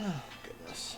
Oh, goodness.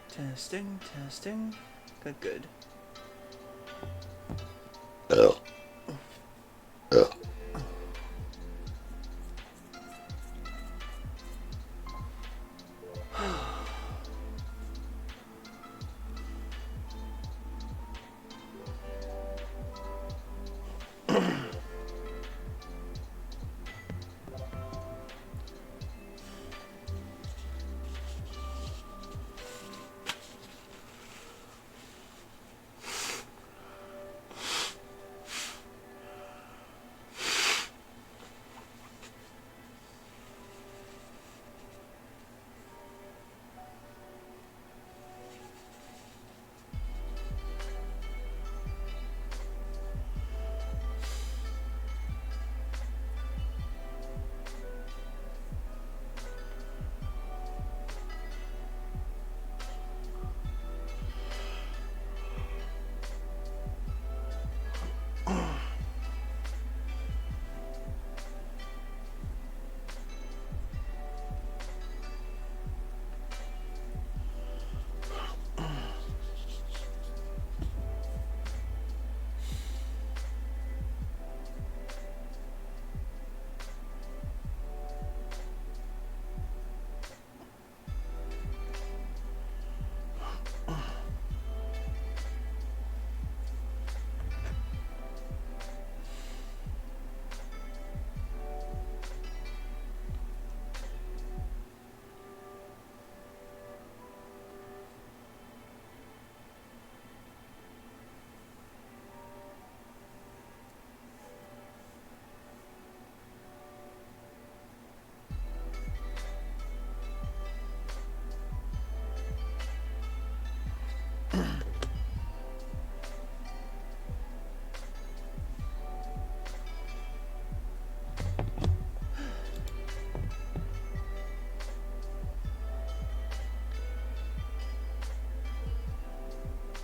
Testing, testing. Good, good. Oh. Oh.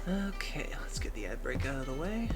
Okay, let's get the ad break out of the way.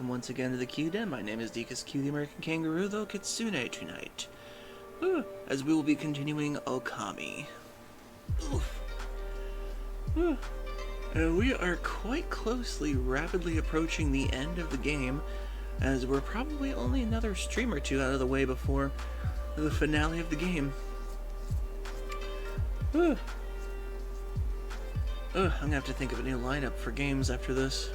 welcome once again to the Q-Den. My name is Dekus Q, the American Kangaroo, though Kitsune tonight. As we will be continuing Okami. We are quite closely, rapidly approaching the end of the game, as we're probably only another stream or two out of the way before the finale of the game. I'm gonna have to think of a new lineup for games after this.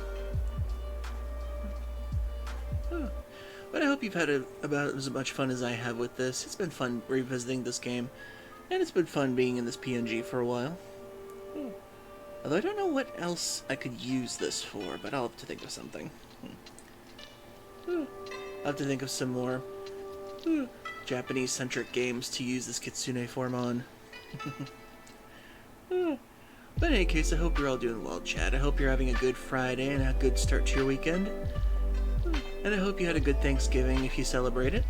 But I hope you've had about as much fun as I have with this. It's been fun revisiting this game, and it's been fun being in this PNG for a while. Although I don't know what else I could use this for, but I'll have to think of something. I'll have to think of some more Japanese-centric games to use this Kitsune form on. But in any case, I hope you're all doing well, chat. I hope you're having a good Friday and a good start to your weekend. And I hope you had a good Thanksgiving if you celebrate it.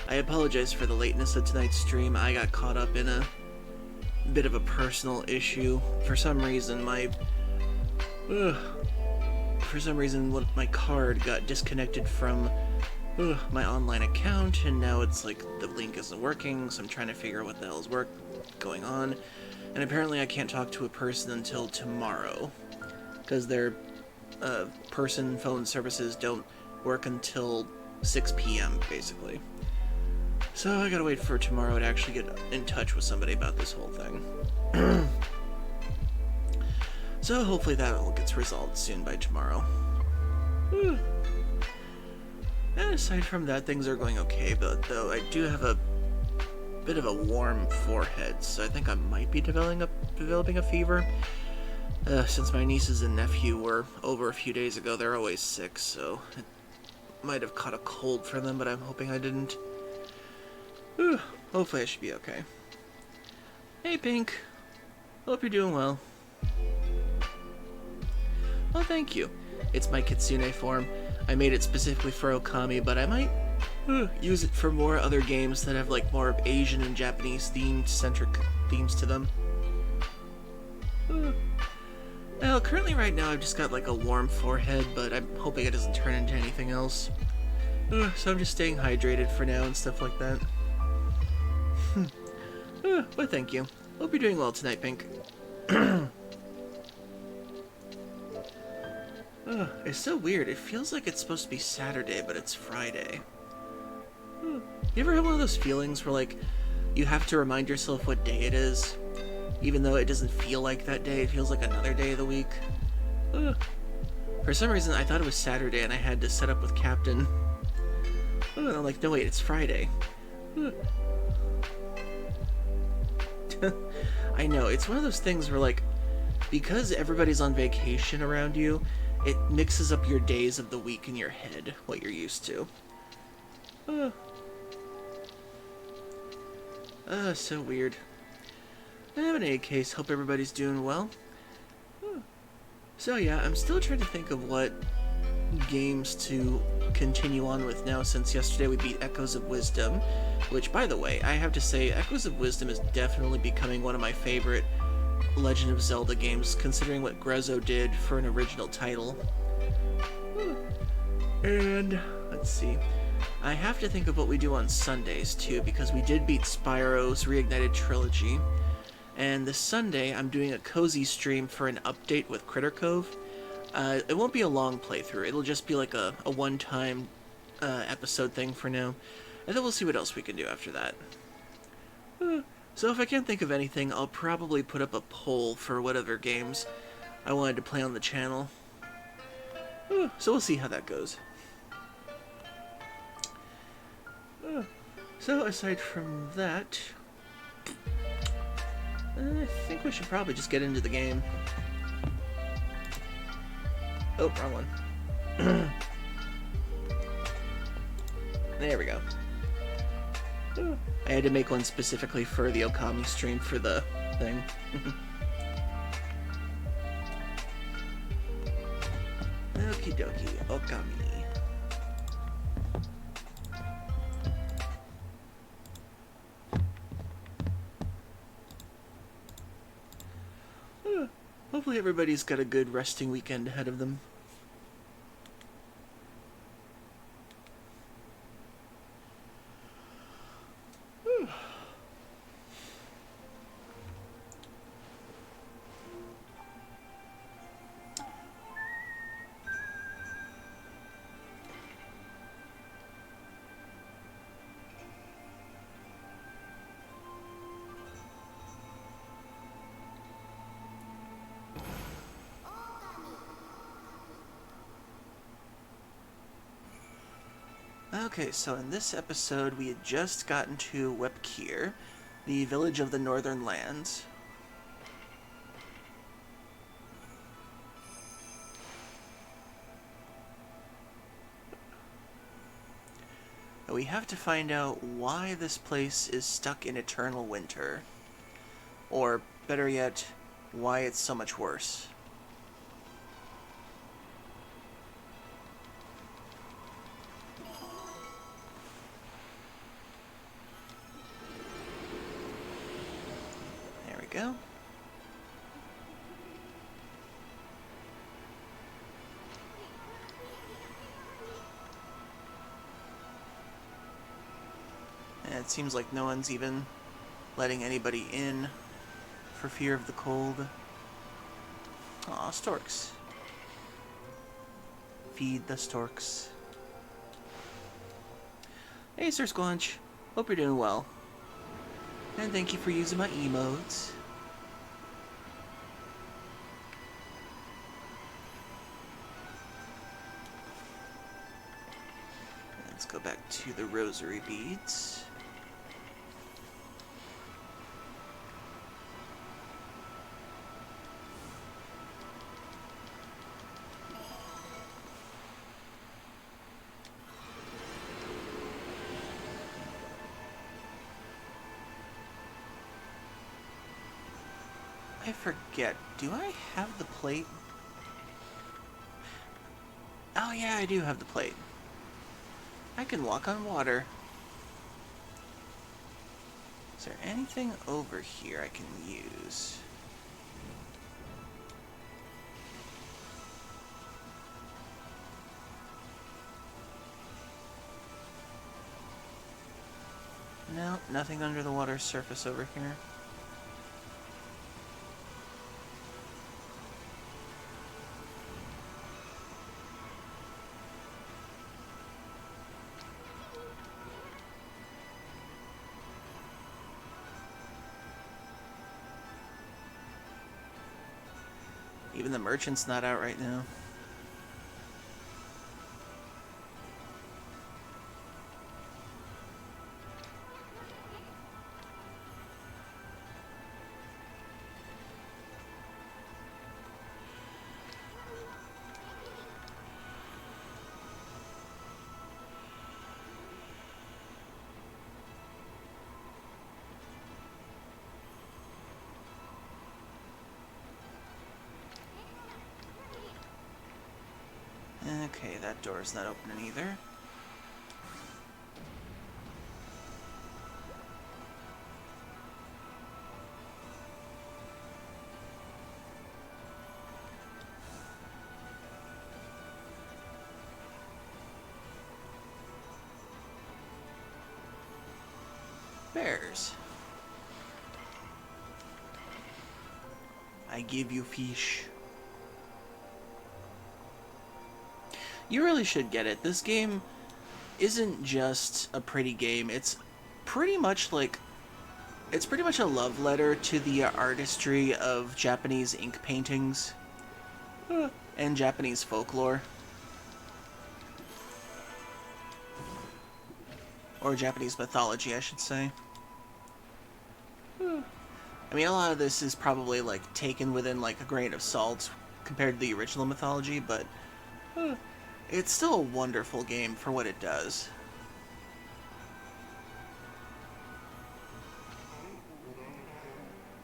I apologize for the lateness of tonight's stream. I got caught up in a bit of a personal issue. For some reason, my card got disconnected from my online account, and now it's like the link isn't working, so I'm trying to figure out what the hell is going on. And apparently I can't talk to a person until tomorrow, because their person phone services don't work until 6 p.m. basically. So I gotta wait for tomorrow to actually get in touch with somebody about this whole thing. So hopefully that all gets resolved soon by tomorrow. And aside from that, things are going okay, but though I do have a bit of a warm forehead, so I think I might be developing a fever. Since my nieces and nephew were over a few days ago, they're always sick, so it might have caught a cold for them, but I'm hoping I didn't. Hopefully I should be okay. Hey, Pink. Hope you're doing well. Well, thank you. It's my Kitsune form. I made it specifically for Okami, but I might use it for more other games that have like more Asian and Japanese centric themes to them. Well, currently right now I've just got like a warm forehead, but I'm hoping it doesn't turn into anything else. So I'm just staying hydrated for now and stuff like that. But thank you. Hope you're doing well tonight, Pink. It's so weird. It feels like it's supposed to be Saturday, but it's Friday. You ever have one of those feelings where, like, you have to remind yourself what day it is? Even though it doesn't feel like that day, it feels like another day of the week. For some reason, I thought it was Saturday, and I had to set up with Captain. And I'm like, no wait, it's Friday. I know, it's one of those things where, like, because everybody's on vacation around you, it mixes up your days of the week in your head, what you're used to. So weird. In any case, hope everybody's doing well. So yeah, I'm still trying to think of what games to continue on with now, since yesterday we beat Echoes of Wisdom, which, by the way, I have to say, Echoes of Wisdom is definitely becoming one of my favorite Legend of Zelda games, considering what Grezzo did for an original title. And, let's see, I have to think of what we do on Sundays, too, because we did beat Spyro's Reignited Trilogy. And this Sunday, I'm doing a cozy stream for an update with Critter Cove. It won't be a long playthrough, it'll just be like a one-time episode thing for now. And then we'll see what else we can do after that. So if I can't think of anything, I'll probably put up a poll for whatever games I wanted to play on the channel. So we'll see how that goes. So aside from that, I think we should probably just get into the game. Oh, wrong one. There we go. I had to make one specifically for the Okami stream for the thing. Okie dokie, Okami. Hopefully everybody's got a good resting weekend ahead of them. Okay, so in this episode, we had just gotten to Webkir, the village of the Northern Lands. We have to find out why this place is stuck in eternal winter. Or, better yet, why it's so much worse. There we go. And it seems like no one's even letting anybody in for fear of the cold. Aw, storks. Feed the storks. Hey, Sir Squanch. Hope you're doing well. And thank you for using my emotes. Let's go back to the rosary beads. I forget, do I have the plate? Oh yeah, I do have the plate. I can walk on water. Is there anything over here I can use? No, nothing under the water surface over here. Even the merchant's not out right now. Okay, that door's not opening either. Bears. I give you fish. You really should get it. This game isn't just a pretty game. It's pretty much like... It's pretty much a love letter to the artistry of Japanese ink paintings. And Japanese folklore. Or Japanese mythology, I should say. I mean, a lot of this is probably, like, taken within, like, a grain of salt compared to the original mythology, but... it's still a wonderful game for what it does.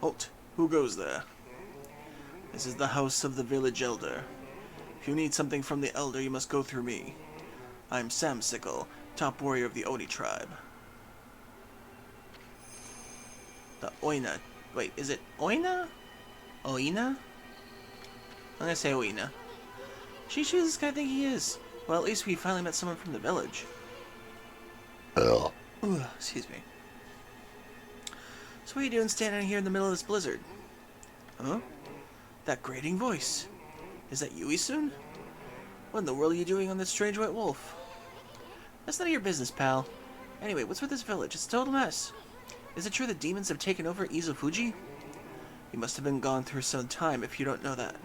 Halt! Who goes there? This is the house of the village elder. If you need something from the elder, you must go through me. I'm Sam Sickle, top warrior of the Oni tribe. The Oina. Wait, is it Oina? Oina? I'm gonna say Oina. Sheesh, who does this guy think he is? Well, at least we finally met someone from the village. Ooh, excuse me. So what are you doing standing here in the middle of this blizzard? Huh? That grating voice. Is that you, Isun? What in the world are you doing on this strange white wolf? That's none of your business, pal. Anyway, what's with this village? It's a total mess. Is it true that demons have taken over Izufuji? You must have been gone through some time if you don't know that.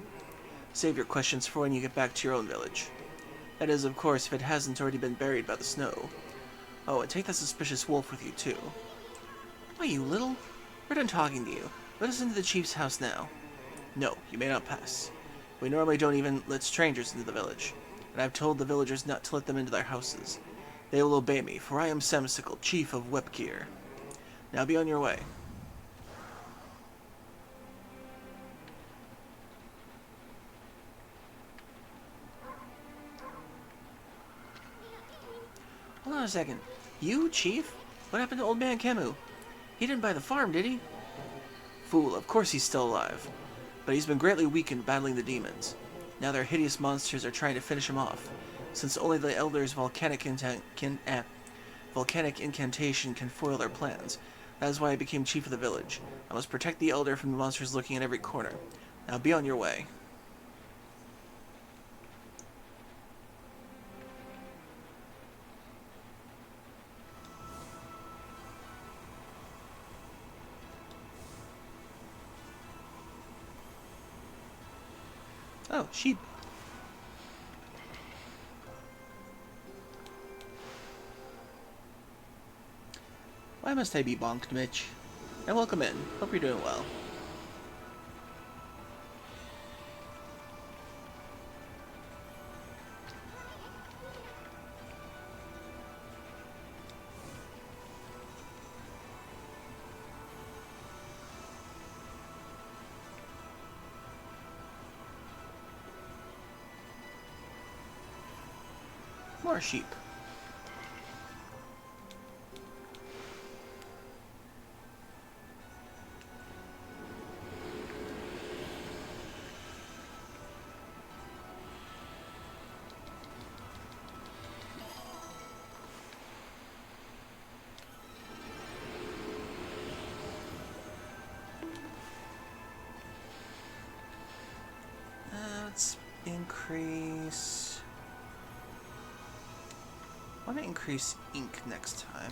Save your questions for when you get back to your own village. That is, of course, if it hasn't already been buried by the snow. Oh, and take that suspicious wolf with you, too. Why, you little... We're done talking to you. Let us into the chief's house now. No, you may not pass. We normally don't even let strangers into the village, and I've told the villagers not to let them into their houses. They will obey me, for I am Semsicle, chief of Webgear. Now be on your way. Hold on a second. You, chief? What happened to old man Kemu? He didn't buy the farm, did he? Fool, of course he's still alive. But he's been greatly weakened battling the demons. Now their hideous monsters are trying to finish him off, since only the Elder's volcanic incantation can foil their plans. That is why I became chief of the village. I must protect the Elder from the monsters lurking in every corner. Now be on your way. Oh, sheep. Why must I be bonked, Mitch? And welcome in. Hope you're doing well. More sheep. Let's increase... I want to increase ink next time.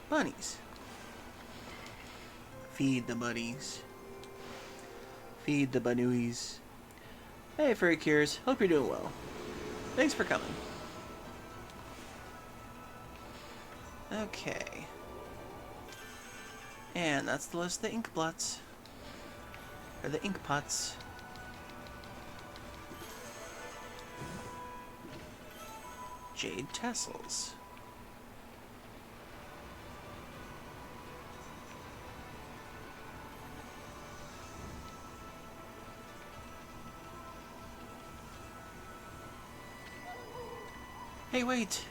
Bunnies. Feed the bunnies. Feed the bunnies. Hey, Furry Cures. Hope you're doing well. Thanks for coming. Okay. And that's the list of the ink blots. Or the ink pots. Jade tassels. Hey, wait.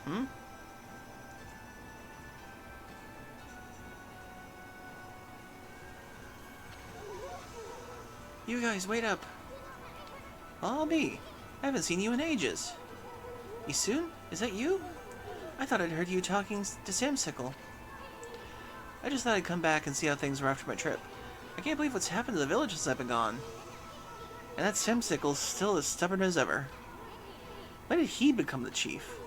Hmm? You guys, wait up. I'll be. I haven't seen you in ages. Isun? Is that you? I thought I'd heard you talking to Samsicle. I just thought I'd come back and see how things were after my trip. I can't believe what's happened to the village since I've been gone. And that Samsicle's still as stubborn as ever. When did he become the chief?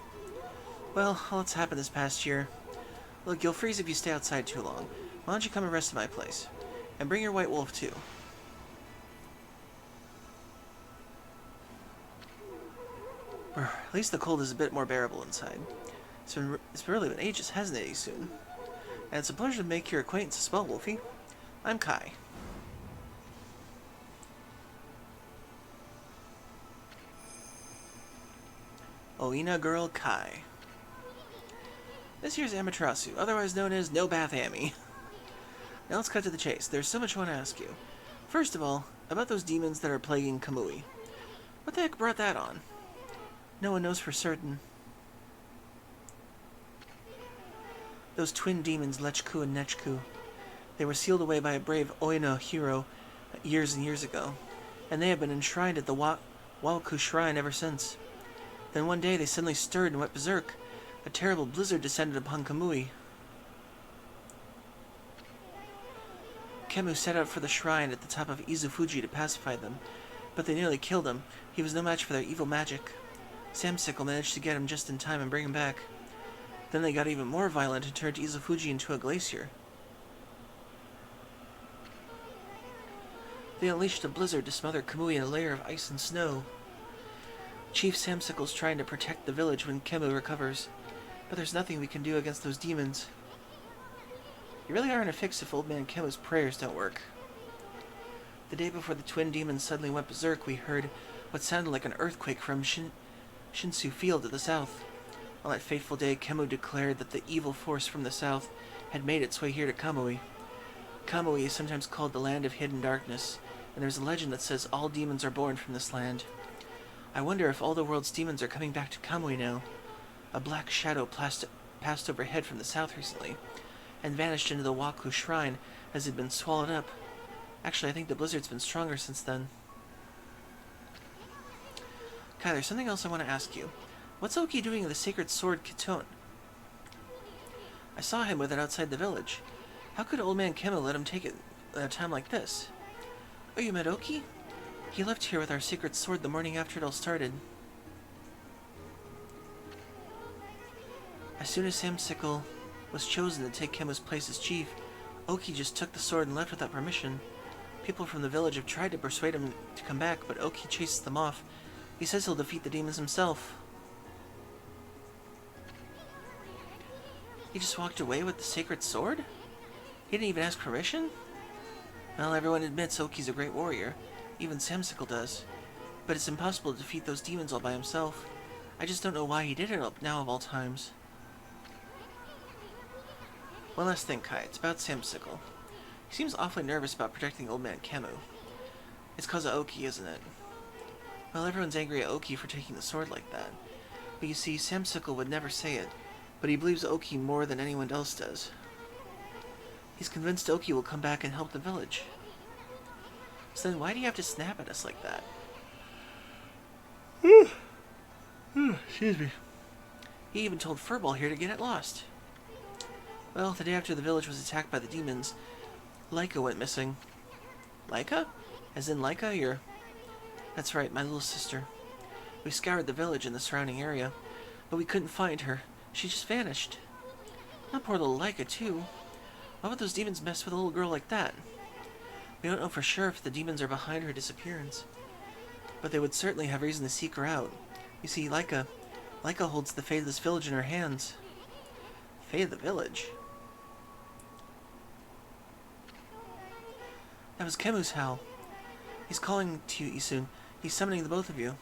Well, all that's happened this past year. Look, you'll freeze if you stay outside too long. Why don't you come and rest at my place? And bring your white wolf, too. At least the cold is a bit more bearable inside. It's really been ages, hasn't it, Isun? And it's a pleasure to make your acquaintance as well, Wolfie. I'm Kai. Oina girl Kai. This here's Amaterasu, otherwise known as No Bath Amy. Now let's cut to the chase. There's so much I want to ask you. First of all, about those demons that are plaguing Kamui. What the heck brought that on? No one knows for certain. Those twin demons, Lechku and Nechku. They were sealed away by a brave Oino hero years and years ago, and they have been enshrined at the Waoku Shrine ever since. Then one day they suddenly stirred and went berserk. A terrible blizzard descended upon Kamui. Kemu set out for the shrine at the top of Izufuji to pacify them, but they nearly killed him. He was no match for their evil magic. Samsicle managed to get him just in time and bring him back. Then they got even more violent and turned Izufuji into a glacier. They unleashed a blizzard to smother Kamui in a layer of ice and snow. Chief Samsicle's trying to protect the village when Kemu recovers, but there's nothing we can do against those demons. You really are in a fix if old man Kemu's prayers don't work. The day before the twin demons suddenly went berserk, we heard what sounded like an earthquake from Shinsu Field to the south. On that fateful day, Kemu declared that the evil force from the south had made its way here to Kamui. Kamui is sometimes called the Land of Hidden Darkness, and there's a legend that says all demons are born from this land. I wonder if all the world's demons are coming back to Kamui now. A black shadow passed overhead from the south recently, and vanished into the Waku Shrine as it had been swallowed up. Actually, I think the blizzard's been stronger since then. Kai, there's something else I want to ask you. What's Oki doing with the sacred sword Kitone? I saw him with it outside the village. How could old man Kemu let him take it at a time like this? Oh, you met Oki? He left here with our sacred sword the morning after it all started. As soon as Samsicle was chosen to take Kemu's place as chief, Oki just took the sword and left without permission. People from the village have tried to persuade him to come back, but Oki chases them off. He says he'll defeat the demons himself. He just walked away with the sacred sword? He didn't even ask permission? Well, everyone admits Oki's a great warrior. Even Samsicle does. But it's impossible to defeat those demons all by himself. I just don't know why he did it now of all times. One last thing, Kai. It's about Samsicle. He seems awfully nervous about protecting old man Kemu. It's cause of Oki, isn't it? Well, everyone's angry at Oki for taking the sword like that. But you see, Samsicle would never say it, but he believes Oki more than anyone else does. He's convinced Oki will come back and help the village. So then why do you have to snap at us like that? Excuse me. He even told Furball here to get it lost. Well, the day after the village was attacked by the demons, Laika went missing. Laika? As in Laika, your... That's right, my little sister. We scoured the village and the surrounding area, but we couldn't find her. She just vanished. That poor little Laika, too. Why would those demons mess with a little girl like that? We don't know for sure if the demons are behind her disappearance, but they would certainly have reason to seek her out. You see, Laika holds the fate of this village in her hands. Fate of the village? That was Kemu's howl. He's calling to you, Isun. He's summoning the both of you.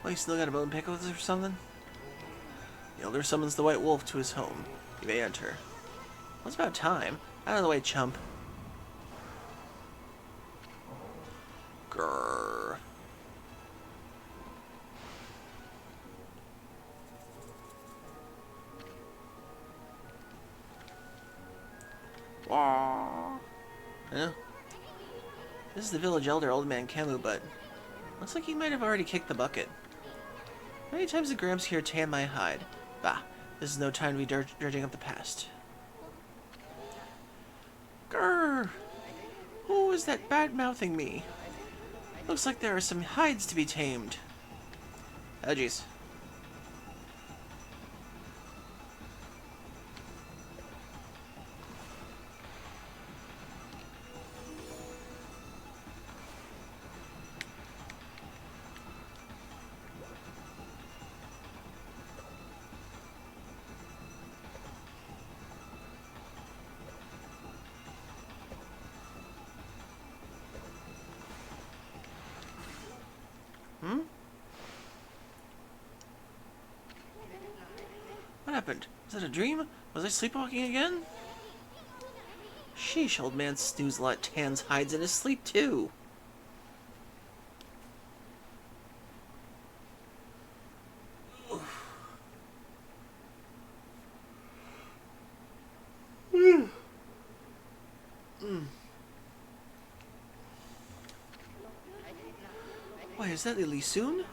Well, you still got a bone pick with us or something? The elder summons the white wolf to his home. You may enter. Well, it's about time. Out of the way, chump. Grrr. Wah. Yeah. This is the village elder, old man Kemu, but looks like he might have already kicked the bucket. How many times did Gramps here tan my hide? Bah, this is no time to be dredging up the past. Grrr! Who is that bad-mouthing me? Looks like there are some hides to be tamed. Oh, jeez. happened? Was it a dream? Was I sleepwalking again? Sheesh, old man snooze a lot tans hides in his sleep too. Why, is that Lily soon?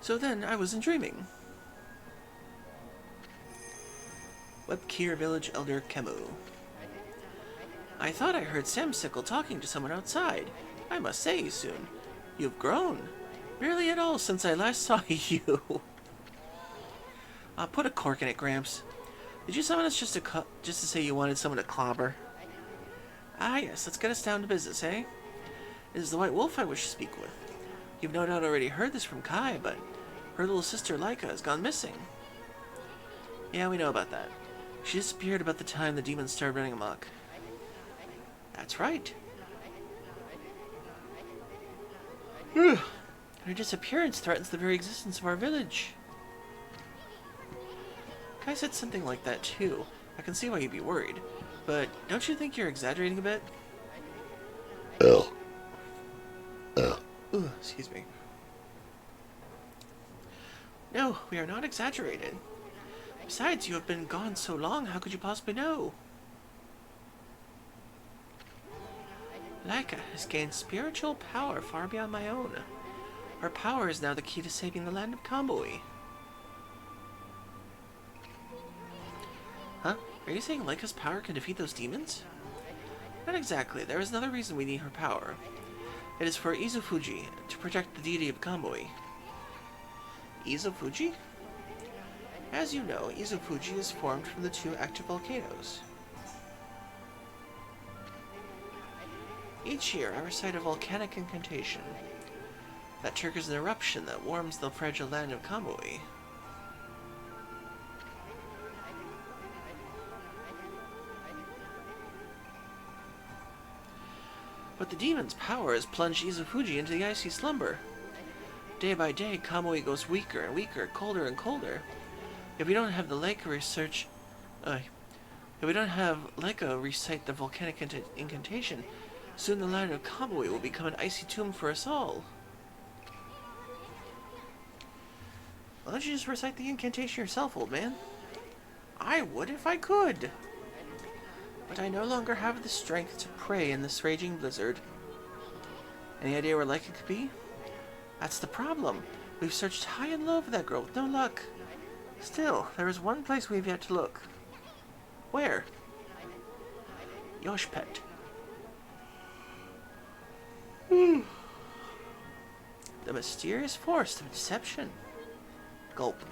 So then, I wasn't dreaming. Webkir Village Elder Kemu. I thought I heard Samsicle talking to someone outside. I must say, soon. You've grown. Barely at all since I last saw you. Put a cork in it, Gramps. Did you summon us just to say you wanted someone to clobber? Ah, yes, let's get us down to business, eh? It is the White Wolf I wish to speak with. You've no doubt already heard this from Kai, but her little sister Laika has gone missing. Yeah, we know about that. She disappeared about the time the demons started running amok. That's right. Her disappearance threatens the very existence of our village. Kai said something like that too. I can see why you'd be worried. But don't you think you're exaggerating a bit? Ooh, excuse me. No, we are not exaggerated. Besides, you have been gone so long, how could you possibly know? Laika has gained spiritual power far beyond my own. Her power is now the key to saving the land of Kambui. Huh? Are you saying Laika's power can defeat those demons? Not exactly. There is another reason we need her power. It is for Izufuji, to protect the deity of Kambui. Izufuji? As you know, Izufuji is formed from the two active volcanoes. Each year, I recite a volcanic incantation that triggers an eruption that warms the fragile land of Kambui. But the demon's power has plunged Izufuji into the icy slumber. Day by day, Kamui goes weaker and weaker, colder and colder. If we don't have the Laika recite the volcanic incantation, soon the land of Kamui will become an icy tomb for us all. Why don't you just recite the incantation yourself, old man? I would if I could. But I no longer have the strength to pray in this raging blizzard. Any idea where Laika could be? That's the problem. We've searched high and low for that girl with no luck. Still, there is one place we've yet to look. Where? Yoshpet. The mysterious forest of deception. Gulp.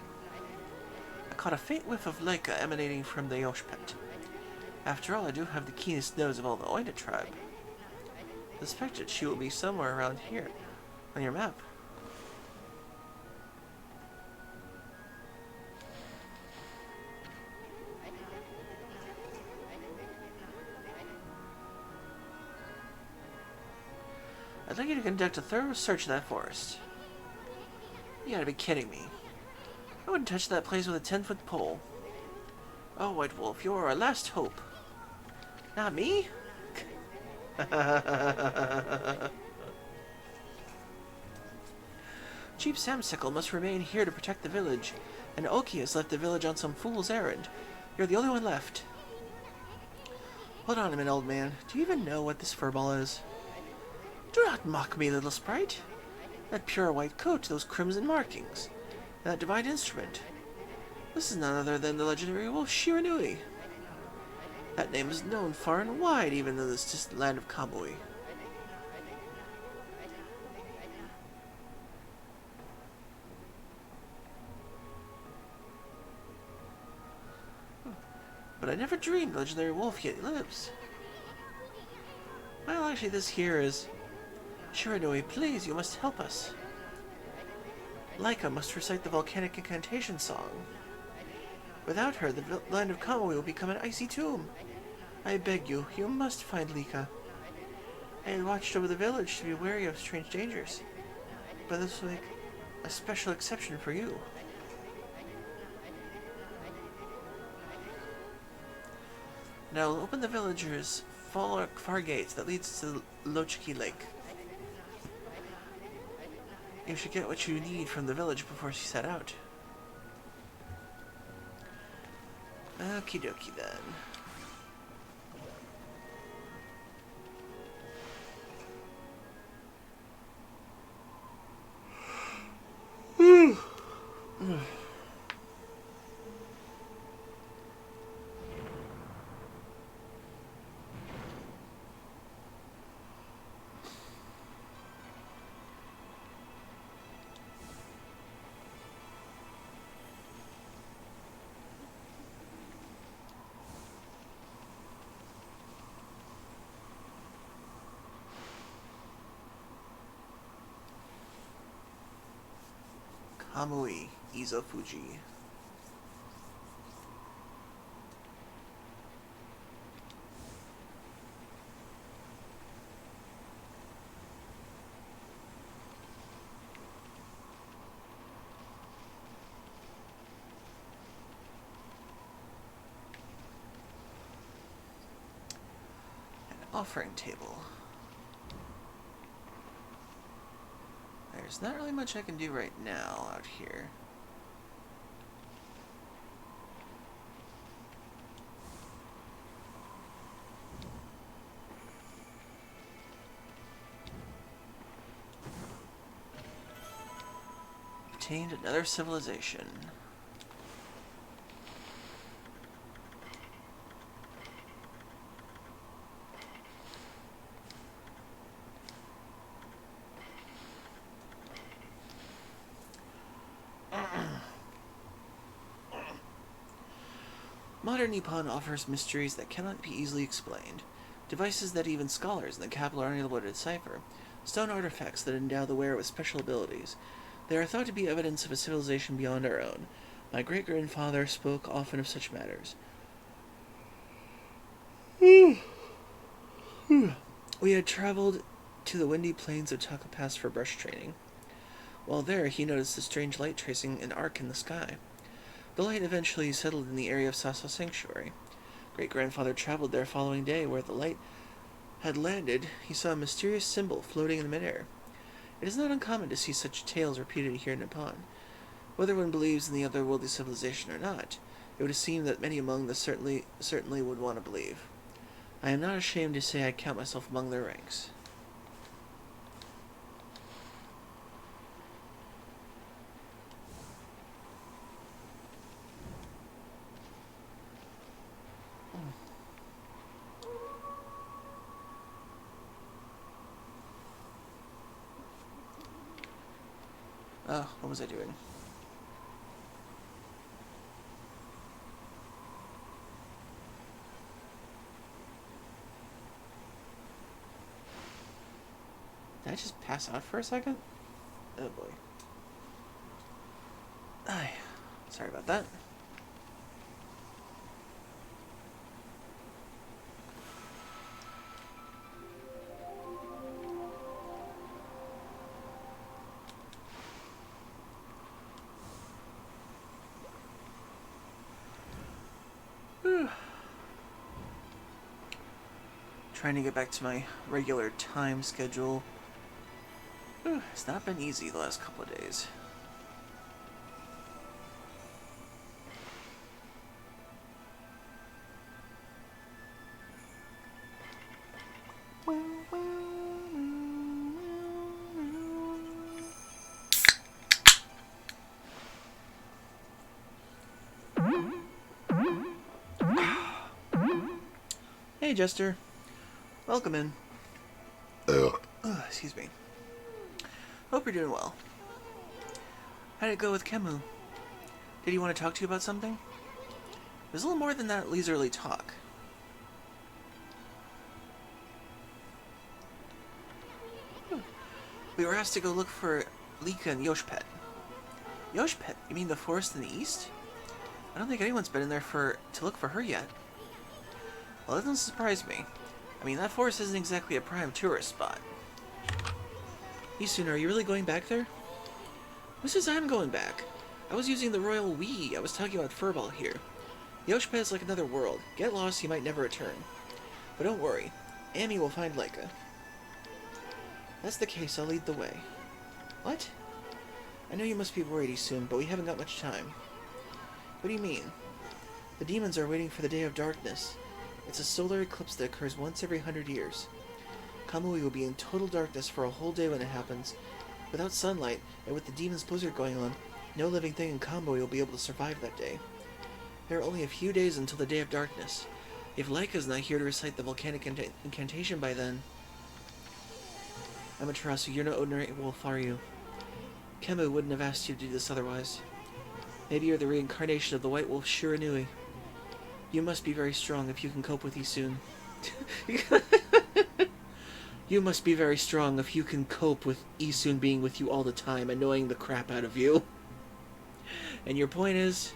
I caught a faint whiff of Laika emanating from the Yoshpet. After all, I do have the keenest nose of all the Oida tribe. I suspected she will be somewhere around here, on your map. I'd like you to conduct a thorough search of that forest. You gotta be kidding me. I wouldn't touch that place with a 10-foot pole. Oh, White Wolf, you're our last hope. Not me? Chief Samsicle must remain here to protect the village, and Oki has left the village on some fool's errand. You're the only one left. Hold on a minute, old man. Do you even know what this furball is? Do not mock me, little sprite. That pure white coat, those crimson markings, and that divine instrument. This is none other than the legendary wolf Shiranui. That name is known far and wide, even in this distant land of Kamui. But I never dreamed the legendary wolf yet lives. Well, actually, this here is... Shiranui, please, you must help us. Laika must recite the volcanic incantation song. Without her, the land of Kamui will become an icy tomb. I beg you, you must find Laika. I had watched over the village to be wary of strange dangers, but this will make a special exception for you. Now open the villager's far gate that leads to Lochiki Lake. You should get what you need from the village before you set out. Okie dokie then. Kamui Izofuji. An offering table. There's not really much I can do right now out here. Obtained another civilization. Modern Nippon offers mysteries that cannot be easily explained, devices that even scholars in the capital are unable to decipher, stone artifacts that endow the wearer with special abilities. They are thought to be evidence of a civilization beyond our own. My great-grandfather spoke often of such matters. We had traveled to the windy plains of Taka Pass for brush training. While there, he noticed a strange light tracing an arc in the sky. The light eventually settled in the area of Sasa Sanctuary. Great-grandfather traveled there following day. Where the light had landed, he saw a mysterious symbol floating in midair. It is not uncommon to see such tales repeated here in Nippon. Whether one believes in the otherworldly civilization or not, it would seem that many among us certainly would want to believe. I am not ashamed to say I count myself among their ranks. Oh, what was I doing? Did I just pass out for a second? Oh boy. Ay, sorry about that. Trying to get back to my regular time schedule. It's not been easy the last couple of days. Hey, Jester. Welcome in. Excuse me. Hope you're doing well. How did it go with Kemu? Did he want to talk to you about something? It was a little more than that leisurely talk. We were asked to go look for Lika and Yoshpet. Yoshpet? You mean the forest in the east? I don't think anyone's been in there to look for her yet. Well, that doesn't surprise me. I mean, that forest isn't exactly a prime tourist spot. Isuna, are you really going back there? Who says I'm going back? I was using the royal we. I was talking about Furball here. Yoshpa is like another world. Get lost, you might never return. But don't worry. Amy will find Leica. That's the case, I'll lead the way. What? I know you must be worried soon, but we haven't got much time. What do you mean? The demons are waiting for the Day of Darkness. It's a solar eclipse that occurs once every 100 years. Kamui will be in total darkness for a whole day when it happens. Without sunlight, and with the demon's blizzard going on, no living thing in Kamui will be able to survive that day. There are only a few days until the Day of Darkness. If Leica's not here to recite the volcanic incantation by then... Amaterasu, you're no ordinary wolf, are you? Kemu wouldn't have asked you to do this otherwise. Maybe you're the reincarnation of the White Wolf Shiranui. You must be very strong if you can cope with Isun. You must be very strong if you can cope with Isun being with you all the time, annoying the crap out of you. And your point is...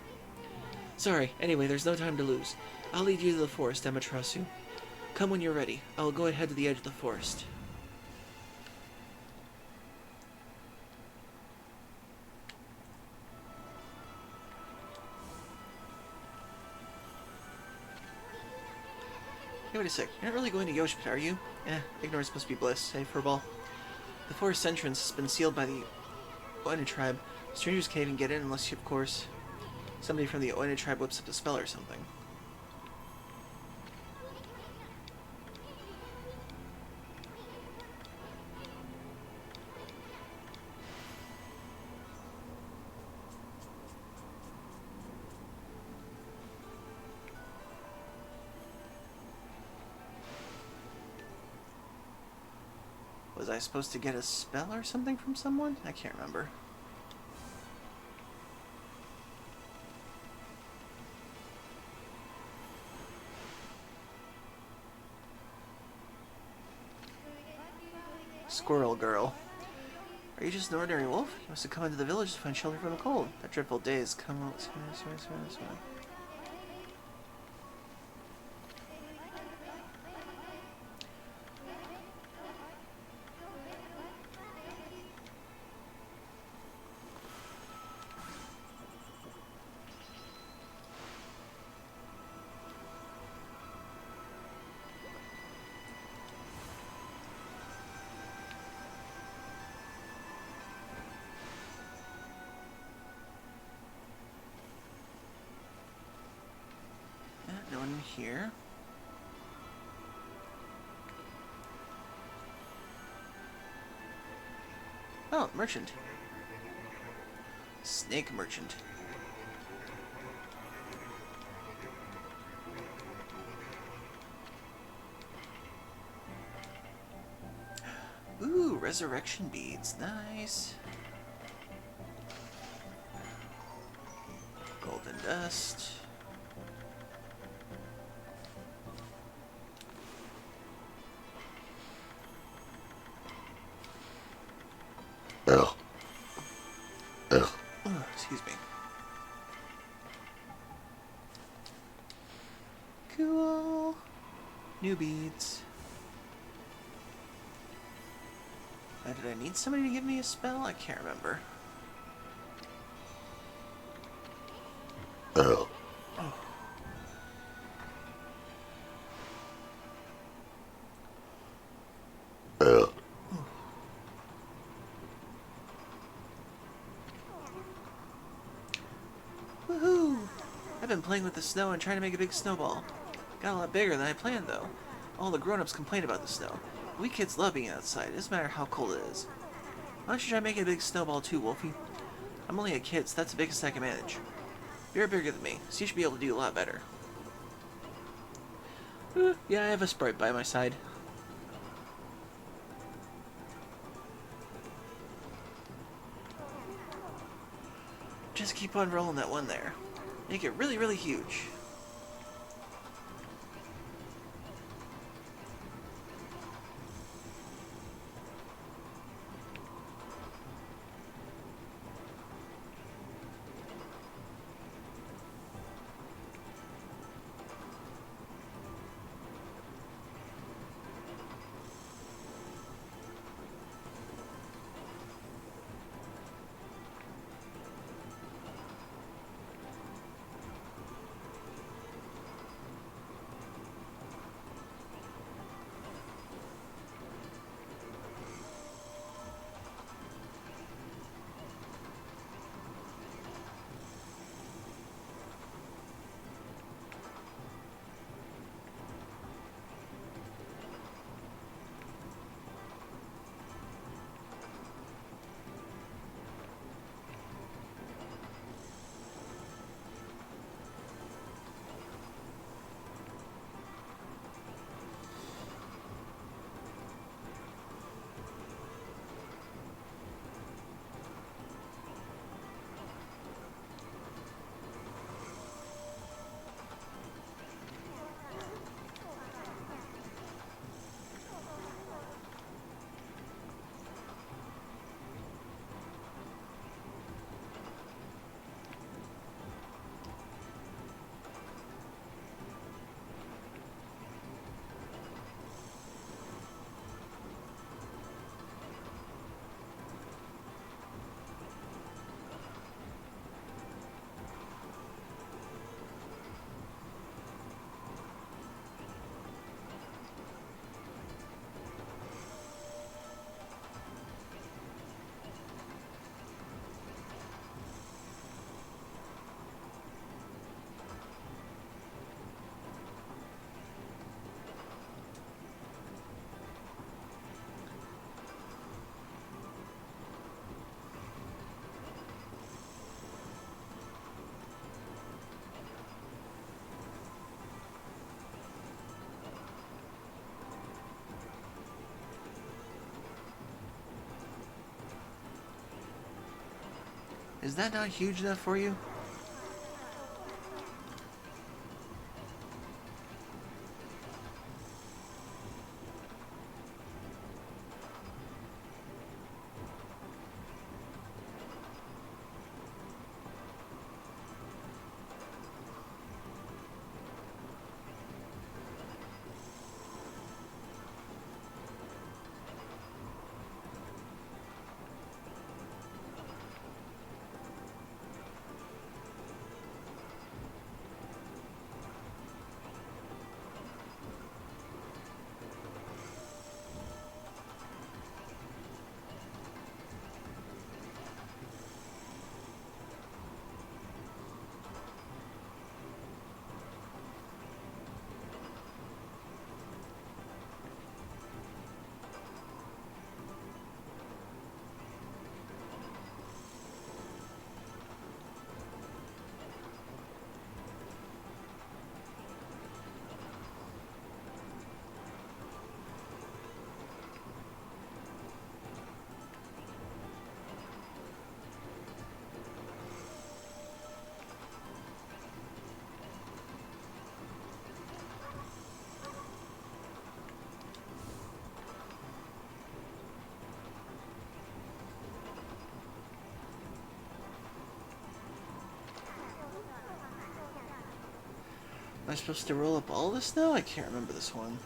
Sorry, anyway, there's no time to lose. I'll lead you to the forest, Amaterasu. Come when you're ready. I'll go ahead to the edge of the forest. Hey, wait a sec. You're not really going to Yoshipet, are you? Ignorance must be bliss. Hey, Furball. The forest entrance has been sealed by the Oina tribe. Strangers can't even get in unless you, of course, somebody from the Oina tribe whips up a spell or something. Was I supposed to get a spell or something from someone? I can't remember. Squirrel girl. Are you just an ordinary wolf? You must have come into the village to find shelter from the cold. That dreadful day has come out. Sorry. No one here. Oh, merchant. Snake merchant. Ooh, resurrection beads. Nice. Golden dust. Excuse me. Cool. New beads. Did I need somebody to give me a spell? I can't remember. Oh. Woohoo! I've been playing with the snow and trying to make a big snowball. Got a lot bigger than I planned, though. All the grown-ups complain about the snow. We kids love being outside. It doesn't matter how cold it is. Why don't you try making a big snowball too, Wolfie? I'm only a kid, so that's the biggest I can manage. You're bigger than me, so you should be able to do a lot better. Yeah, I have a Sprite by my side. Just keep on rolling that one there. Make it really, really huge. Is that not huge enough for you? Am I supposed to roll up all this now? I can't remember this one.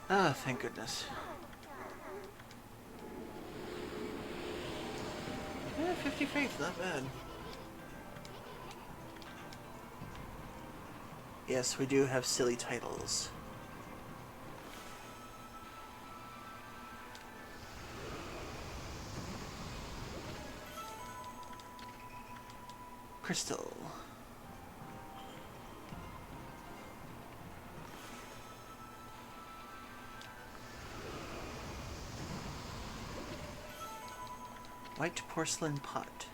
Ah, thank goodness. Yeah, 50 faith, not bad. Yes, we do have silly titles. Crystal. White porcelain pot.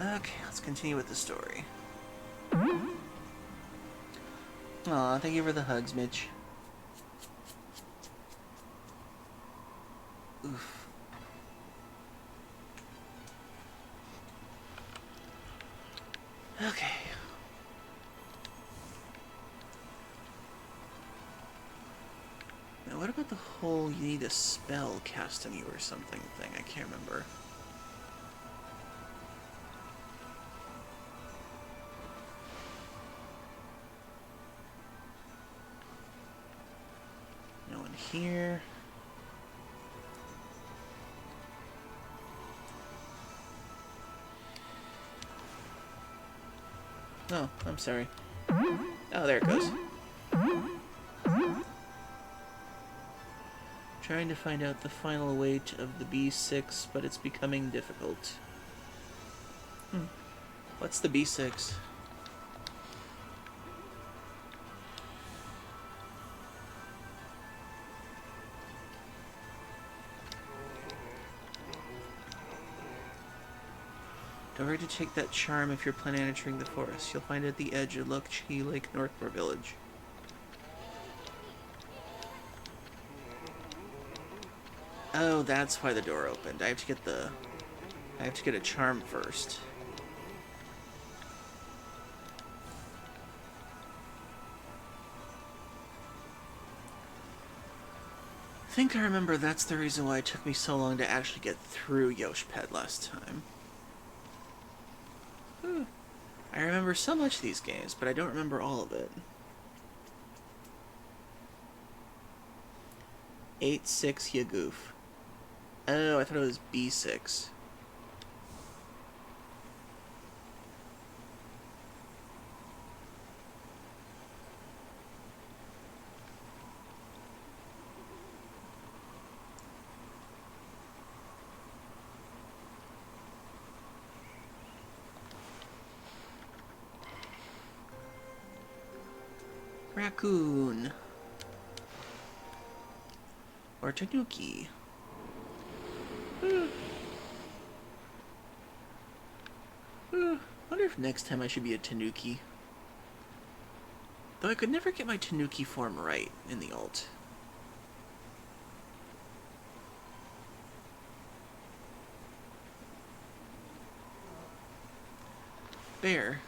Okay, let's continue with the story. Aw, thank you for the hugs, Mitch. Oof. Okay. Now what about the whole you need a spell cast on you or something thing? I can't remember. here. Oh, I'm sorry. Oh, there it goes. Trying to find out the final weight of the B6, but it's becoming difficult. What's the B6? Don't forget to take that charm if you're planning on entering the forest. You'll find it at the edge of Lokchi Lake Northport Village. Oh, that's why the door opened. I have to get a charm first. I think I remember that's the reason why it took me so long to actually get through Yoshped last time. I remember so much of these games, but I don't remember all of it. 8-6 Yagoof. Oh, I thought it was B6. Raccoon. Or Tanuki. Wonder if next time I should be a Tanuki. Though I could never get my Tanuki form right in the alt. Bear.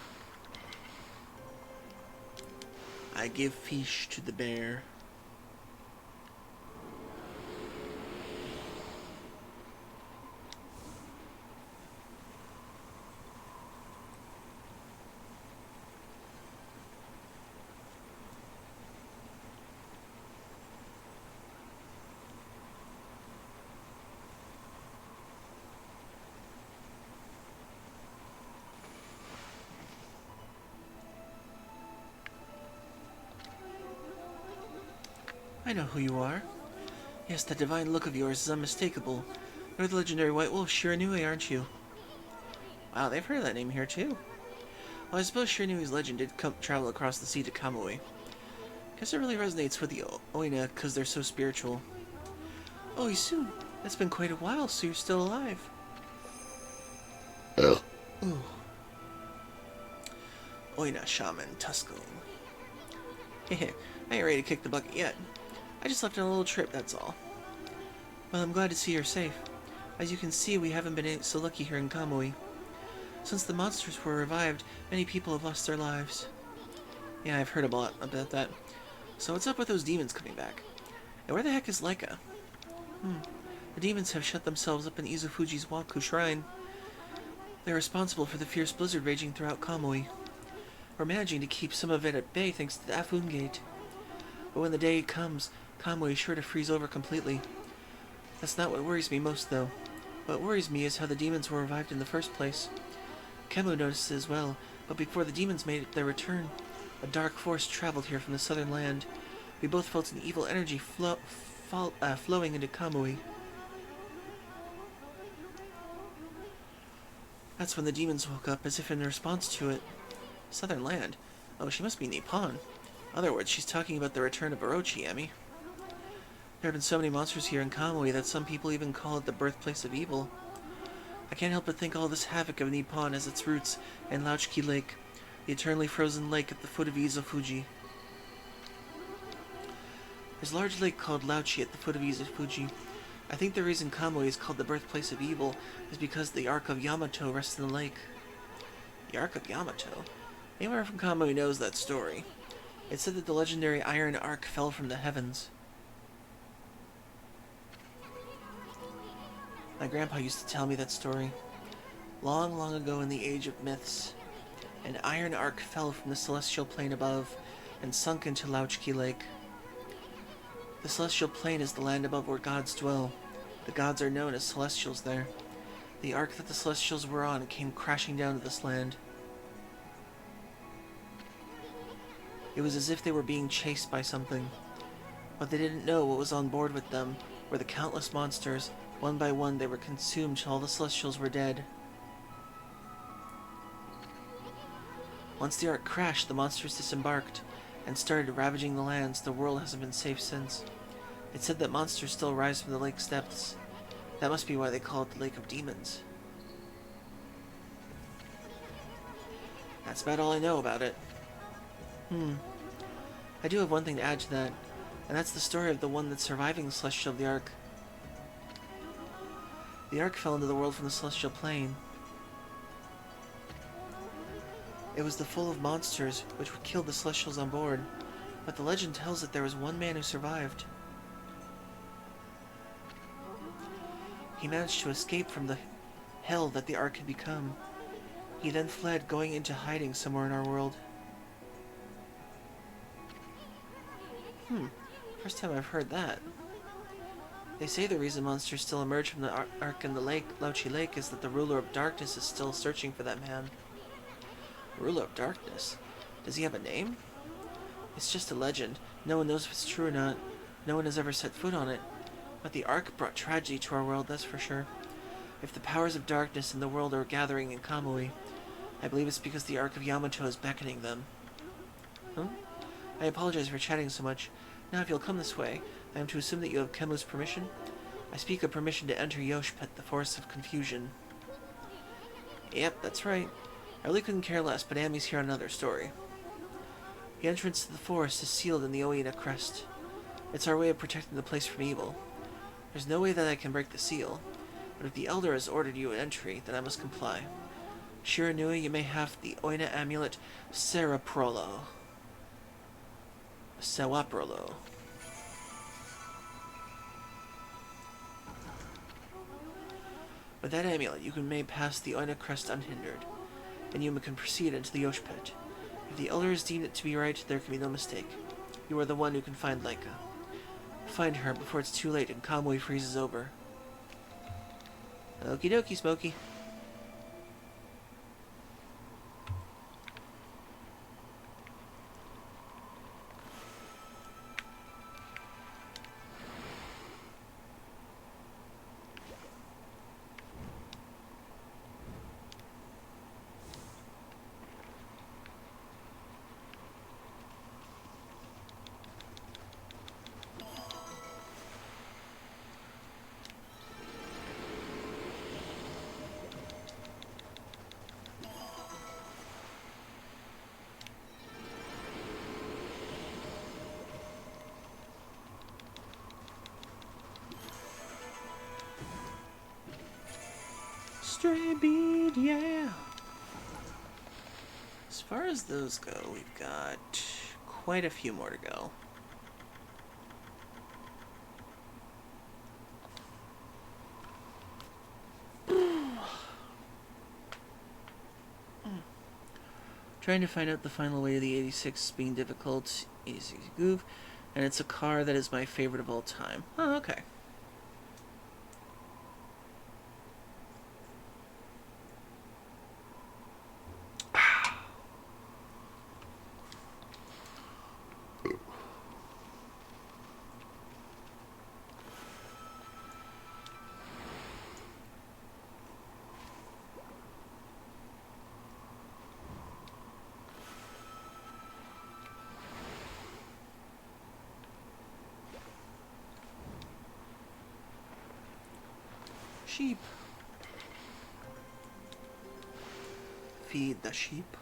I give fish to the bear. I know who you are. Yes, that divine look of yours is unmistakable. You're the legendary White Wolf Shiranui, aren't you? Wow, they've heard of that name here too. Well, I suppose Shiranui's legend did travel across the sea to Kamui. Guess it really resonates with the Oina because they're so spiritual. Oh, soon. It's been quite a while, so you're still alive. Ooh. Oina Shaman Tuscaling. Hehe, I ain't ready to kick the bucket yet. I just left on a little trip, that's all. Well, I'm glad to see you're safe. As you can see, we haven't been so lucky here in Kamui. Since the monsters were revived, many people have lost their lives. Yeah, I've heard a lot about that. So what's up with those demons coming back? And where the heck is Leica? The demons have shut themselves up in Izufuji's Waku Shrine. They're responsible for the fierce blizzard raging throughout Kamui. We're managing to keep some of it at bay thanks to the Afun Gate. But when the day comes, Kamui is sure to freeze over completely. That's not what worries me most, though. What worries me is how the demons were revived in the first place. Kemu noticed it as well, but before the demons made their return, a dark force traveled here from the southern land. We both felt an evil energy flowing into Kamui. That's when the demons woke up, as if in response to it. Southern land? Oh, she must be Nippon. In other words, she's talking about the return of Orochi. There have been so many monsters here in Kamui that some people even call it the birthplace of evil. I can't help but think all this havoc of Nippon has its roots in Lauchki Lake, the eternally frozen lake at the foot of Izufuji. There's a large lake called Lauchi at the foot of Izufuji. I think the reason Kamui is called the birthplace of evil is because the Ark of Yamato rests in the lake. The Ark of Yamato? Anyone from Kamui knows that story. It said that the legendary Iron Ark fell from the heavens. My grandpa used to tell me that story. Long, long ago in the age of myths, an iron ark fell from the celestial plane above and sunk into Lauchki Lake. The The celestial plane is the land above where gods dwell. The gods are known as celestials there. The ark that the celestials were on came crashing down to this land. It was as if they were being chased by something. But they didn't know what was on board with them were the countless monsters. One by one they were consumed till all the celestials were dead. Once the ark crashed, the monsters disembarked and started ravaging the lands. The world hasn't been safe since. It's said that monsters still rise from the lake's depths. That must be why they call it the Lake of Demons. That's about all I know about it. I do have one thing to add to that, and that's the story of the one that's surviving the Celestial of the Ark. The Ark fell into the world from the Celestial Plane. It was full of monsters, which would kill the Celestials on board, but the legend tells that there was one man who survived. He managed to escape from the hell that the Ark had become. He then fled, going into hiding somewhere in our world. First time I've heard that. They say the reason monsters still emerge from the Ark in the lake, Lauchi Lake, is that the ruler of darkness is still searching for that man. Ruler of darkness? Does he have a name? It's just a legend. No one knows if it's true or not. No one has ever set foot on it. But the Ark brought tragedy to our world, that's for sure. If the powers of darkness in the world are gathering in Kamui, I believe it's because the Ark of Yamato is beckoning them. I apologize for chatting so much. Now, if you'll come this way, I am to assume that you have Kemu's permission? I speak of permission to enter Yoshpet, the Forest of Confusion. Yep, that's right. I really couldn't care less, butAmi's here on another story. The entrance to the forest is sealed in the Oina crest. It's our way of protecting the place from evil. There's no way that I can break the seal, but if the Elder has ordered you an entry, then I must comply. Shiranui, you may have the Oina amulet Seraprolo. Sewaprolo. With that amulet, you may pass the Oina crest unhindered, and you can proceed into the Yoshpet. If the elders deem it to be right, there can be no mistake. You are the one who can find Leica. Find her before it's too late and Kamui freezes over. Okie dokie, Smokey. Stray bead, yeah! As far as those go, we've got quite a few more to go. Trying to find out the final way of the 86 being difficult, 86 goof, and it's a car that is my favorite of all time. Oh, okay. Sheep. Feed the sheep.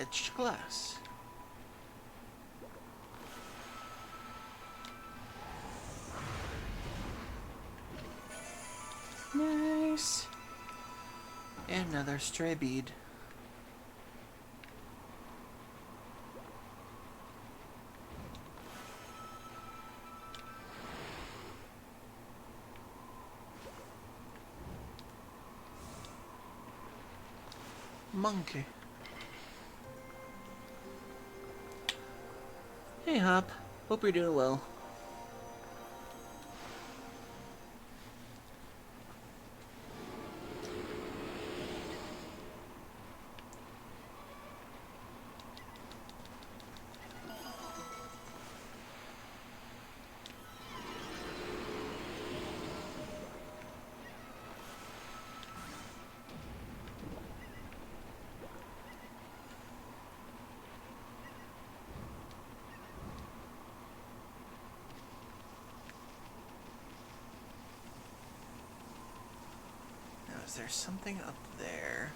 etched glass. Nice. And another stray bead. Monkey. Hey, Hop. Hope you're doing well. Is there something up there?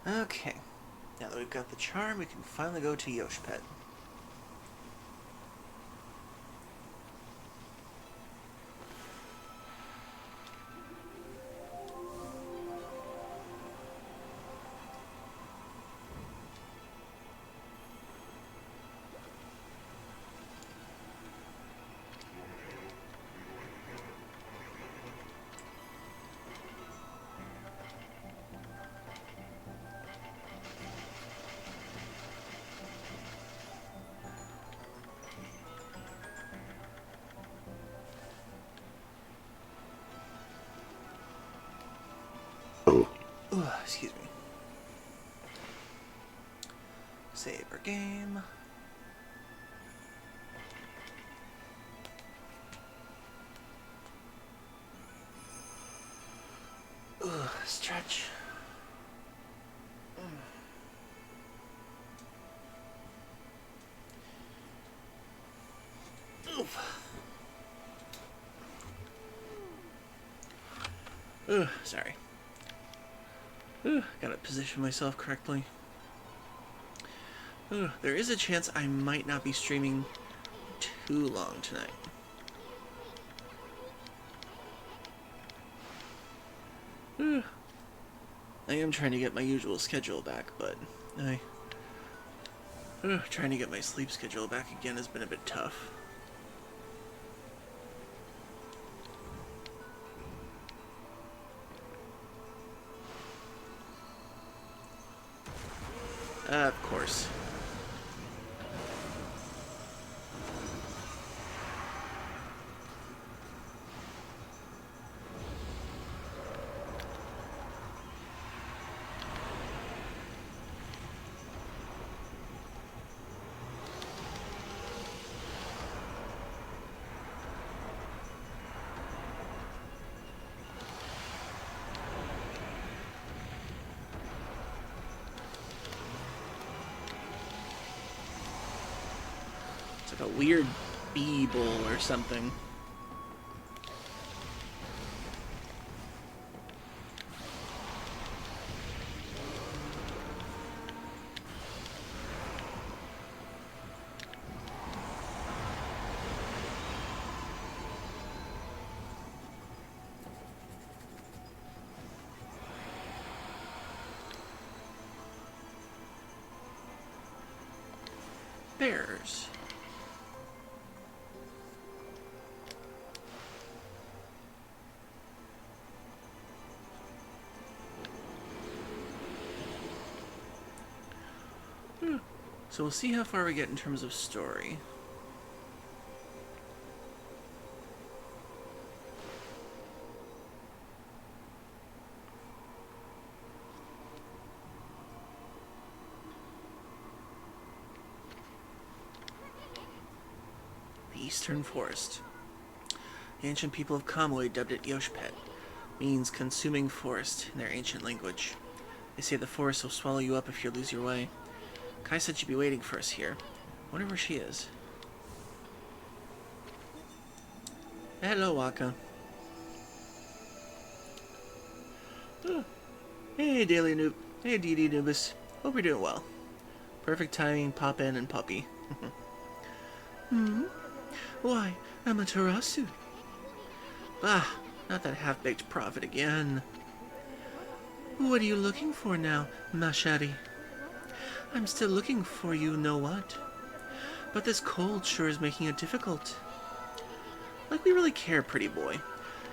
Okay, now that we've got the charm, we can finally go to Yoshpet. Excuse me. Save our game. Stretch. Sorry. Gotta position myself correctly. There is a chance I might not be streaming too long tonight. I am trying to get my usual schedule back, but trying to get my sleep schedule back again has been a bit tough. Of course. It's like a weird bee bowl or something. Bears. So we'll see how far we get in terms of story. The Eastern Forest. The ancient people of Kamui dubbed it Yoshpet, means consuming forest in their ancient language. They say the forest will swallow you up if you lose your way. Kai said she'd be waiting for us here. I wonder where she is. Hello, Waka. Oh. Hey, Daily Noob. Hey, DD Noobus. Hope you're doing well. Perfect timing, pop in and puppy. Why, Amaterasu? Ah, not that half-baked prophet again. What are you looking for now, Mashari? I'm still looking for you know what. But this cold sure is making it difficult. Like we really care, pretty boy.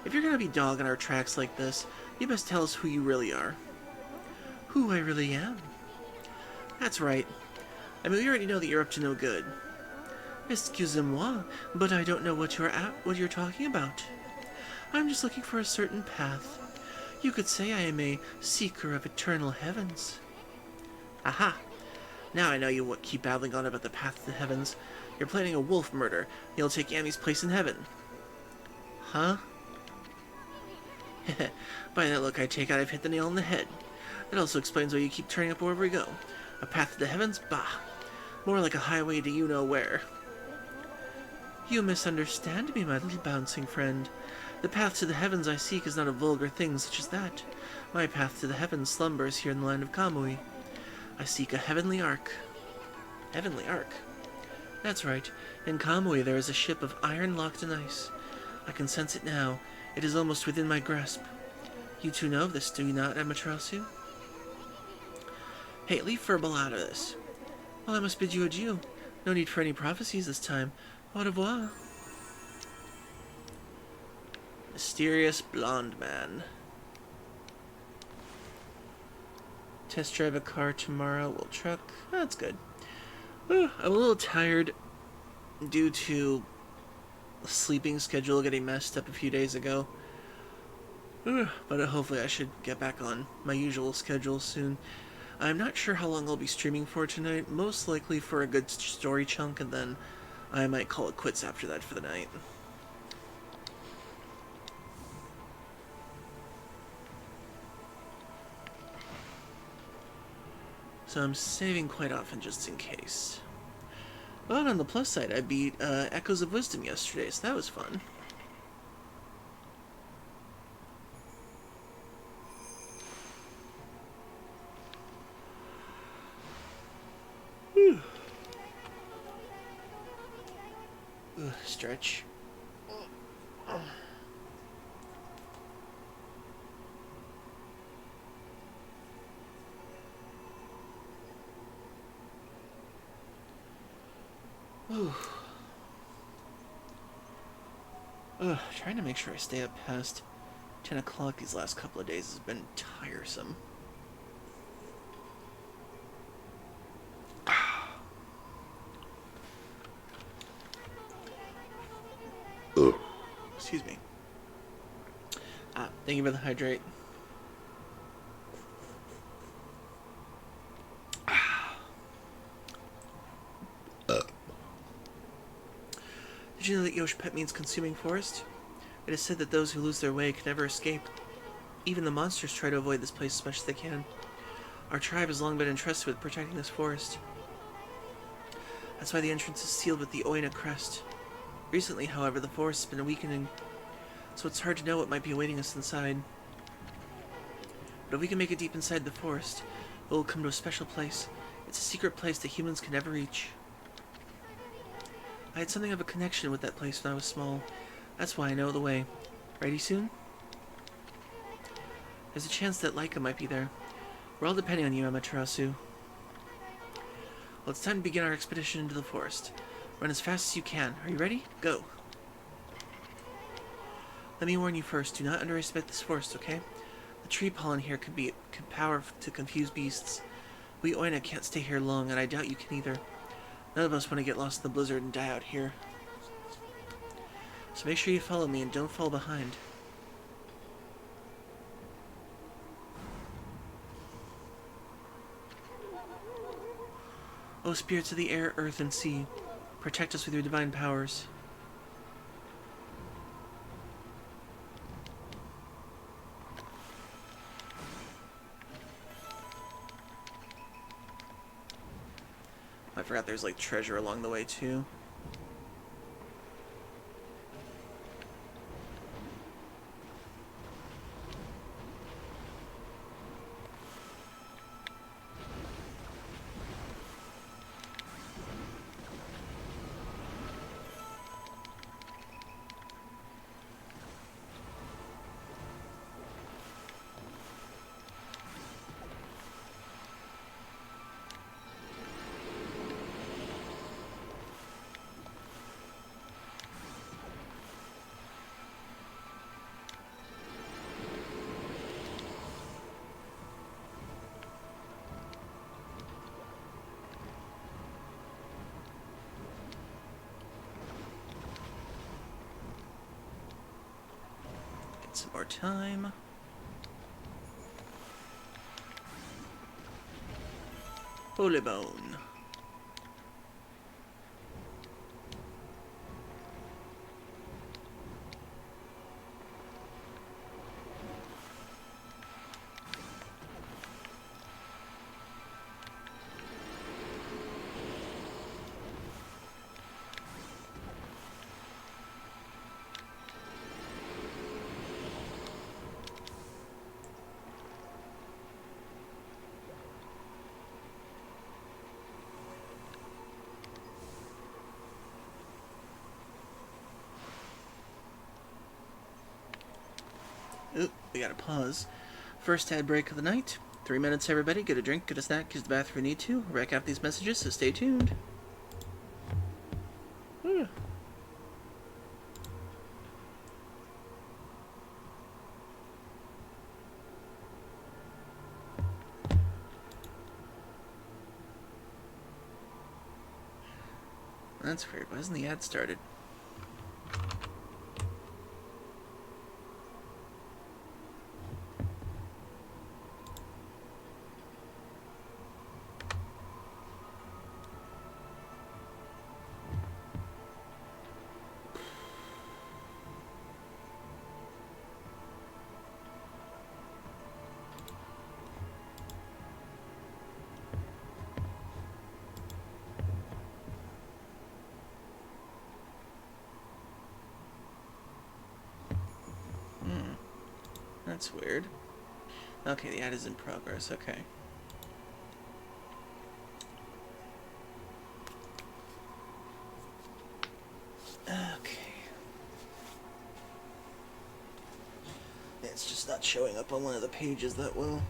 If you're gonna be dogging our tracks like this, you best tell us who you really are. Who I really am? That's right. I mean, we already know that you're up to no good. Excusez-moi, but I don't know what you're talking about. I'm just looking for a certain path. You could say I am a seeker of eternal heavens. Aha! Now I know you keep babbling on about the path to the heavens. You're planning a wolf murder. You'll take Amy's place in heaven. Huh? By that look, I take it I've hit the nail on the head. That also explains why you keep turning up wherever we go. A path to the heavens? Bah! More like a highway to you-know-where. You misunderstand me, my little bouncing friend. The path to the heavens I seek is not a vulgar thing such as that. My path to the heavens slumbers here in the land of Kamui. I seek a heavenly ark. Heavenly ark? That's right. In Kamui there is a ship of iron locked in ice. I can sense it now. It is almost within my grasp. You two know of this, do you not, Amaterasu? Hey, leave Furball out of this. Well, I must bid you adieu. No need for any prophecies this time. Au revoir. Mysterious blonde man. Test drive a car tomorrow. We'll truck. That's good. I'm a little tired due to the sleeping schedule getting messed up a few days ago. But hopefully I should get back on my usual schedule soon. I'm not sure how long I'll be streaming for tonight. Most likely for a good story chunk, and then I might call it quits after that for the night. So I'm saving quite often just in case. But on the plus side, I beat Echoes of Wisdom yesterday, so that was fun. Whew. Stretch. Trying to make sure I stay up past 10 o'clock these last couple of days has been tiresome. Excuse me. Thank you for the hydrate. Did you know that Yoshpet means consuming forest? It is said that those who lose their way can never escape. Even the monsters try to avoid this place as much as they can. Our tribe has long been entrusted with protecting this forest. That's why the entrance is sealed with the Oina crest. Recently, however, the forest has been weakening, so it's hard to know what might be awaiting us inside. But if we can make it deep inside the forest, we will come to a special place. It's a secret place that humans can never reach. I had something of a connection with that place when I was small. That's why I know the way. Ready soon? There's a chance that Laika might be there. We're all depending on you, Amaterasu. Well, it's time to begin our expedition into the forest. Run as fast as you can. Are you ready? Go! Let me warn you first, do not underestimate this forest, okay? The tree pollen here could power to confuse beasts. We Oina can't stay here long, and I doubt you can either. None of us want to get lost in the blizzard and die out here. So make sure you follow me and don't fall behind. O spirits of the air, earth, and sea, protect us with your divine powers. I forgot there's like treasure along the way too. Some more time. Holy bone. Oop, we gotta pause. First ad break of the night. 3 minutes, everybody. Get a drink, get a snack, use the bathroom if you need to. We're back after these messages, so stay tuned. Whew. That's weird. Why hasn't the ad started? That's weird. Okay, the ad is in progress. Okay. Okay. It's just not showing up on one of the pages that well.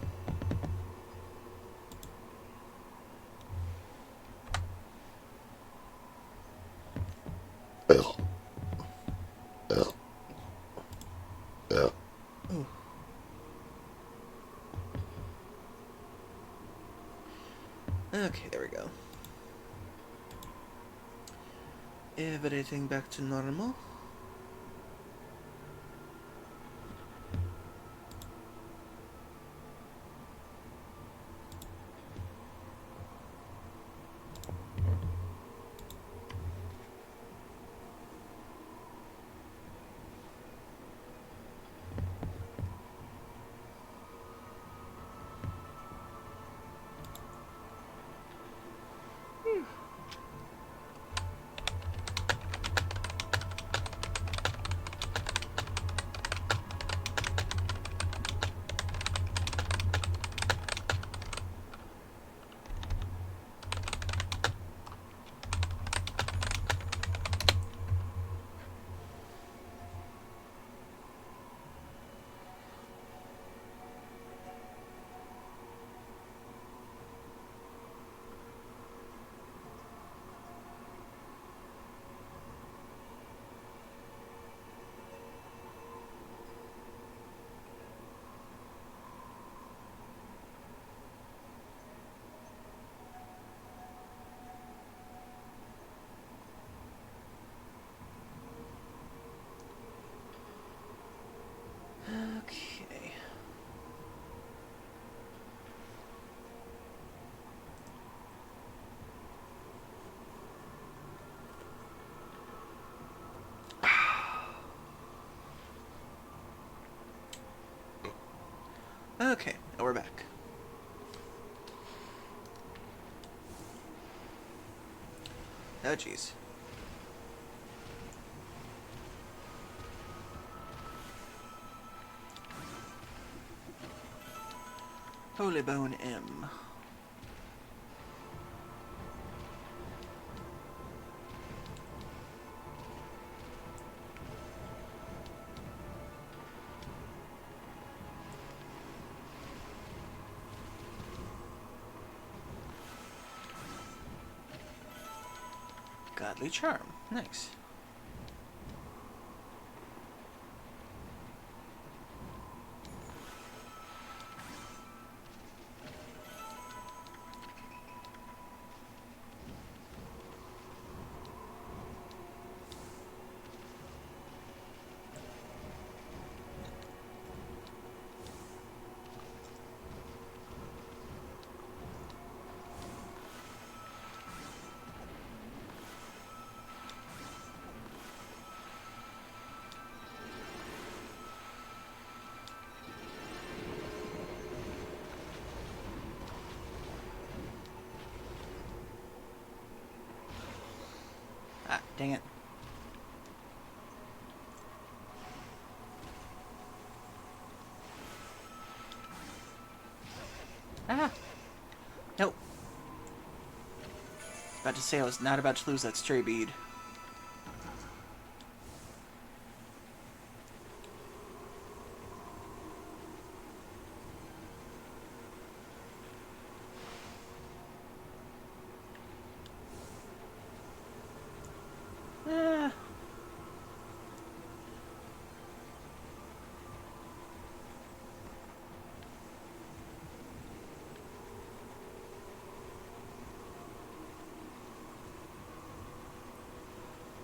Okay, there we go. Everything back to normal. Okay, now we're back. Oh, jeez. Holy Bone M. Godly Charm. Nice. Ah, dang it. Ah! Nope. About to say I was not about to lose that stray bead. Ah.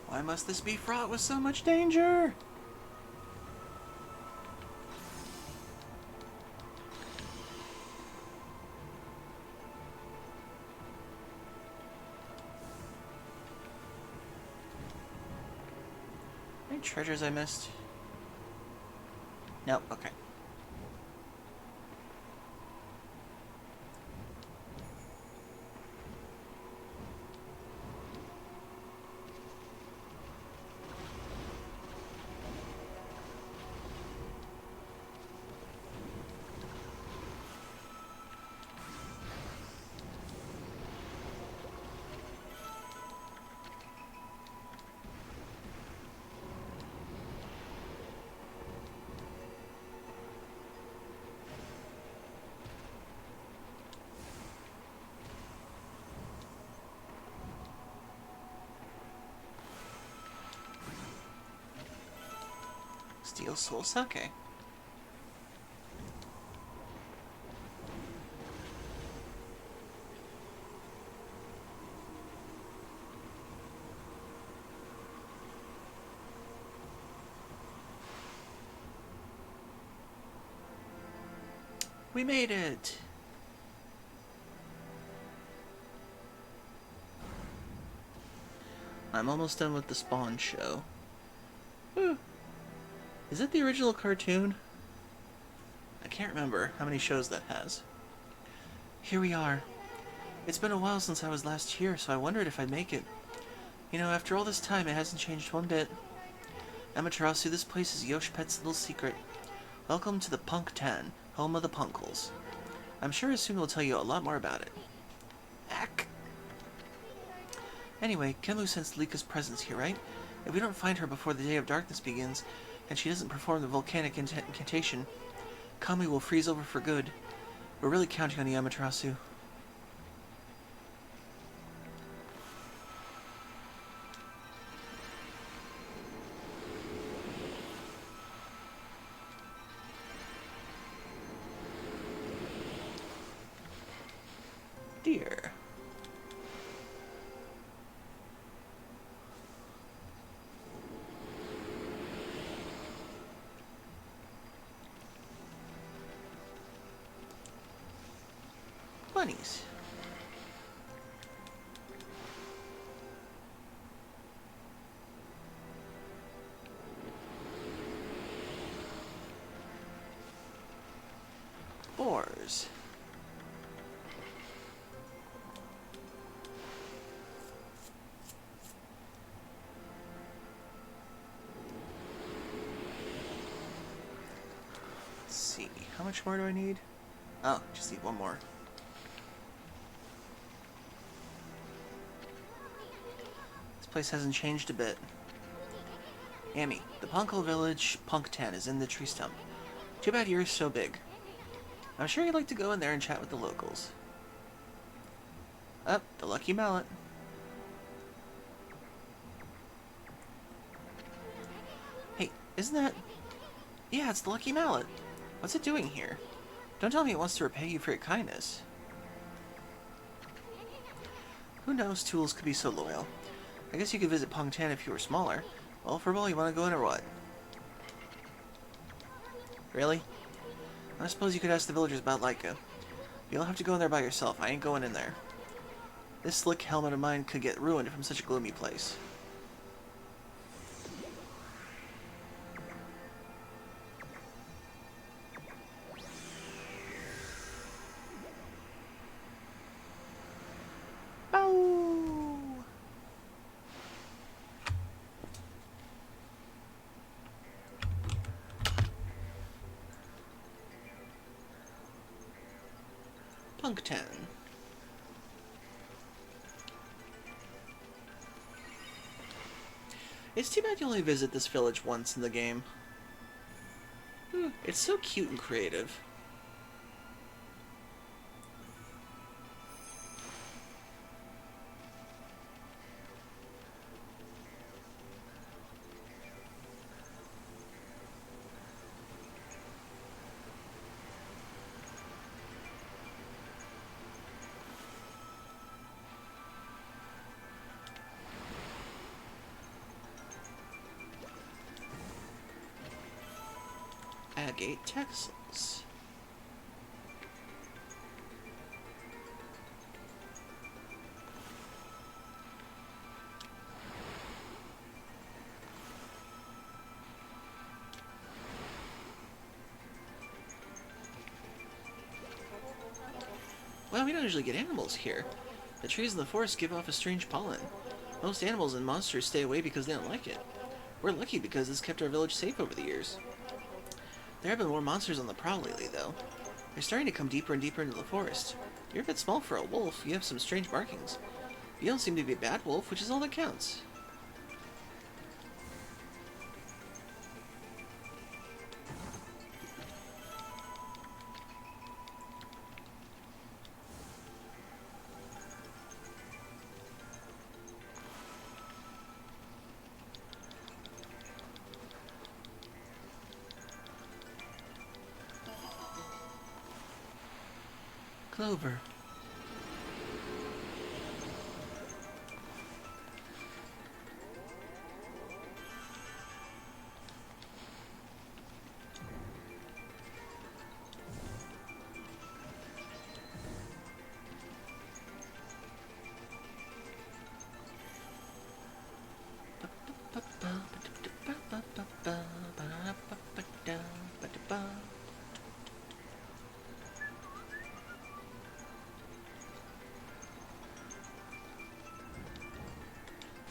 Why must this be fraught with so much danger? Any treasures I missed? Nope, okay. Steel Soul Sake. We made it! I'm almost done with the Spawn show. Whew. Is it the original cartoon? I can't remember how many shows that has. Here we are. It's been a while since I was last here, so I wondered if I'd make it. You know, after all this time, it hasn't changed one bit. Amaterasu, this place is Yosh Pet's little secret. Welcome to the Punk Tan, home of the Punkles. I'm sure soon we'll tell you a lot more about it. Ack. Anyway, Kemu sensed Lika's presence here, right? If we don't find her before the Day of Darkness begins, and she doesn't perform the volcanic incantation, Kami will freeze over for good. We're really counting on you, Amaterasu. Dear. Bunnies. spores. Let's see, how much more do I need? Oh, just need one more. This place hasn't changed a bit. Amy, the Punkle Village Punk Tent is in the tree stump. Too bad yours so big. I'm sure you'd like to go in there and chat with the locals. Up, the Lucky Mallet. Hey, isn't that... Yeah, it's the Lucky Mallet. What's it doing here? Don't tell me it wants to repay you for your kindness. Who knows tools could be so loyal? I guess you could visit Pong Tan if you were smaller. Well, for ball, you want to go in or what? Really? I suppose you could ask the villagers about Laika. You'll have to go in there by yourself. I ain't going in there. This slick helmet of mine could get ruined from such a gloomy place. Punktown. It's too bad you only visit this village once in the game. It's so cute and creative. Agate Texels. Well, we don't usually get animals here. The trees in the forest give off a strange pollen. Most animals and monsters stay away because they don't like it. We're lucky because it's kept our village safe over the years. There have been more monsters on the prowl lately, though. They're starting to come deeper and deeper into the forest. You're a bit small for a wolf. You have some strange markings. You don't seem to be a bad wolf, which is all that counts. Clover.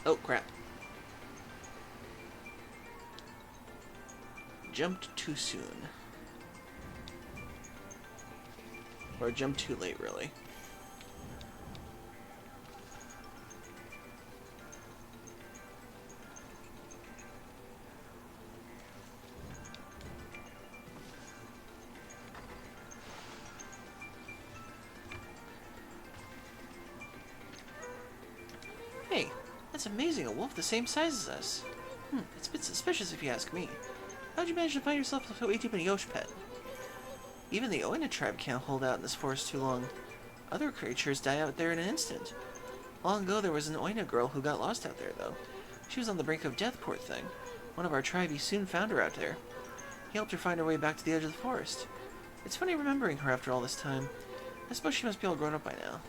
Oh, crap. Jumped too soon. Or jumped too late, really. Hey, that's amazing, a wolf the same size as us. It's a bit suspicious if you ask me. How'd you manage to find yourself so deep in a Yosh pet? Even the Oina tribe can't hold out in this forest too long. Other creatures die out there in an instant. Long ago there was an Oina girl who got lost out there, though. She was on the brink of death, poor thing. One of our tribe soon found her out there. He helped her find her way back to the edge of the forest. It's funny remembering her after all this time. I suppose she must be all grown up by now.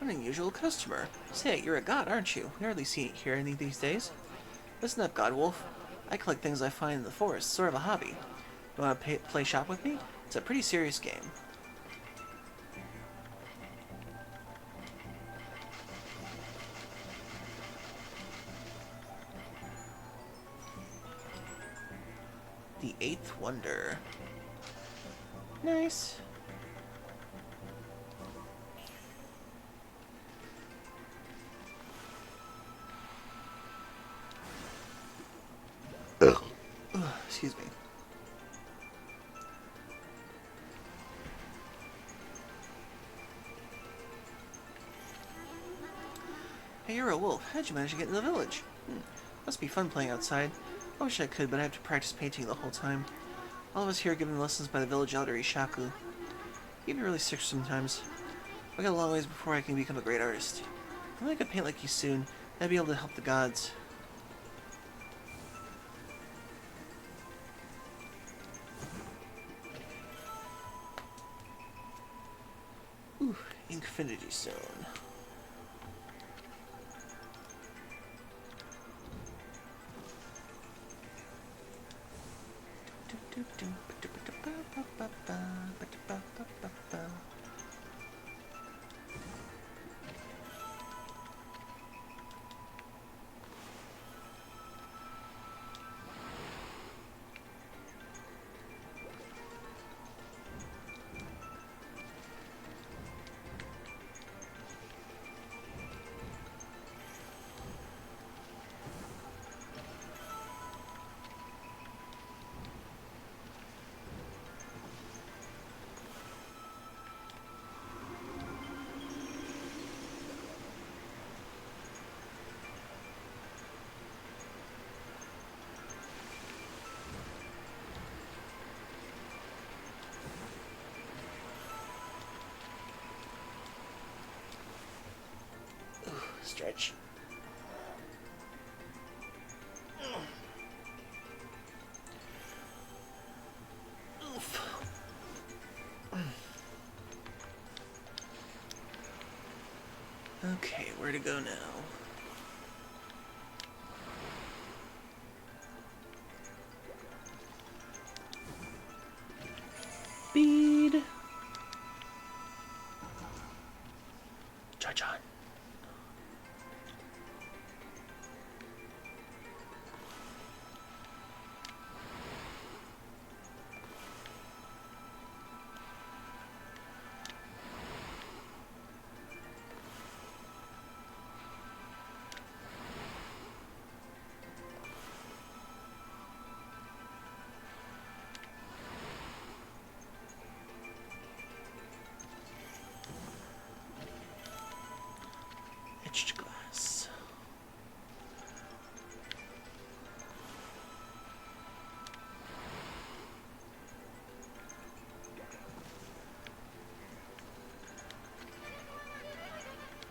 What an unusual customer. Say, you're a god, aren't you? We hardly hear any these days. Listen up, God Wolf. I collect things I find in the forest, sort of a hobby. You want to play shop with me? It's a pretty serious game. The Eighth Wonder. Nice. Ugh, excuse me. Hey, you're a wolf. How'd you manage to get in the village? Must be fun playing outside. I wish I could, but I have to practice painting the whole time. All of us here are given lessons by the village elder Ishaku. He'd be really sick sometimes. I got a long ways before I can become a great artist. If I could paint like you soon, I'd be able to help the gods. Ooh, Infinity Stone. Stretch. Oof. Okay, where to go now? Speed. Charge on. Etched glass.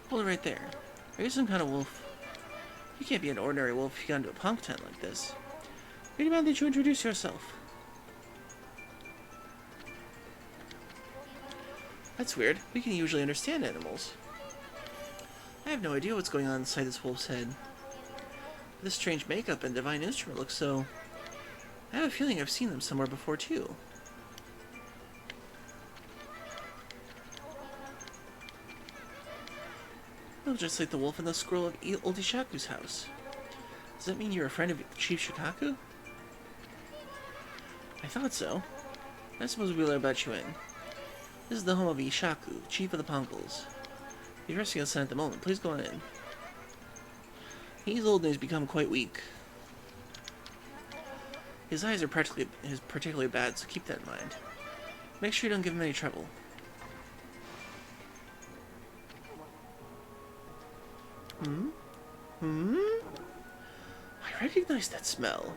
Hold it right there. Are you some kind of wolf? You can't be an ordinary wolf if you got into a punk tent like this. We demand that you introduce yourself. That's weird. We can usually understand animals. I have no idea what's going on inside this wolf's head. This strange makeup and divine instrument looks so... I have a feeling I've seen them somewhere before, too. Oh, just like the wolf and the squirrel of Old Ishaku's house. Does that mean you're a friend of Chief Shikaku? I thought so. I suppose we'll let about you in. This is the home of Ishaku, Chief of the Ponkles. He's resting us at the moment. Please go on in. He's old and he's become quite weak. His eyes are particularly bad, so keep that in mind. Make sure you don't give him any trouble. I recognize that smell.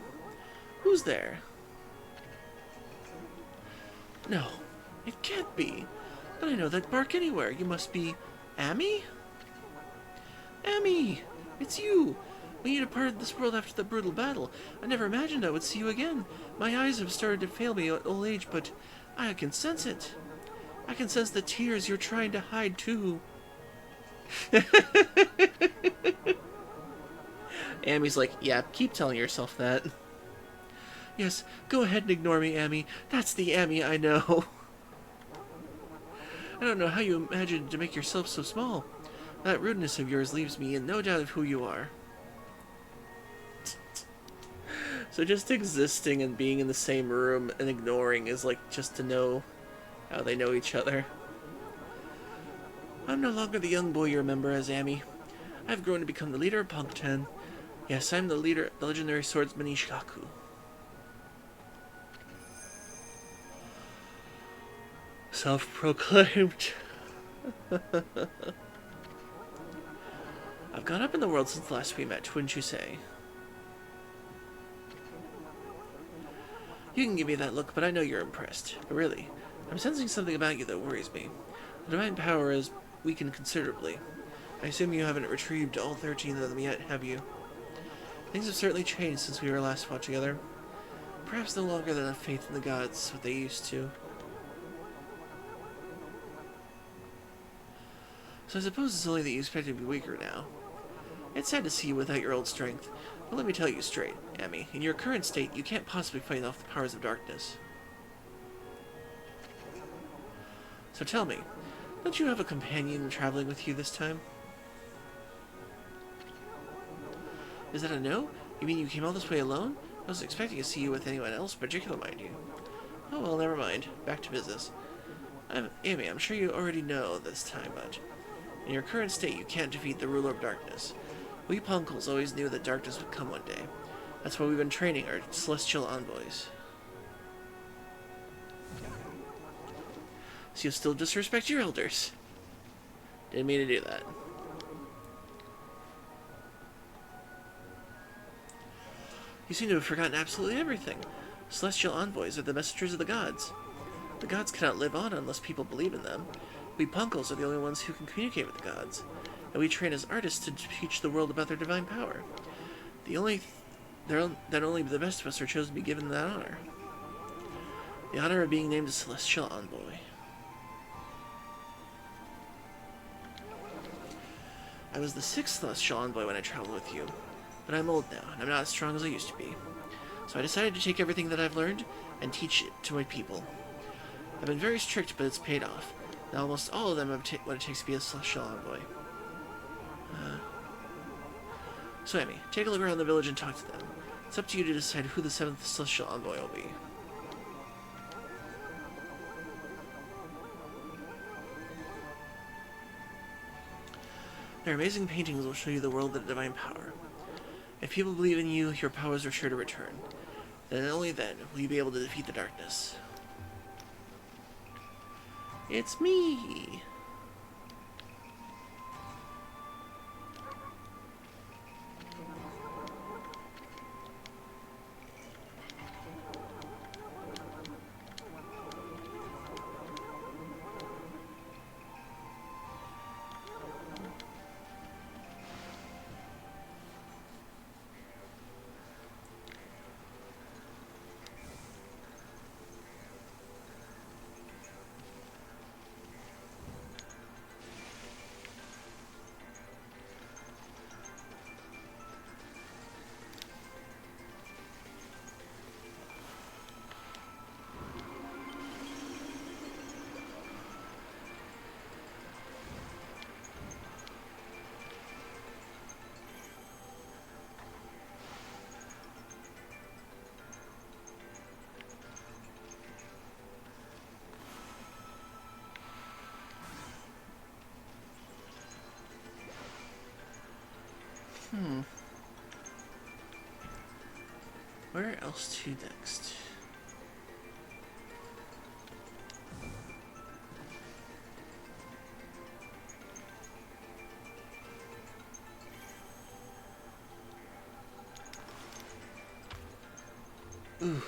Who's there? No, it can't be. But I know that bark anywhere. You must be... Amy? Amy! It's you! We departed this world after the brutal battle. I never imagined I would see you again. My eyes have started to fail me at old age, but I can sense it. I can sense the tears you're trying to hide, too. Amy's like, yeah, keep telling yourself that. Yes, go ahead and ignore me, Amy. That's the Amy I know. I don't know how you imagined to make yourself so small. That rudeness of yours leaves me in no doubt of who you are. So just existing and being in the same room and ignoring is like just to know how they know each other. I'm no longer the young boy you remember as Amy. I've grown to become the leader of Punkten. Yes, I'm the leader, the legendary swordsman Ishikaku. Self-proclaimed. I've gone up in the world since last we met, wouldn't you say? You can give me that look, but I know you're impressed. But really, I'm sensing something about you that worries me. The divine power has weakened considerably. I assume you haven't retrieved all 13 of them yet, have you? Things have certainly changed since we were last fought together. Perhaps no longer than a faith in the gods, what they used to. So I suppose it's only that you expect to be weaker now. It's sad to see you without your old strength, but let me tell you straight, Amy, in your current state, you can't possibly fight off the powers of darkness. So tell me, don't you have a companion traveling with you this time? Is that a no? You mean you came all this way alone? I was expecting to see you with anyone else in particular, mind you. Oh well, never mind. Back to business. Amy, I'm sure you already know this time, but in your current state, you can't defeat the ruler of darkness. We Punkles always knew that darkness would come one day. That's why we've been training our celestial envoys. So you'll still disrespect your elders. Didn't mean to do that. You seem to have forgotten absolutely everything. Celestial envoys are the messengers of the gods. The gods cannot live on unless people believe in them. We Punkles are the only ones who can communicate with the gods, and we train as artists to teach the world about their divine power. Only the best of us are chosen to be given that honor. The honor of being named a celestial envoy. I was the 6th celestial envoy when I traveled with you, but I'm old now, and I'm not as strong as I used to be. So I decided to take everything that I've learned and teach it to my people. I've been very strict, but it's paid off. Now almost all of them have what it takes to be a celestial envoy. So Amy, take a look around the village and talk to them. It's up to you to decide who the 7th celestial envoy will be. Their amazing paintings will show you the world of the divine power. If people believe in you, your powers are sure to return. Then and only then will you be able to defeat the darkness. It's me! Where else to next? Ooh.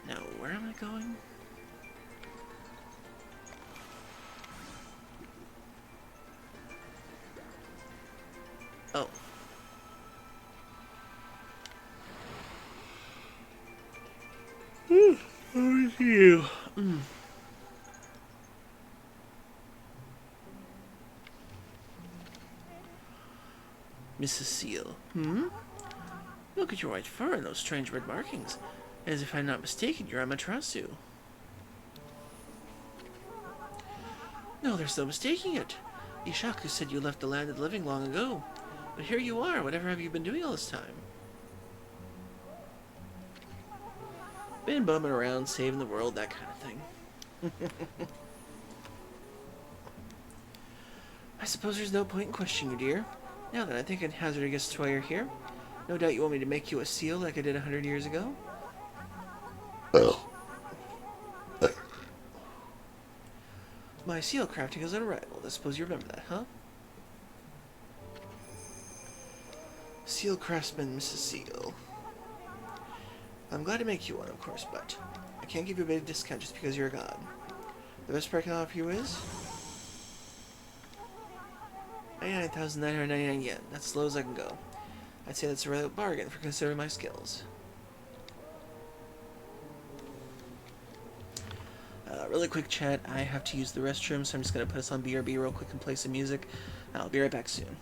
Now, where am I going? Oh. You. Mrs. Seal. Look at your white fur and those strange red markings. As if I'm not mistaken, you're Amaterasu. No, there's no mistaking it. Ishaku said you left the land of the living long ago. But here you are. Whatever have you been doing all this time? Been bumming around, saving the world, that kind of thing. I suppose there's no point in questioning you, dear. Now then, I think I'd hazard a guess why you're here. No doubt you want me to make you a seal like I did 100 years ago? My seal crafting is unrivaled. I suppose you remember that, huh? Seal craftsman, Mrs. Seal. I'm glad to make you one, of course, but I can't give you a big discount just because you're a god. The best price I can offer you is 99,999 yen. That's as low as I can go. I'd say that's a real bargain for considering my skills. Really quick chat. I have to use the restroom, so I'm just going to put us on BRB real quick and play some music. I'll be right back soon.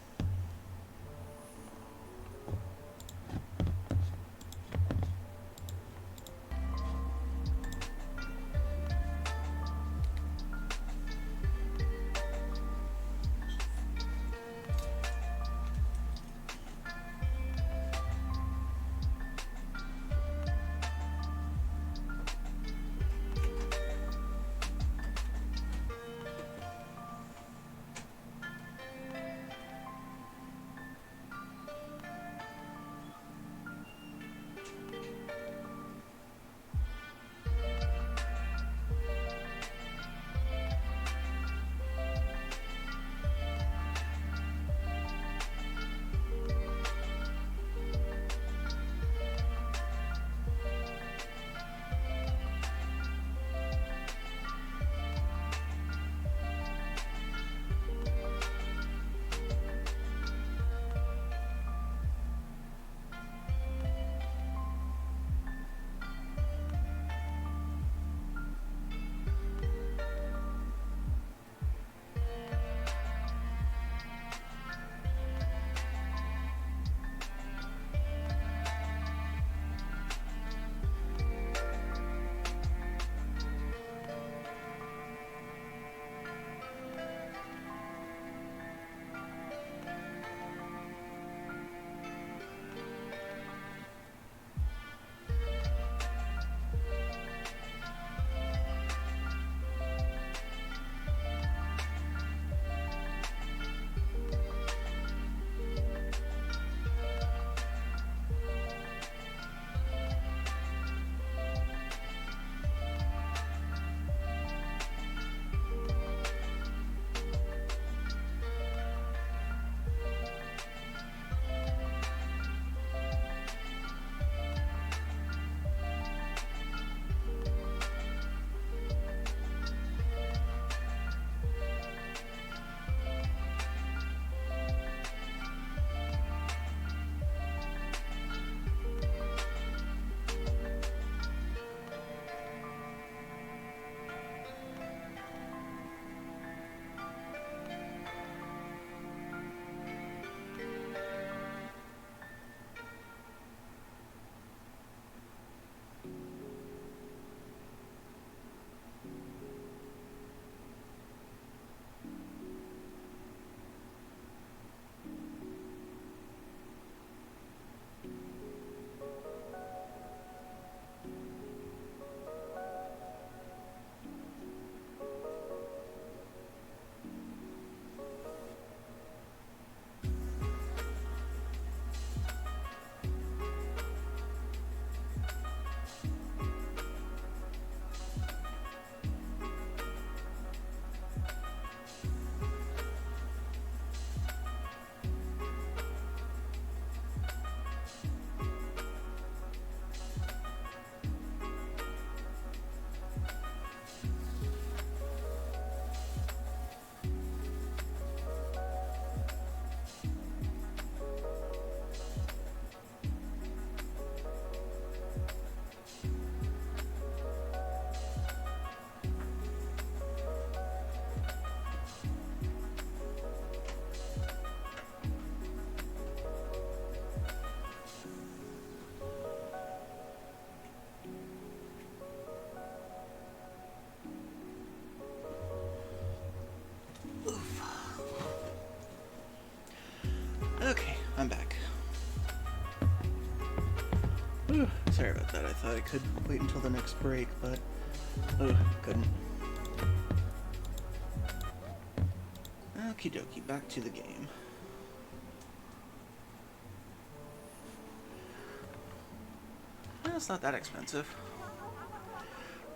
Sorry about that. I thought I could wait until the next break, but couldn't. Okie dokie, back to the game. Well, it's not that expensive.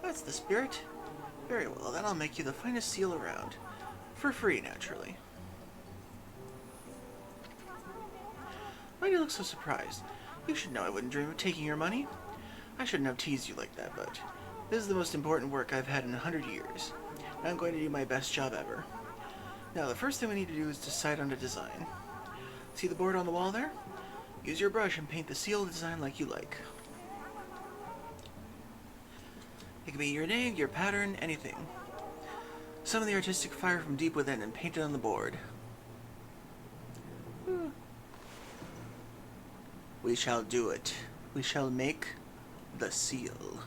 That's the spirit. Very well, then I'll make you the finest seal around. For free, naturally. Why do you look so surprised? You should know I wouldn't dream of taking your money. I shouldn't have teased you like that, but this is the most important work I've had in 100 years. And I'm going to do my best job ever. Now, the first thing we need to do is decide on a design. See the board on the wall there? Use your brush and paint the seal design like you like. It can be your name, your pattern, anything. Summon the artistic fire from deep within and paint it on the board. We shall do it. We shall make the seal.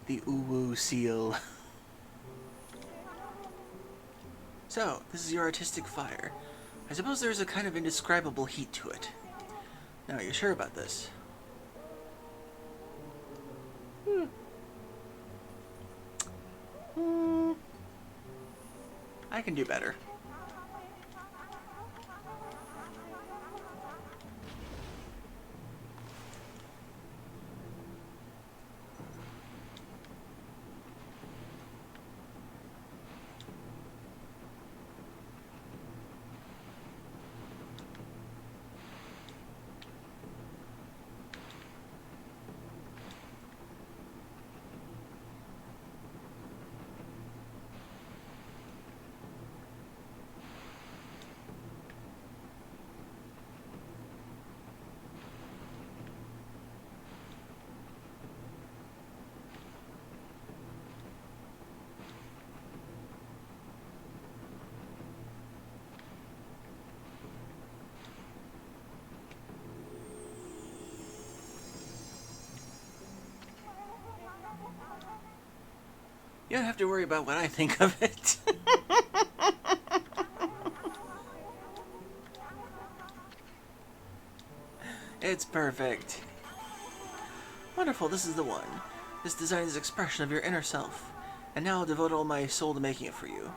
The Uwu seal. So, this is your artistic fire. I suppose there's a kind of indescribable heat to it. Now, are you sure about this? I can do better. You don't have to worry about what I think of it. It's perfect. Wonderful, this is the one. This design is an expression of your inner self. And now I'll devote all my soul to making it for you.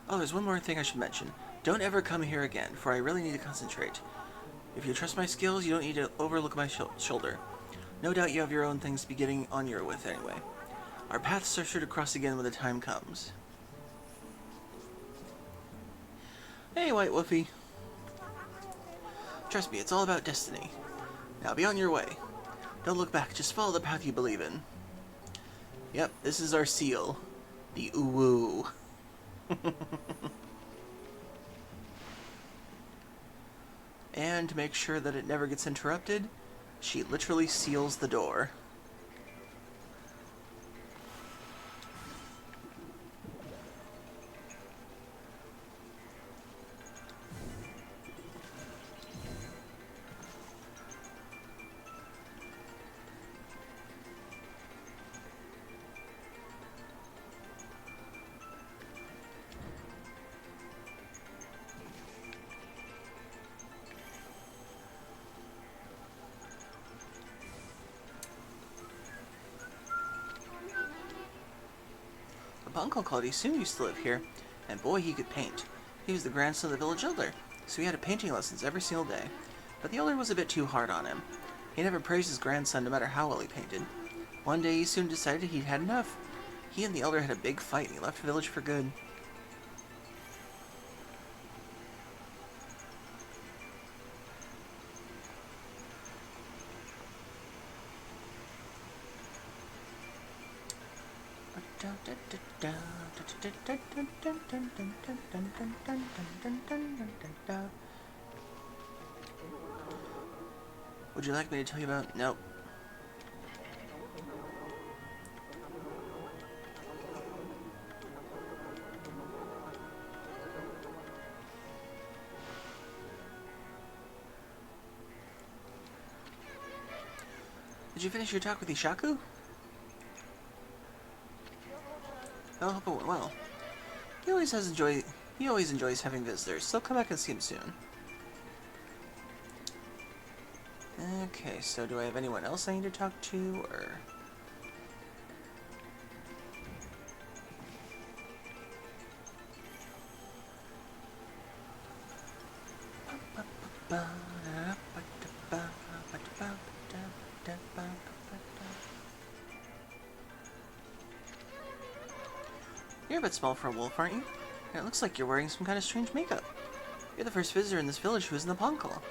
Oh, there's one more thing I should mention. Don't ever come here again, for I really need to concentrate. If you trust my skills, you don't need to overlook my shoulder. No doubt you have your own things to be getting on your with anyway. Our paths are sure to cross again when the time comes. Hey, White Woofy. Trust me, it's all about destiny. Now be on your way. Don't look back, just follow the path you believe in. Yep, this is our seal. The Uwu. And to make sure that it never gets interrupted, she literally seals the door. My uncle called. He soon used to live here, and boy, he could paint. He was the grandson of the village elder, so he had painting lessons every single day. But the elder was a bit too hard on him. He never praised his grandson no matter how well he painted. One day he soon decided he'd had enough. He and the elder had a big fight, and he left the village for good. Would you like me to tell you about... Nope. Did you finish your talk with Ishaku? I hope it went well. He always enjoys having visitors, so come back and see him soon. Okay, so do I have anyone else I need to talk to, or... You're a bit small for a wolf, aren't you? And it looks like you're wearing some kind of strange makeup. You're the first visitor in this village who isn't a Poncle.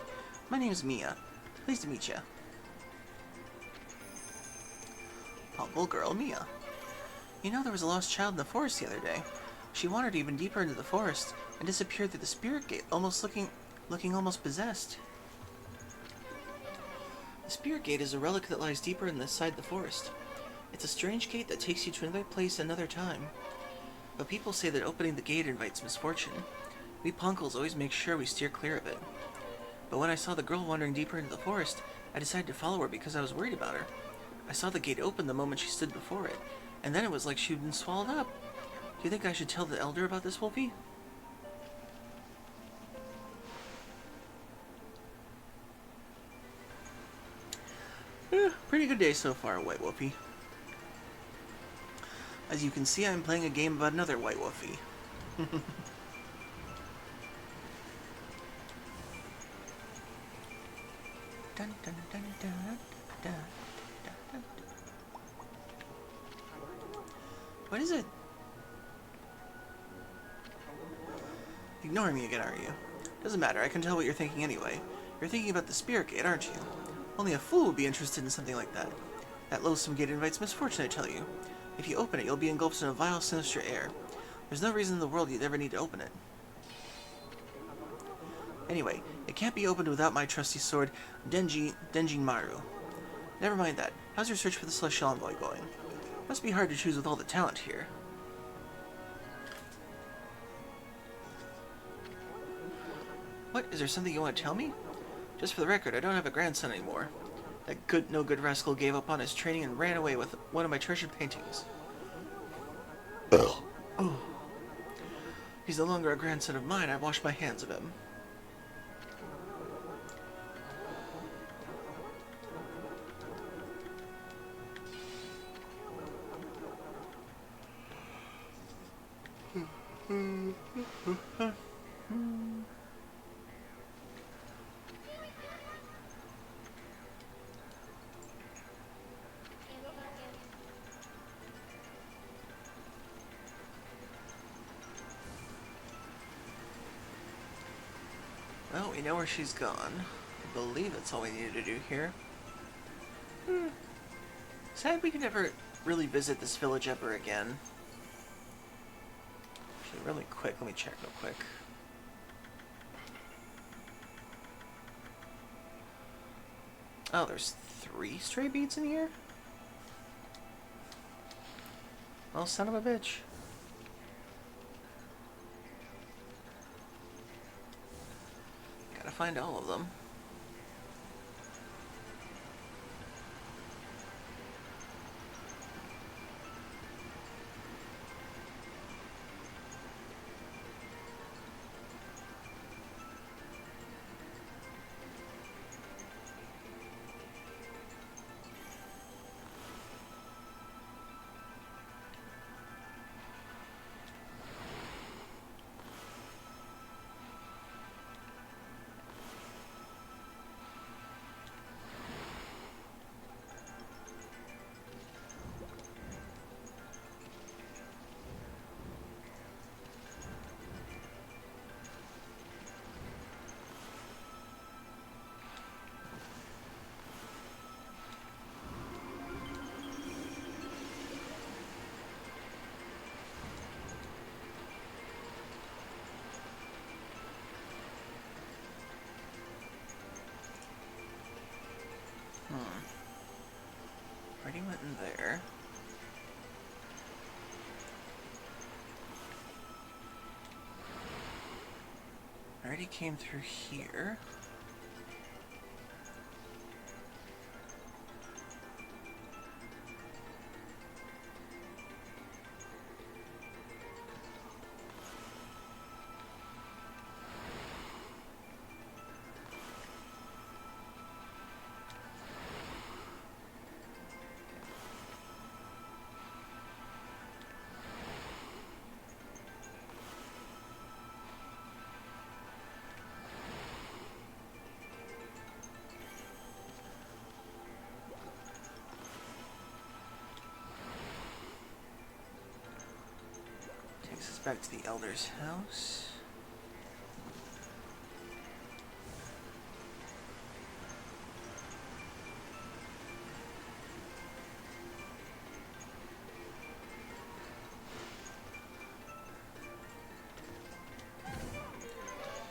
My name's Mia. Pleased to meet you. Poncle girl Mia. You know, there was a lost child in the forest the other day. She wandered even deeper into the forest and disappeared through the spirit gate, looking almost possessed. The spirit gate is a relic that lies deeper inside the forest. It's a strange gate that takes you to another place another time. But people say that opening the gate invites misfortune. We Poncles always make sure we steer clear of it. But when I saw the girl wandering deeper into the forest, I decided to follow her because I was worried about her. I saw the gate open the moment she stood before it, and then it was like she'd been swallowed up. Do you think I should tell the elder about this, Wolfie? Pretty good day so far, White Wolfie. As you can see, I'm playing a game about another White Wolfie. Dun, dun, dun, dun, dun, dun, dun. What is it? Ignoring me again, are you? Doesn't matter, I can tell what you're thinking anyway. You're thinking about the spirit gate, aren't you? Only a fool would be interested in something like that. That loathsome gate invites misfortune, I tell you. If you open it, you'll be engulfed in a vile, sinister air. There's no reason in the world you'd ever need to open it. Anyway, it can't be opened without my trusty sword, Denjin Maru. Never mind that. How's your search for the Celestial Envoy going? Must be hard to choose with all the talent here. What? Is there something you want to tell me? Just for the record, I don't have a grandson anymore. That no-good rascal gave up on his training and ran away with one of my treasured paintings. Oh. He's no longer a grandson of mine. I washed my hands of him. Well, we know where she's gone. I believe that's all we needed to do here. Sad we can never really visit this village ever again. Actually, really quick, let me check real quick. Oh, there's 3 stray beads in here? Well, son of a bitch. Gotta find all of them. went in there. I already came through here. Takes us back to the Elder's house.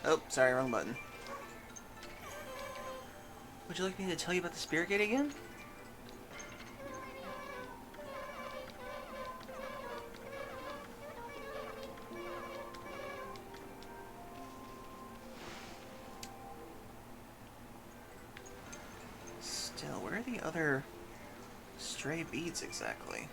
Oh, sorry, wrong button. Would you like me to tell you about the Spirit Gate again? Still, where are the other stray beads exactly?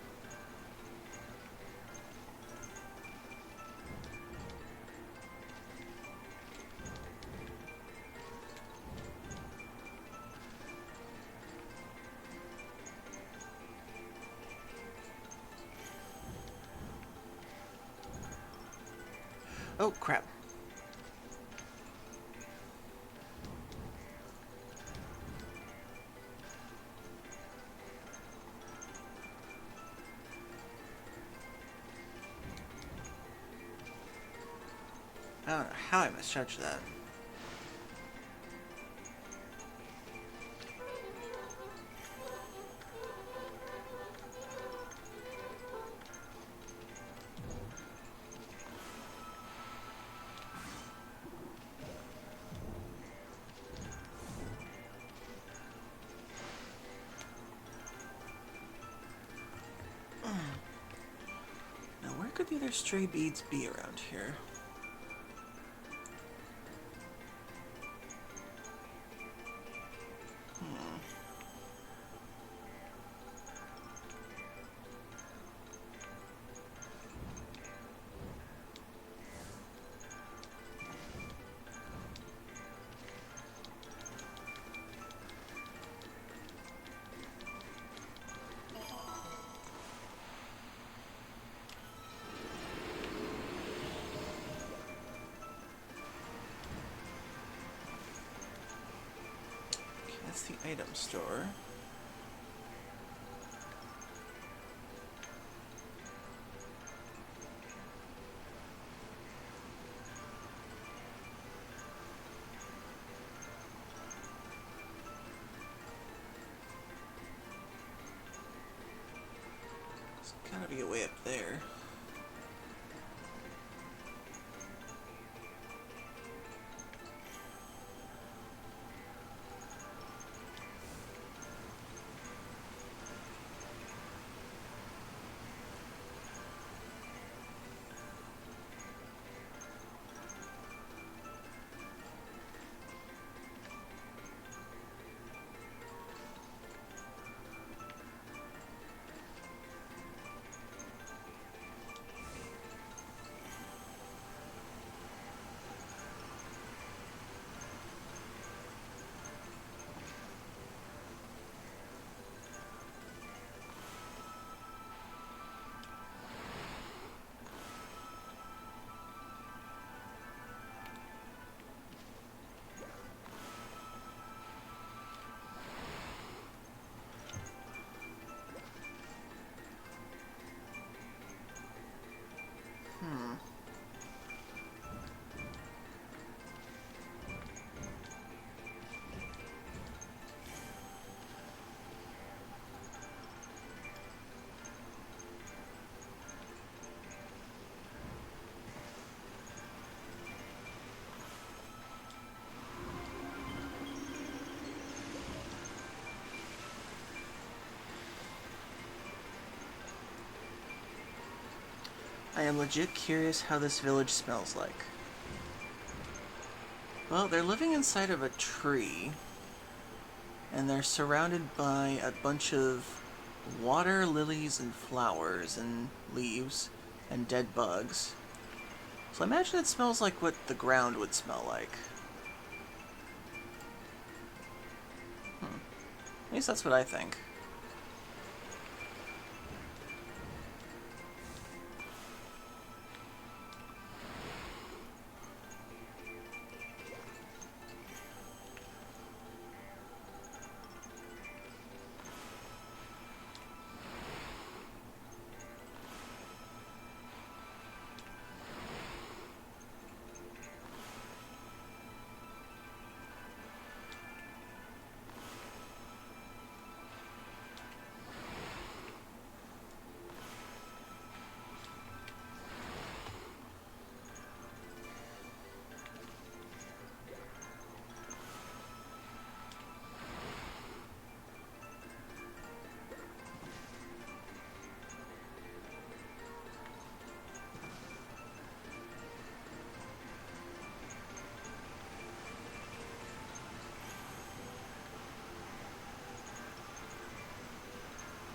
Oh, crap. I don't know how I misjudged that. Now, where could the other stray beads be around here? That's the item store. There's gotta be a way up there. I am legit curious how this village smells like. Well, they're living inside of a tree, and they're surrounded by a bunch of water lilies and flowers and leaves and dead bugs. So I imagine it smells like what the ground would smell like. At least that's what I think.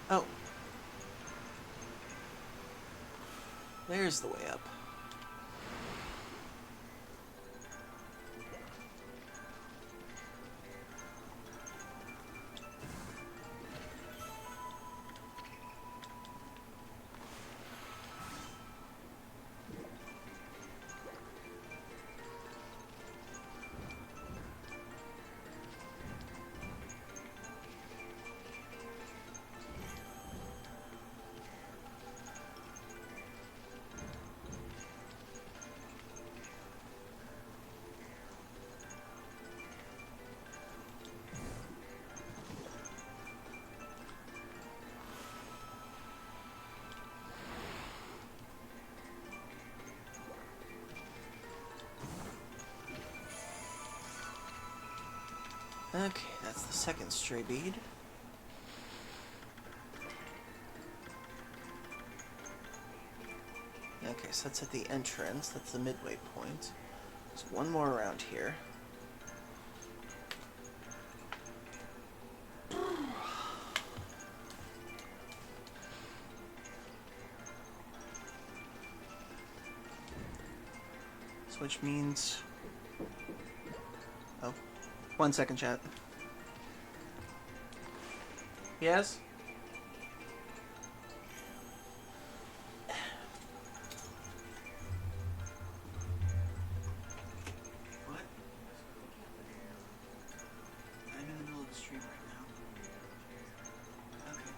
Oh. There's the way up. Okay, that's the second stray bead. Okay, so that's at the entrance. That's the midway point. There's one more around here. So which means... Oh. 1 second, chat. Yes? What? I'm in the middle of the stream right now. Okay.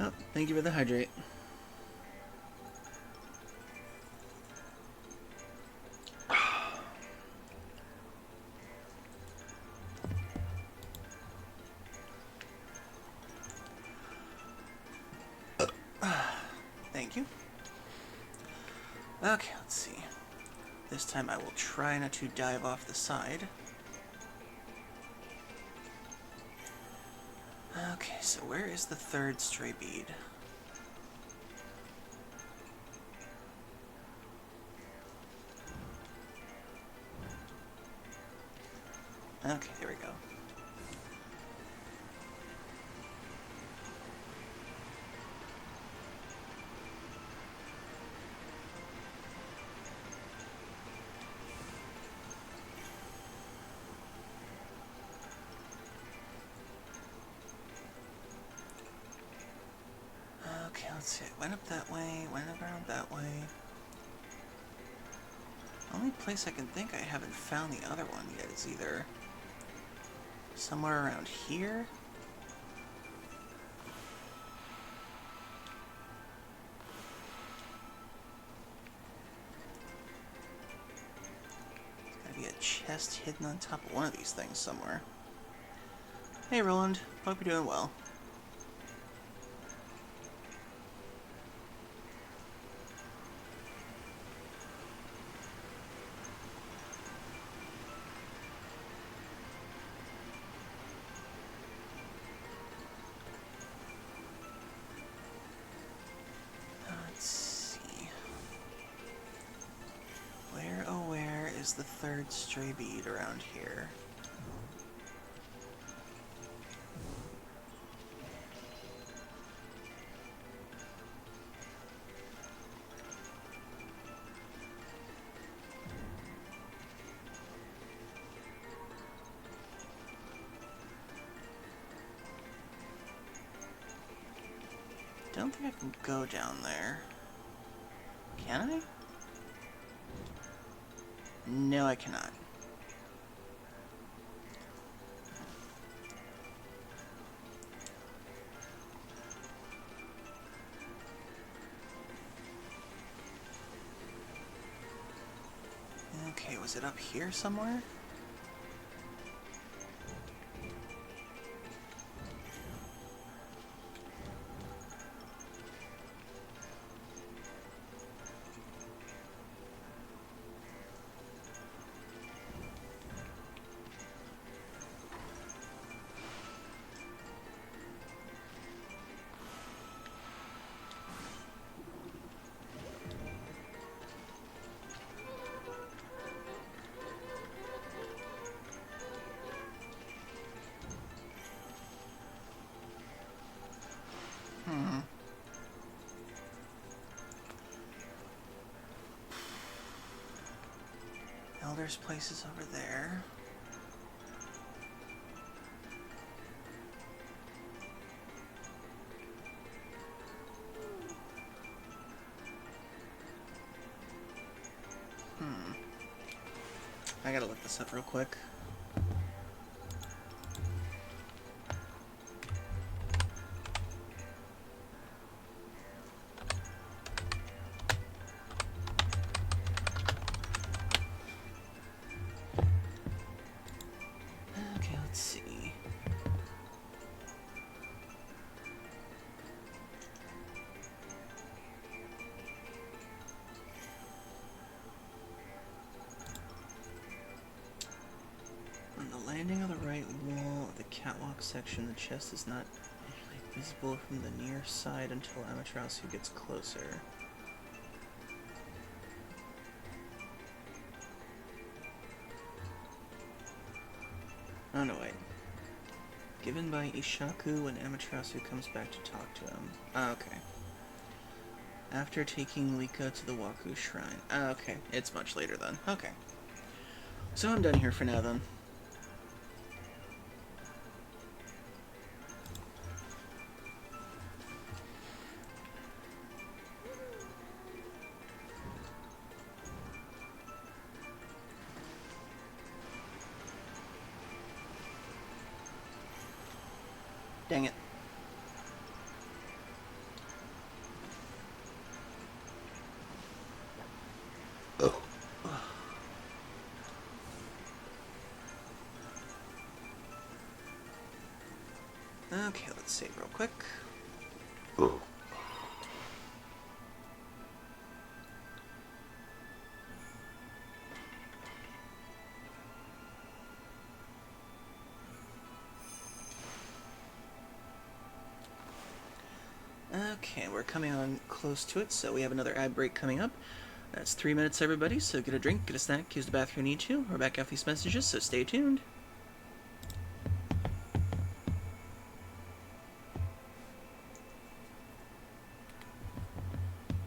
Oh, thank you for the hydrate. Thank you. Okay, let's see. This time I will try not to dive off the side. Okay, so where is the third stray bead? Okay, there we go. Okay, let's see. It went up that way, went around that way. Only place I can think I haven't found the other one yet is either somewhere around here. There's gotta be a chest hidden on top of one of these things somewhere. Hey Roland, hope you're doing well. is the third stray bead around here. Don't think I can go down there. Can I? No, I cannot. Okay, was it up here somewhere? There's places over there. I gotta look this up real quick. Landing on the right wall of the catwalk section, the chest is not visible from the near side until Amaterasu gets closer. Oh no, wait. Given by Ishaku when Amaterasu comes back to talk to him. Ah, okay. After taking Lika to the Waku Shrine. Ah, okay. It's much later then. Okay. So I'm done here for now then. Dang it. Oh. Okay, let's save real quick. Oh. Okay, we're coming on close to it, so we have another ad break coming up. That's 3 minutes, everybody, so get a drink, get a snack, use the bathroom you need to. We're back after these messages, so stay tuned.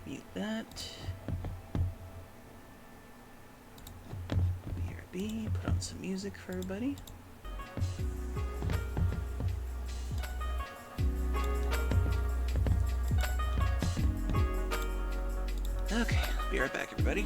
Mute that. BRB, put on some music for everybody. Okay, be right back, everybody.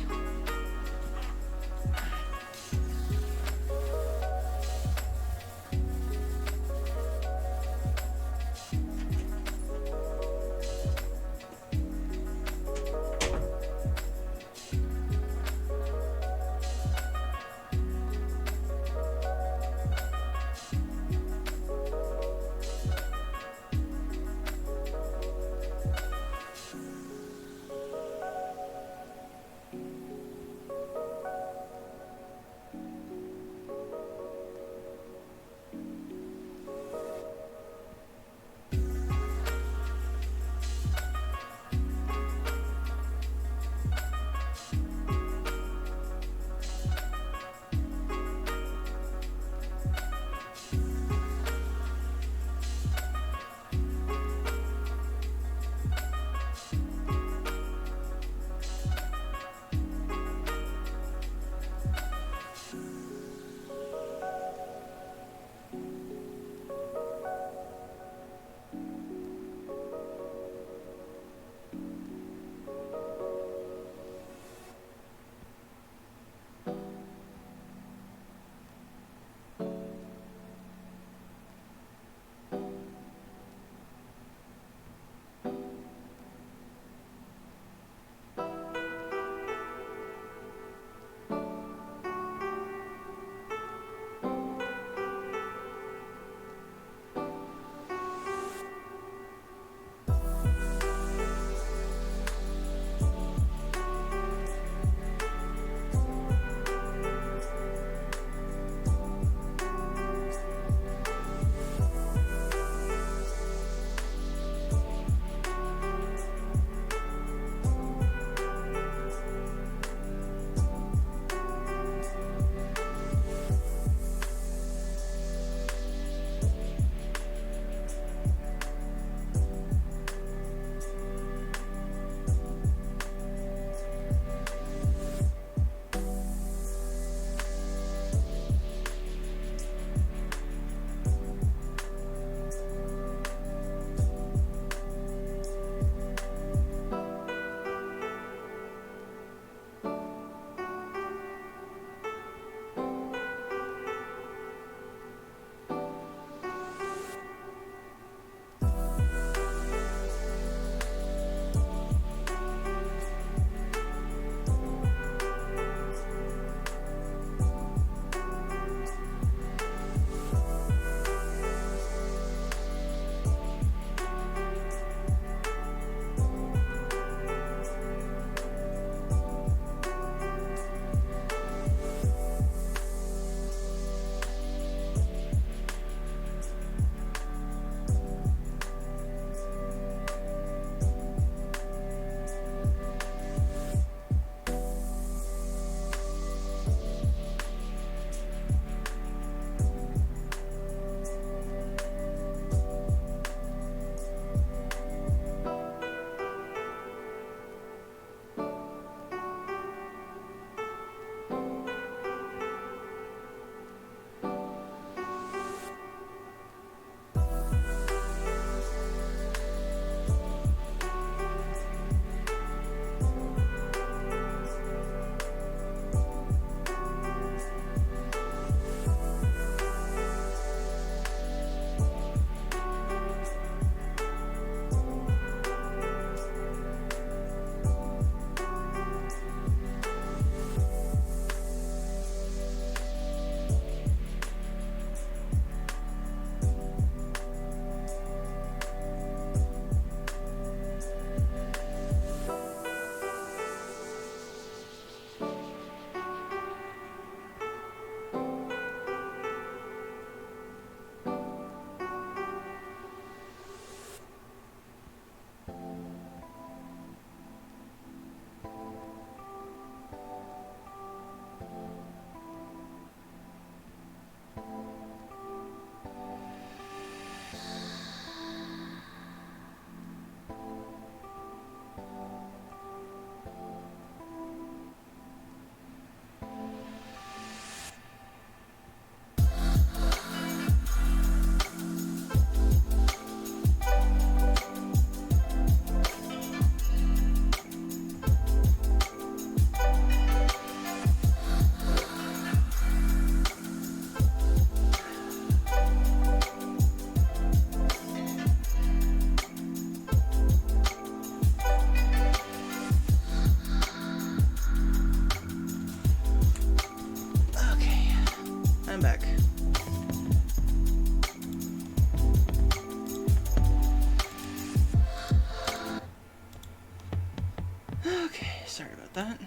Okay, sorry about that.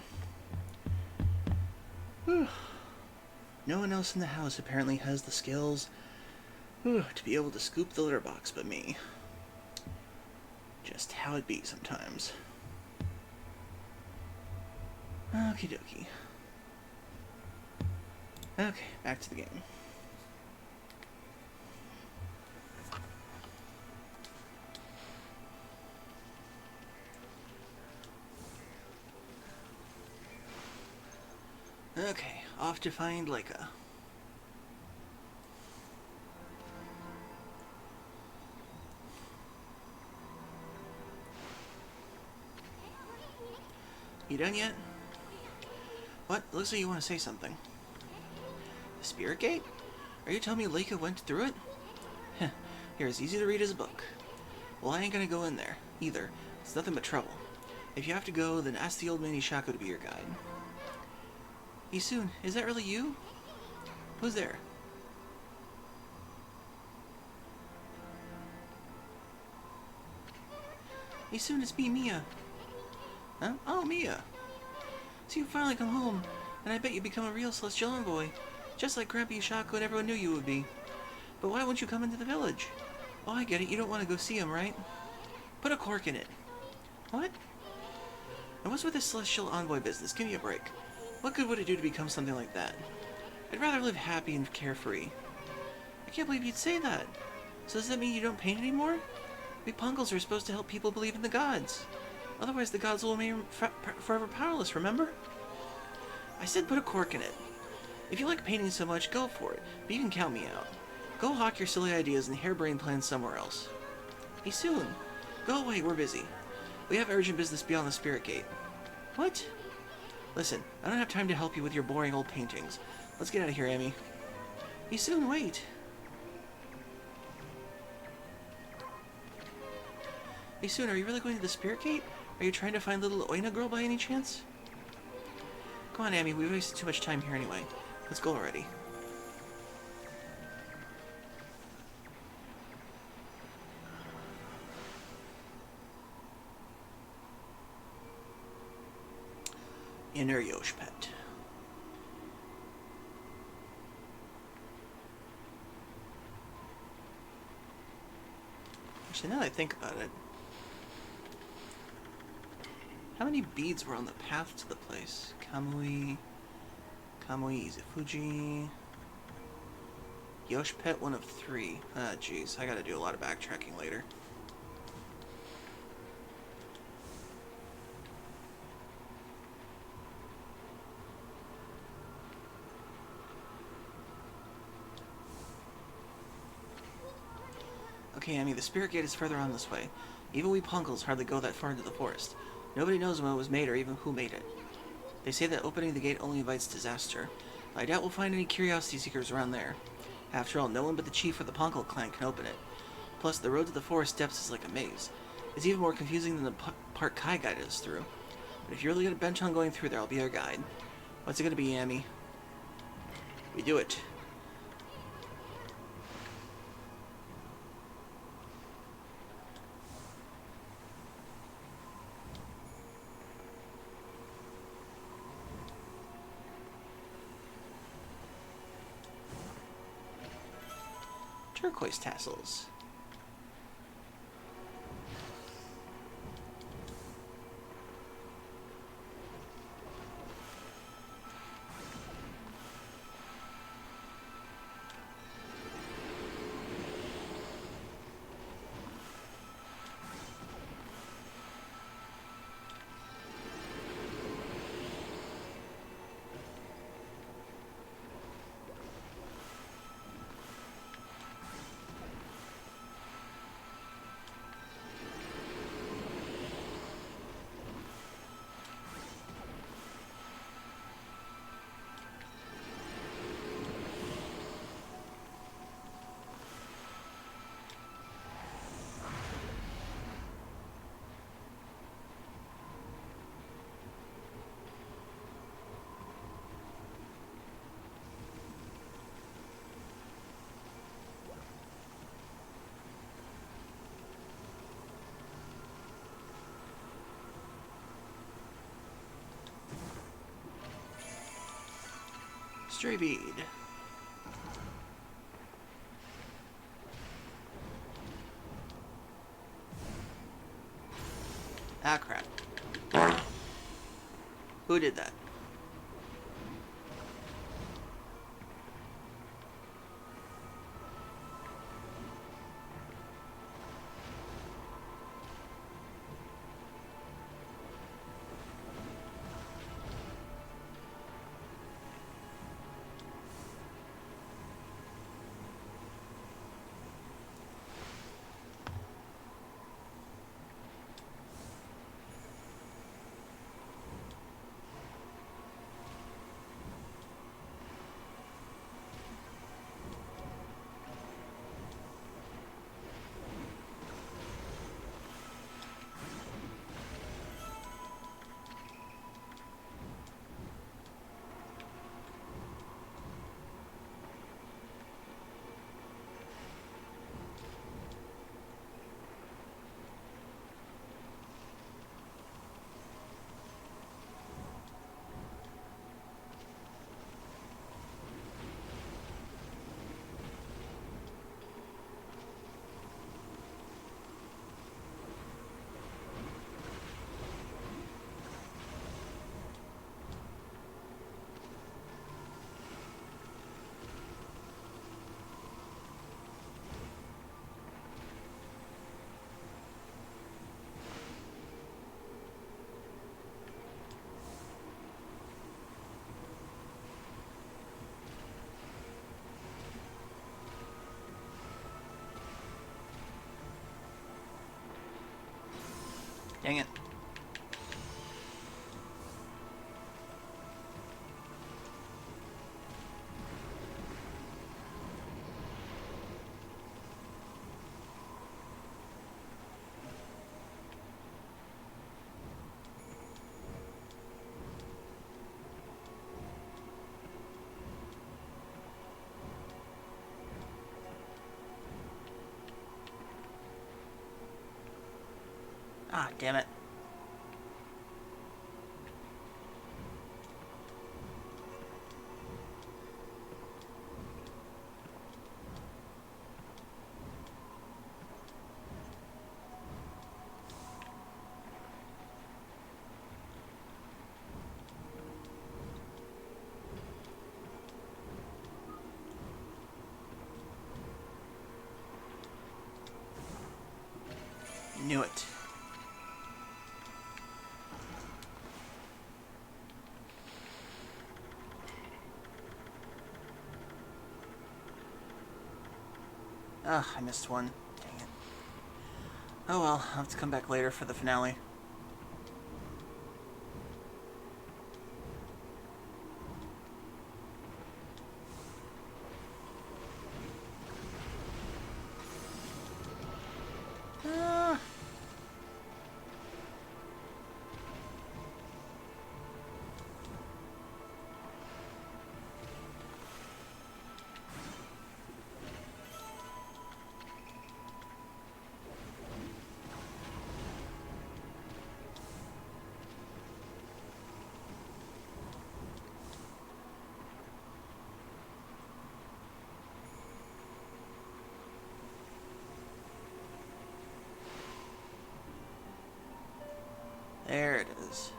Whew. No one else in the house apparently has the skills to be able to scoop the litter box but me. Just how it be sometimes. Okie dokie. Okay, back to the game. Okay, off to find Leica. You done yet? What? Looks like you want to say something. The Spirit Gate? Are you telling me Leica went through it? Heh, you're as easy to read as a book. Well, I ain't gonna go in there, either. It's nothing but trouble. If you have to go, then ask the old man Ishako to be your guide. Isun, is that really you? Who's there? Isun, it's me, Mia. Huh? Oh, Mia. So you finally come home, and I bet you become a real celestial envoy, just like Grandpa Ishako and everyone knew you would be. But why won't you come into the village? Oh, I get it. You don't want to go see him, right? Put a cork in it. What? And what's with this celestial envoy business? Give me a break. What good would it do to become something like that? I'd rather live happy and carefree. I can't believe you'd say that. So does that mean you don't paint anymore? We Pongles are supposed to help people believe in the gods. Otherwise the gods will remain forever powerless, remember? I said put a cork in it. If you like painting so much, go for it, but you can count me out. Go hawk your silly ideas and harebrained plans somewhere else. Hey, soon. Go away, we're busy. We have urgent business beyond the Spirit Gate. What? Listen, I don't have time to help you with your boring old paintings. Let's get out of here, Amy. Hey, soon, wait. Hey, soon, are you really going to the Spirit Gate? Are you trying to find little Oina girl by any chance? Come on, Amy, we've wasted too much time here anyway. Let's go already. Inner Yoshpet. Actually, now that I think about it, how many beads were on the path to the place? Kamui, Izufuji, Yoshpet, 1 of 3. Ah, jeez, I gotta do a lot of backtracking later. Okay, Amy, the Spirit Gate is further on this way. Even we Punkles hardly go that far into the forest. Nobody knows when it was made or even who made it. They say that opening the gate only invites disaster. I doubt we'll find any curiosity seekers around there. After all, no one but the chief of the Punkle clan can open it. Plus, the road to the forest depths is like a maze. It's even more confusing than the part Kai guided us through. But if you're really bent on going through there, I'll be our guide. What's it gonna be, Amy? We do it. Turquoise tassels. Stray bead. Ah, crap. Who did that? Dang it. Ah, damn it. Knew it. Ugh, I missed one. Dang it. Oh well, I'll have to come back later for the finale. There it is.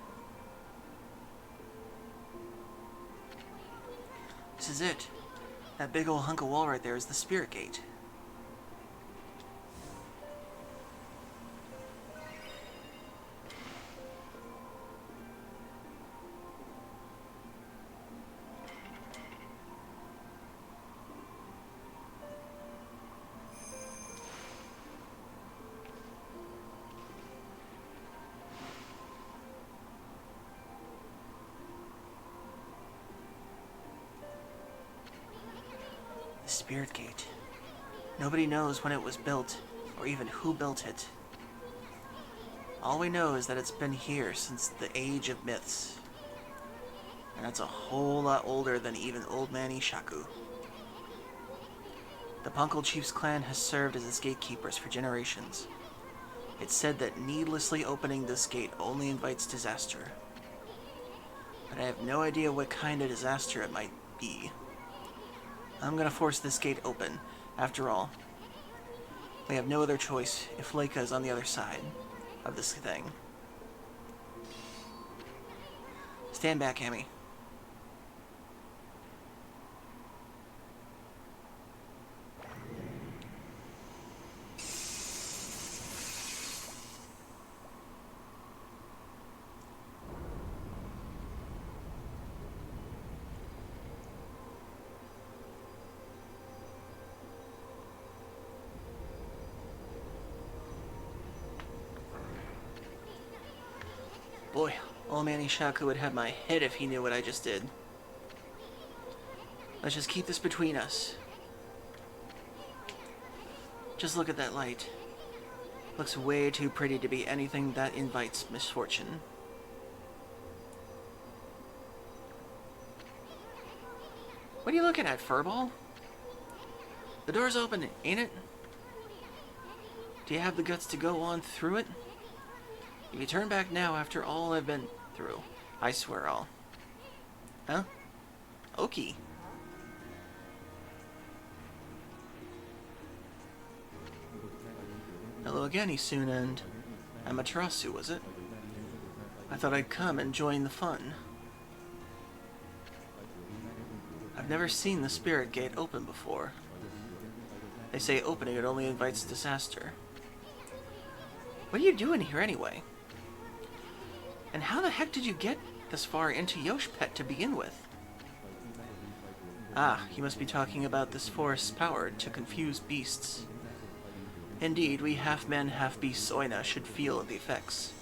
This is it. That big old hunk of wall right there is the spirit gate. The spirit gate. Nobody knows when it was built, or even who built it. All we know is that it's been here since the age of myths. And that's a whole lot older than even Old Man Ishaku. The Punkle Chief's clan has served as its gatekeepers for generations. It's said that needlessly opening this gate only invites disaster. But I have no idea what kind of disaster it might be. I'm gonna force this gate open. After all, we have no other choice if Leica is on the other side of this thing. Stand back, Amy. Boy, old man Ishaku would have my head if he knew what I just did. Let's just keep this between us. Just look at that light. Looks way too pretty to be anything that invites misfortune. What are you looking at, furball? The door's open, ain't it? Do you have the guts to go on through it? If you turn back now after all I've been through, I swear I'll... Huh? Oki. Hello again, Isuna and Amaterasu, was it? I thought I'd come and join the fun. I've never seen the Spirit Gate open before. They say opening it only invites disaster. What are you doing here anyway? And how the heck did you get this far into Yoshpet to begin with? Ah, you must be talking about this forest's power to confuse beasts. Indeed, we half-men, half-beasts Oina should feel the effects.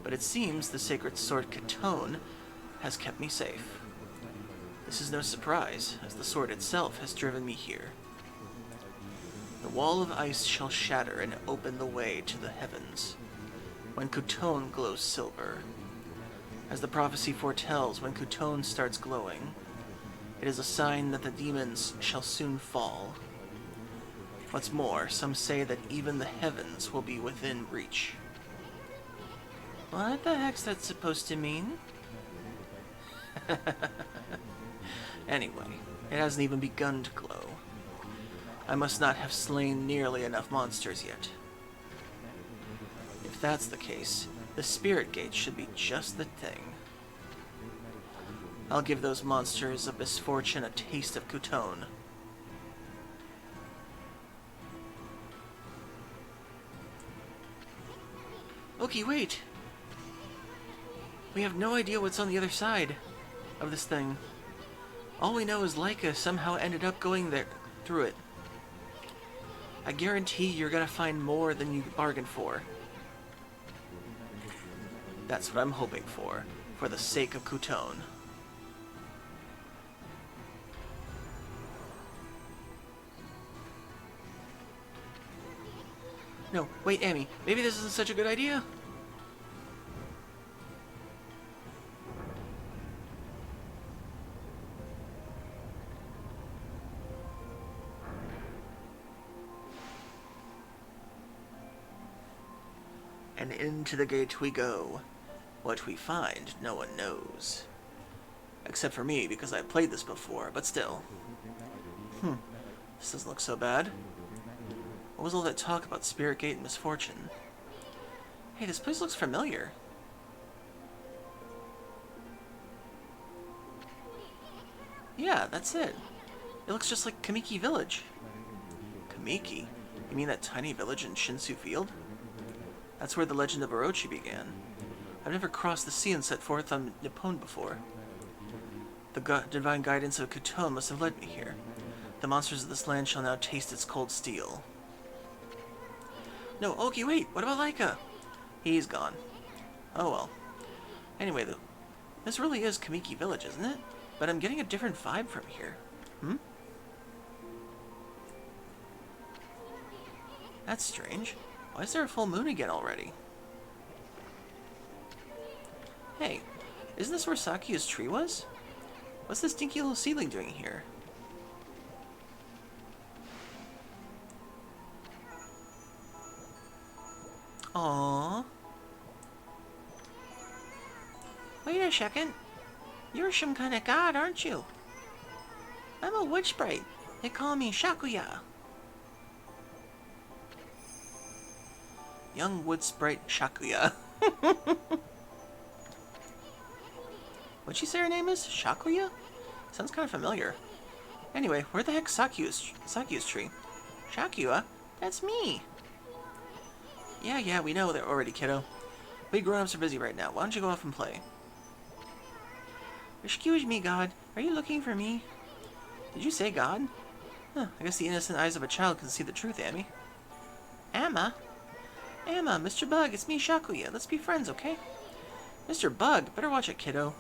But it seems the sacred sword Katone has kept me safe. This is no surprise, as the sword itself has driven me here. The wall of ice shall shatter and open the way to the heavens, when Katone glows silver. As the prophecy foretells, when Katone starts glowing, it is a sign that the demons shall soon fall. What's more, some say that even the heavens will be within reach. What the heck's that supposed to mean? Anyway, it hasn't even begun to glow. I must not have slain nearly enough monsters yet. If that's the case, the Spirit Gate should be just the thing. I'll give those monsters of misfortune a taste of Katone. Okay, wait! We have no idea what's on the other side of this thing. All we know is Leica somehow ended up going there through it. I guarantee you're gonna find more than you bargained for. That's what I'm hoping for the sake of Katone. No, wait, Amy, maybe this isn't such a good idea? And into the gate we go. What we find, no one knows. Except for me, because I've played this before, but still. This doesn't look so bad. What was all that talk about Spirit Gate and misfortune? Hey, this place looks familiar. Yeah, that's it. It looks just like Kamiki Village. Kamiki? You mean that tiny village in Shinsu Field? That's where the legend of Orochi began. I've never crossed the sea and set forth on Nippon before. The divine guidance of Katone must have led me here. The monsters of this land shall now taste its cold steel. No, Oki, wait! What about Leica? He's gone. Oh well. Anyway, though, this really is Kamiki Village, isn't it? But I'm getting a different vibe from here. That's strange. Why is there a full moon again already? Hey, isn't this where Sakia's tree was? What's this dinky little seedling doing here? Aww. Wait a second. You're some kind of god, aren't you? I'm a wood sprite. They call me Shakuya. Young wood sprite Shakuya. What'd she say her name is? Shakuya? Sounds kind of familiar. Anyway, where the heck's Sakyu's tree? Shakuya? That's me. Yeah, we know that already, kiddo. We grown-ups are busy right now. Why don't you go off and play? Excuse me, God. Are you looking for me? Did you say God? Huh, I guess the innocent eyes of a child can see the truth, Amy. Amma? Amma, Mr. Bug, it's me, Shakuya. Let's be friends, okay? Mr. Bug, better watch it, kiddo.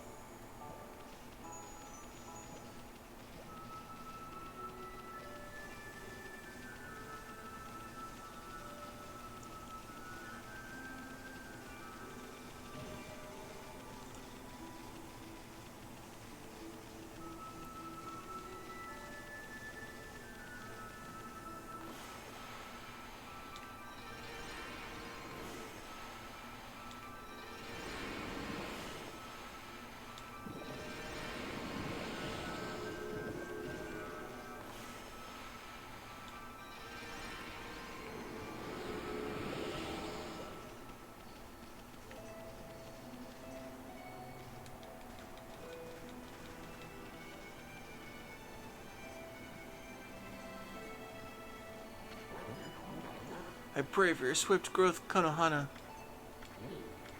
I pray for your swift growth, Konohana.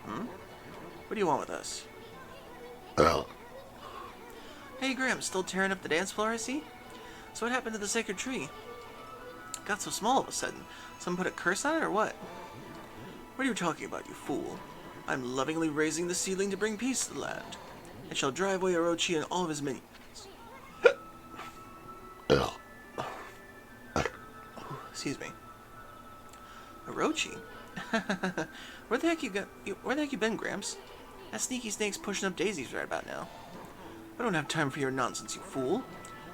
What do you want with us? Hey, Graham, still tearing up the dance floor, I see? So what happened to the sacred tree? It got so small all of a sudden. Someone put a curse on it, or what? What are you talking about, you fool? I'm lovingly raising the seedling to bring peace to the land. It shall drive away Orochi and all of his minions. Excuse me. Orochi? Where the heck you been, Gramps? That sneaky snake's pushing up daisies right about now. I don't have time for your nonsense, you fool.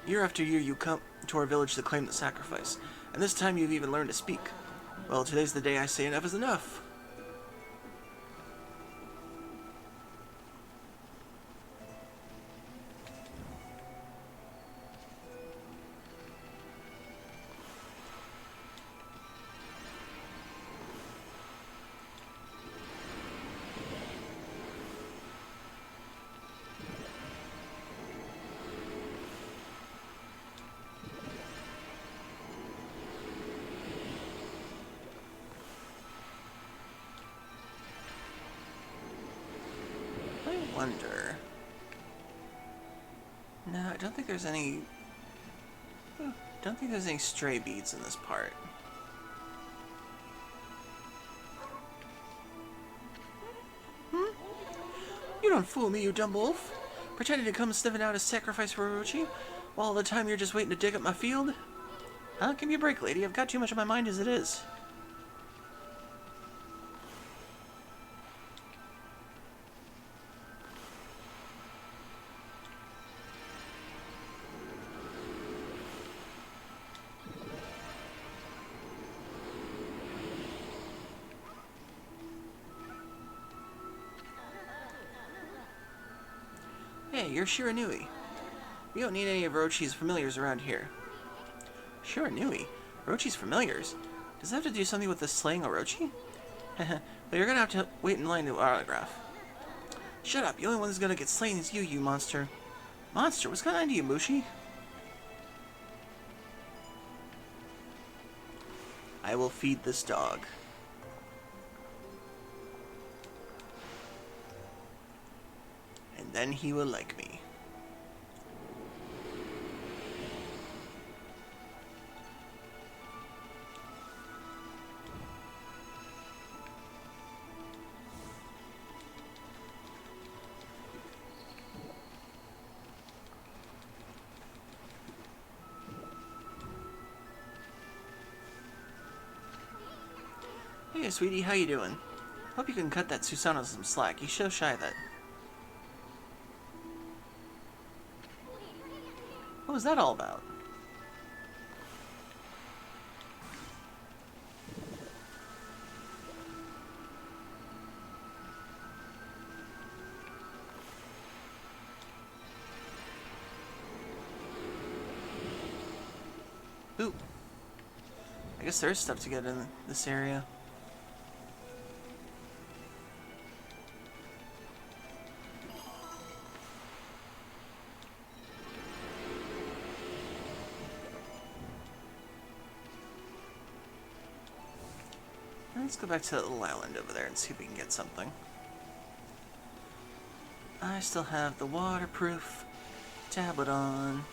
Year after year you come to our village to claim the sacrifice, and this time you've even learned to speak. Well, today's the day I say enough is enough. Wonder. No, I don't think there's any. Don't think there's any stray beads in this part. You don't fool me, you dumb wolf. Pretending to come sniffing out a sacrifice for Orochi, while all the time you're just waiting to dig up my field? Huh? Give me a break, lady. I've got too much on my mind as it is. Hey, you're Shiranui. We don't need any of Orochi's familiars around here. Shiranui? Orochi's familiars? Does that have to do something with the slaying Orochi? But you're gonna have to wait in line to autograph. Shut up, the only one who's gonna get slain is you monster. Monster? What's going on to you, Mushi? I will feed this dog. And then he will like me. Hey, sweetie, how you doing? Hope you can cut that Susanoo some slack. He's so shy that... What was that all about? Ooh. I guess there is stuff to get in this area. Let's go back to that little island over there and see if we can get something. I still have the waterproof tablet on.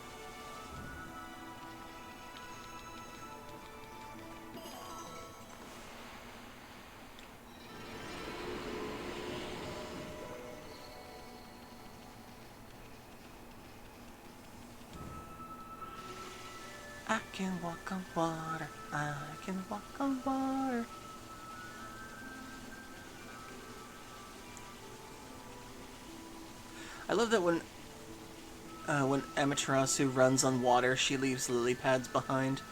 I can walk on water. I can walk on water. I love that when Amaterasu runs on water, she leaves lily pads behind.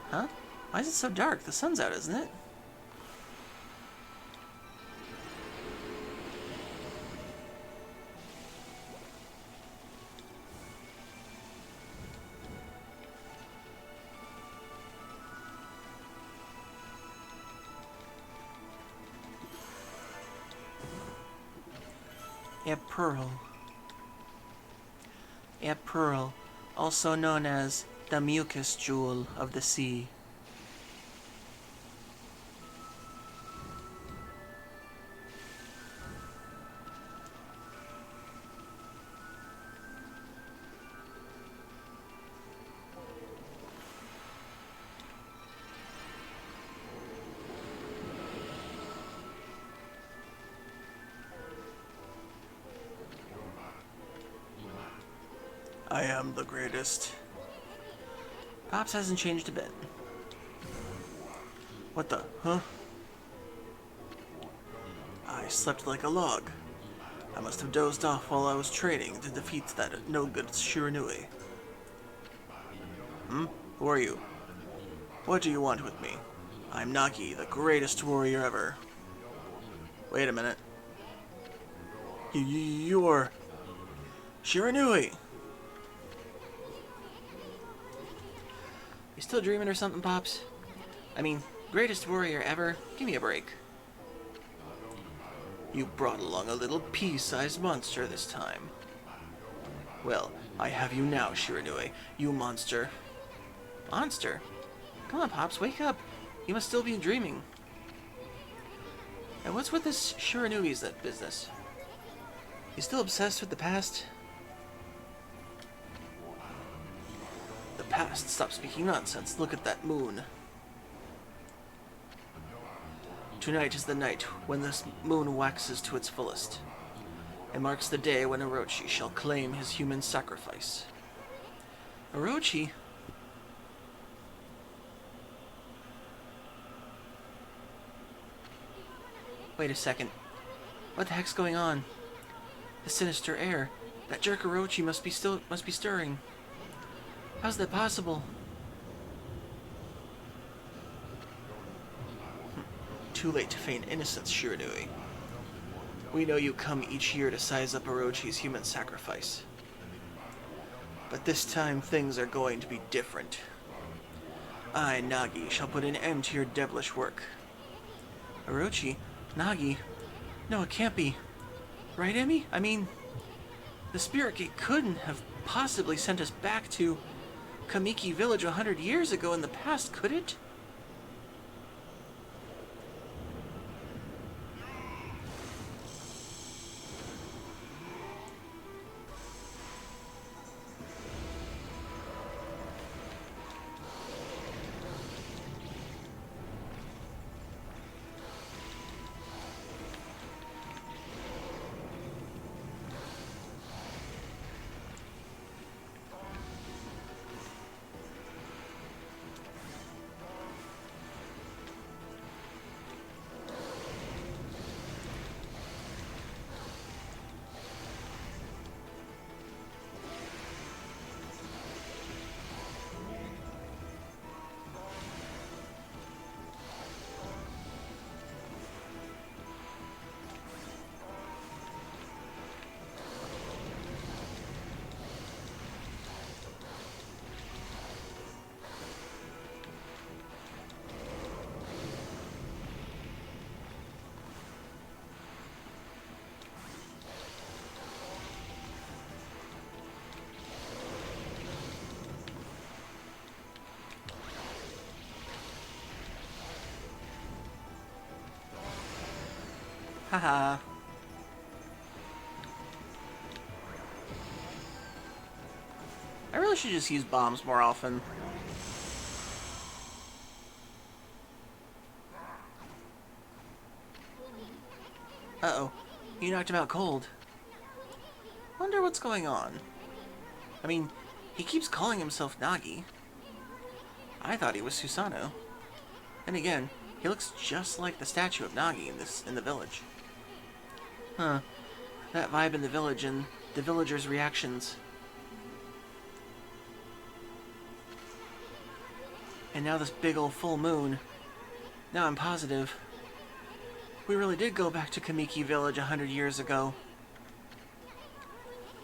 Huh? Why is it so dark? The sun's out, isn't it? A pearl. A pearl, also known as the mucus jewel of the sea. I am the greatest. Pops hasn't changed a bit. What the? Huh? I slept like a log. I must have dozed off while I was training to defeat that no-good Shiranui. Who are you? What do you want with me? I'm Nagi, the greatest warrior ever. Wait a minute. You're... Shiranui! You still dreaming or something, Pops? I mean, greatest warrior ever? Give me a break. You brought along a little pea-sized monster this time. Well, I have you now, Shiranui, you monster. Monster? Come on, Pops, wake up. You must still be dreaming. And what's with this Shiranui's that business? You still obsessed with the past? The past. Stop speaking nonsense. Look at that moon. Tonight is the night when this moon waxes to its fullest. It marks the day when Orochi shall claim his human sacrifice. Orochi? Wait a second. What the heck's going on? The sinister air. That jerk Orochi must be stirring. How's that possible? Too late to feign innocence, Shiranui. We know you come each year to size up Orochi's human sacrifice. But this time things are going to be different. I, Nagi, shall put an end to your devilish work. Orochi? Nagi? No, it can't be. Right, Emmy? I mean, the Spirit Gate couldn't have possibly sent us back to Kamiki Village 100 years ago in the past, could it? Haha. I really should just use bombs more often. Uh-oh. You knocked him out cold. Wonder what's going on. I mean, he keeps calling himself Nagi. I thought he was Susanoo. And again, he looks just like the statue of Nagi in the village. Huh. That vibe in the village and the villagers' reactions. And now this big old full moon. Now I'm positive. We really did go back to Kamiki Village 100 years ago.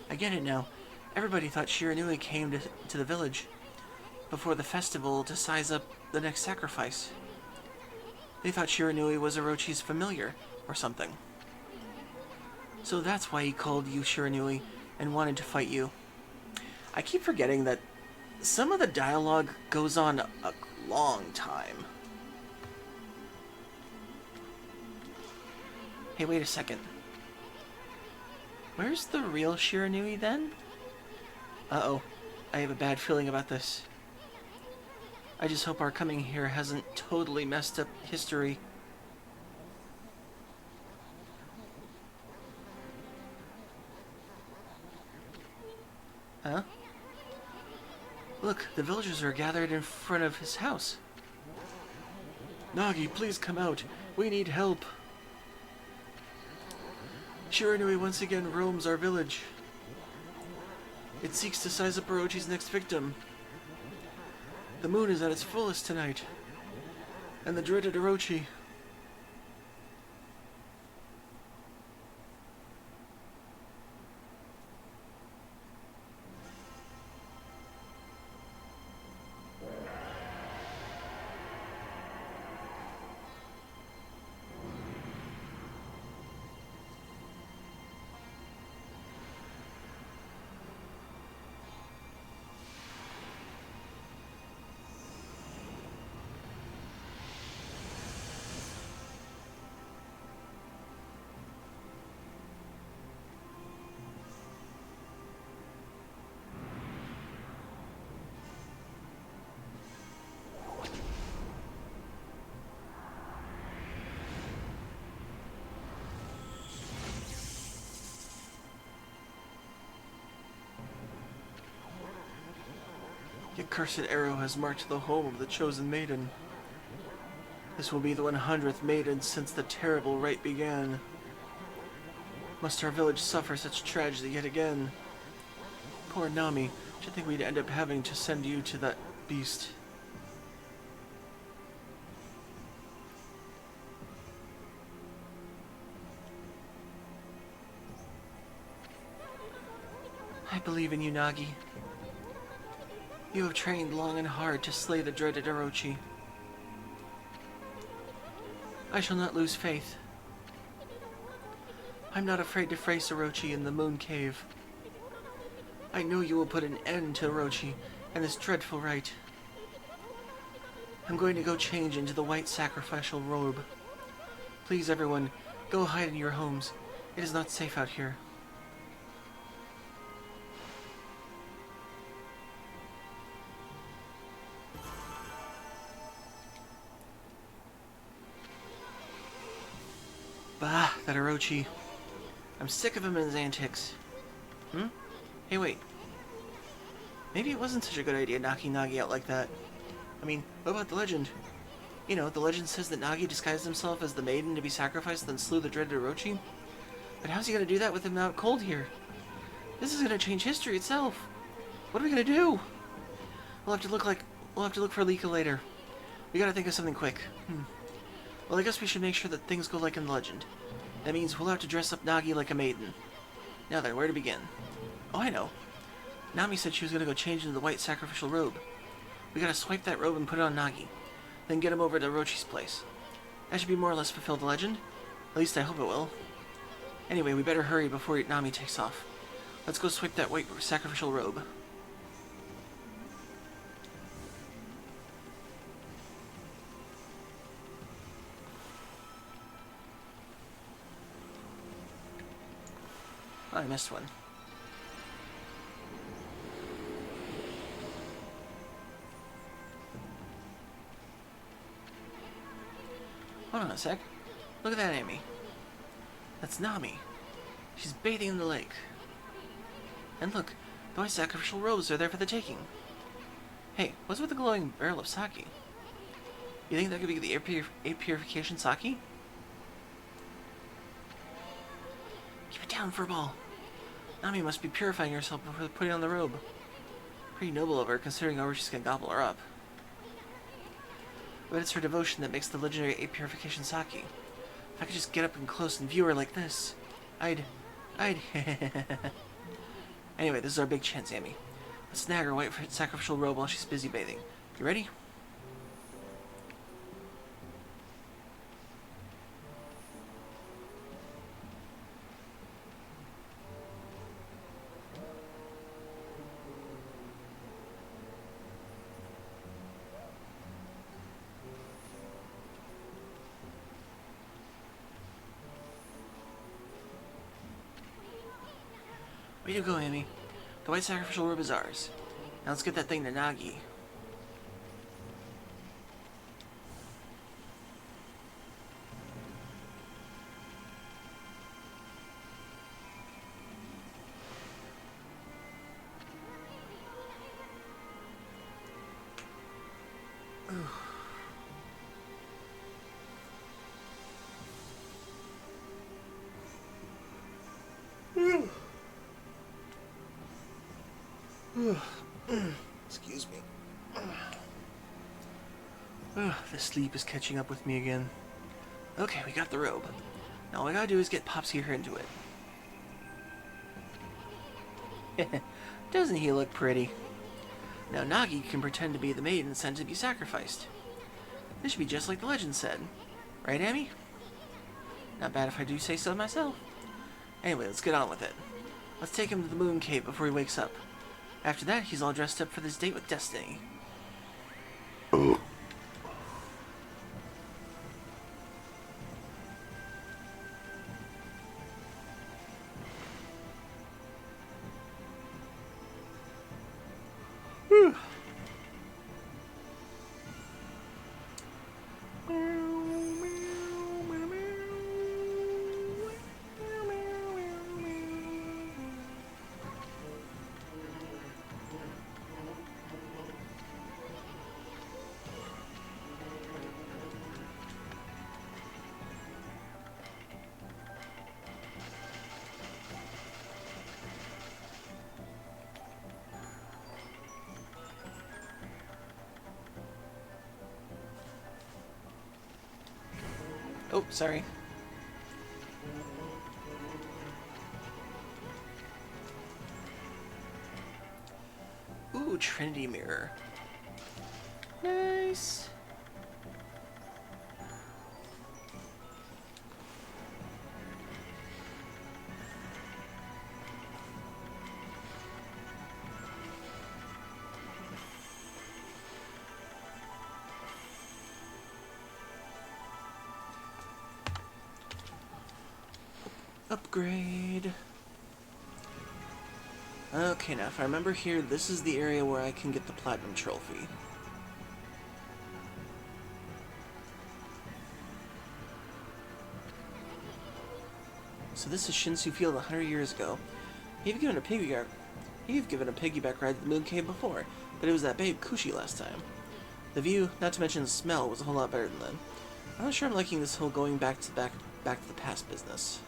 I get it now. Everybody thought Shiranui came to the village before the festival to size up the next sacrifice. They thought Shiranui was Orochi's familiar or something. So that's why he called you Shiranui and wanted to fight you. I keep forgetting that some of the dialogue goes on a long time. Hey, wait a second. Where's the real Shiranui then? Uh-oh. I have a bad feeling about this. I just hope our coming here hasn't totally messed up history. Huh? Look, the villagers are gathered in front of his house. Nagi, please come out. We need help. Shiranui once again roams our village. It seeks to size up Orochi's next victim. The moon is at its fullest tonight. And the dreaded Orochi. The accursed arrow has marked the home of the chosen maiden. This will be the 100th maiden since the terrible rite began. Must our village suffer such tragedy yet again? Poor Nami, to think we'd end up having to send you to that beast. I believe in you, Nagi. You have trained long and hard to slay the dreaded Orochi. I shall not lose faith. I'm not afraid to face Orochi in the Moon Cave. I know you will put an end to Orochi and this dreadful rite. I'm going to go change into the white sacrificial robe. Please, everyone, go hide in your homes. It is not safe out here. Bah, that Orochi. I'm sick of him and his antics. Hey, wait. Maybe it wasn't such a good idea knocking Nagi out like that. I mean, what about the legend? You know, the legend says that Nagi disguised himself as the maiden to be sacrificed, then slew the dreaded Orochi. But how's he gonna do that with him out cold here? This is gonna change history itself. What are we gonna do? We'll have to look for Lika later. We gotta think of something quick. Well, I guess we should make sure that things go like in the legend. That means we'll have to dress up Nagi like a maiden. Now then, where to begin? Oh, I know. Nami said she was gonna go change into the white sacrificial robe. We gotta swipe that robe and put it on Nagi. Then get him over to Orochi's place. That should be more or less fulfill the legend. At least I hope it will. Anyway, we better hurry before Nami takes off. Let's go swipe that white sacrificial robe. Oh, I missed one. Hold on a sec. Look at that, Amy. That's Nami. She's bathing in the lake. And look, the white sacrificial robes are there for the taking. Hey, what's with the glowing barrel of sake? You think that could be the air purification sake? Keep it down, Furball. Nami must be purifying herself before putting on the robe. Pretty noble of her, considering how she's gonna gobble her up. But it's her devotion that makes the legendary air purification sake. If I could just get up and close and view her like this, I'd... Anyway, this is our big chance, Amy. Let's snag her white sacrificial robe while she's busy bathing. You ready? Way to go, Amy. The white sacrificial robe is ours. Now let's get that thing to Nagi. Excuse me. The sleep is catching up with me again. Okay, we got the robe. Now all we gotta do is get Popsy here into it. Doesn't he look pretty? Now Nagi can pretend to be the maiden sent to be sacrificed. This should be just like the legend said. Right, Amy? Not bad if I do say so myself. Anyway, let's get on with it. Let's take him to the moon cave before he wakes up. After that, he's all dressed up for this date with Destiny. Oh, sorry. Ooh, Trinity Mirror. Nice. Upgrade. Okay, now if I remember here, this is the area where I can get the Platinum Trophy. So this is Shinsu Field 100 years ago. You've given a piggyback ride to the Moon Cave before, but it was that babe Kushi last time. The view, not to mention the smell, was a whole lot better than then. I'm not sure I'm liking this whole going back to the past business.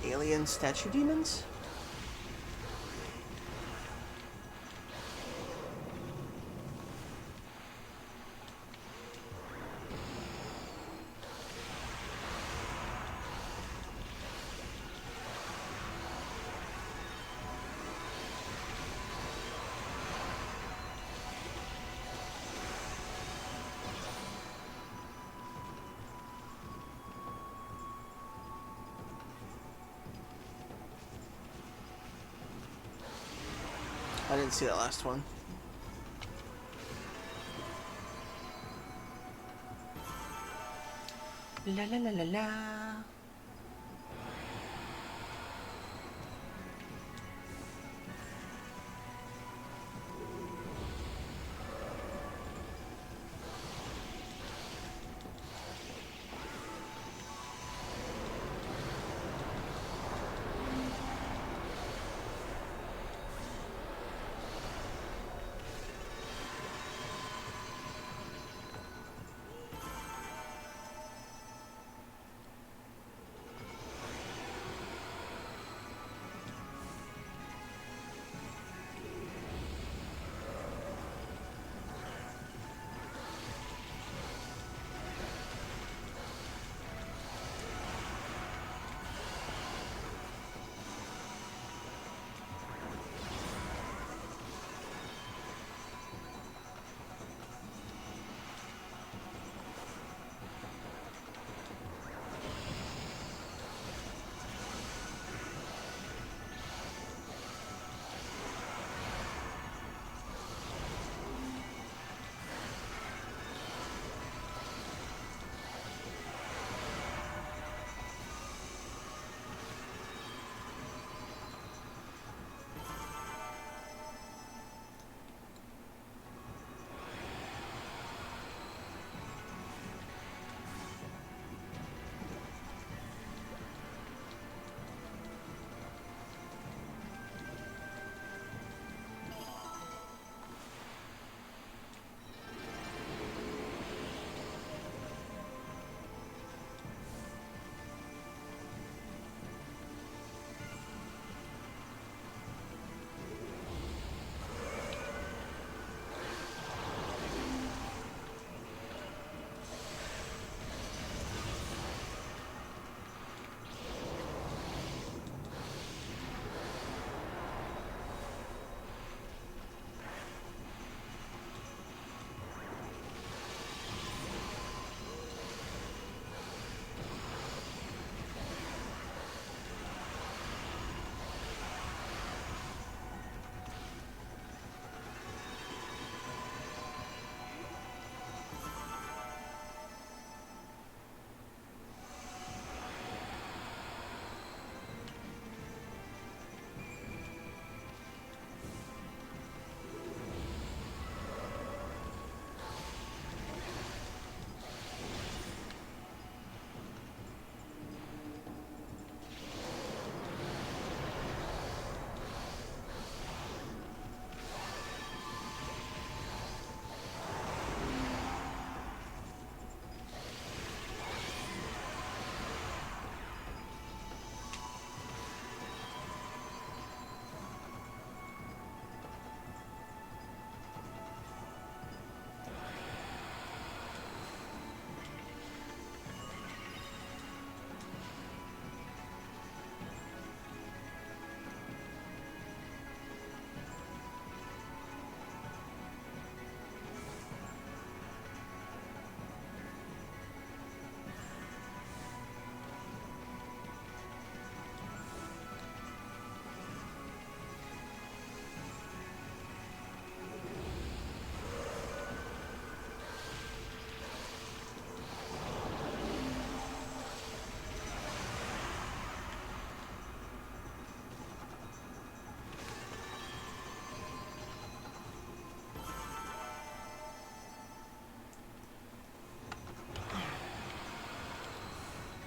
Alien statue demons? I didn't see that last one. La la la la la.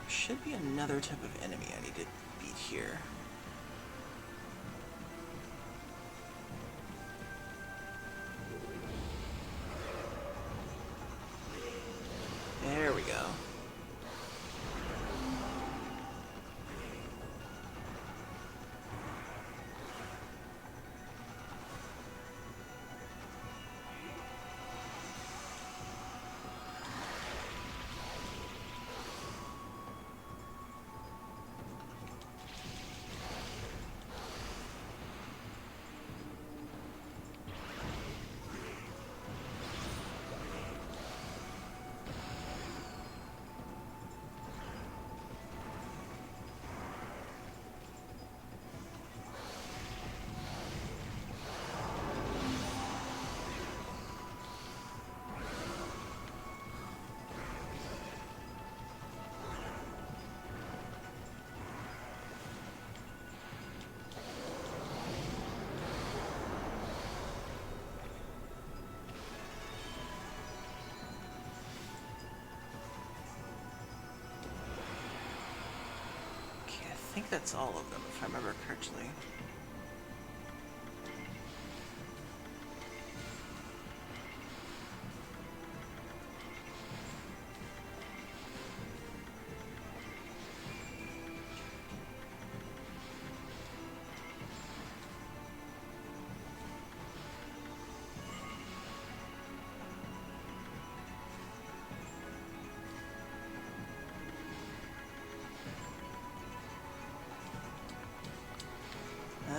Should be another type of enemy I need to beat here. There we go. think that's all of them, if I remember correctly.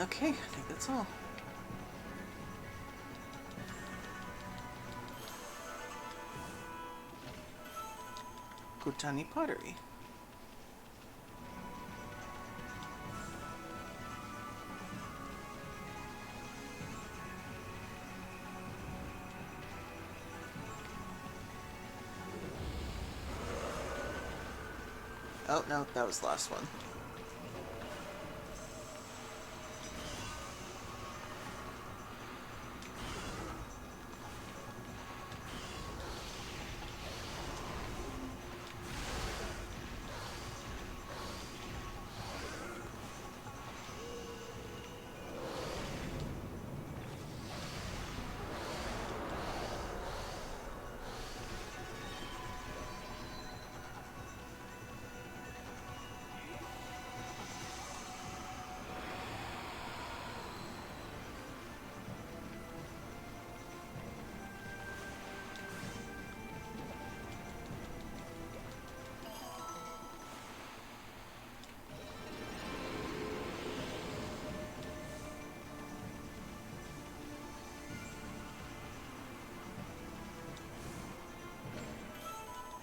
Okay, I think that's all. Kutani Pottery. Oh, no, that was the last one.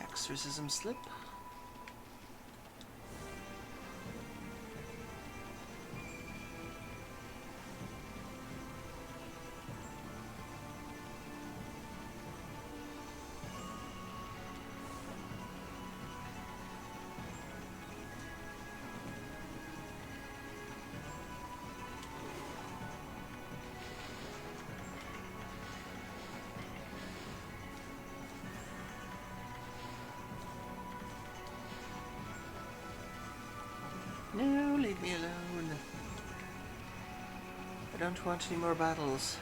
Exorcism slip. No, leave me alone. I don't want any more battles.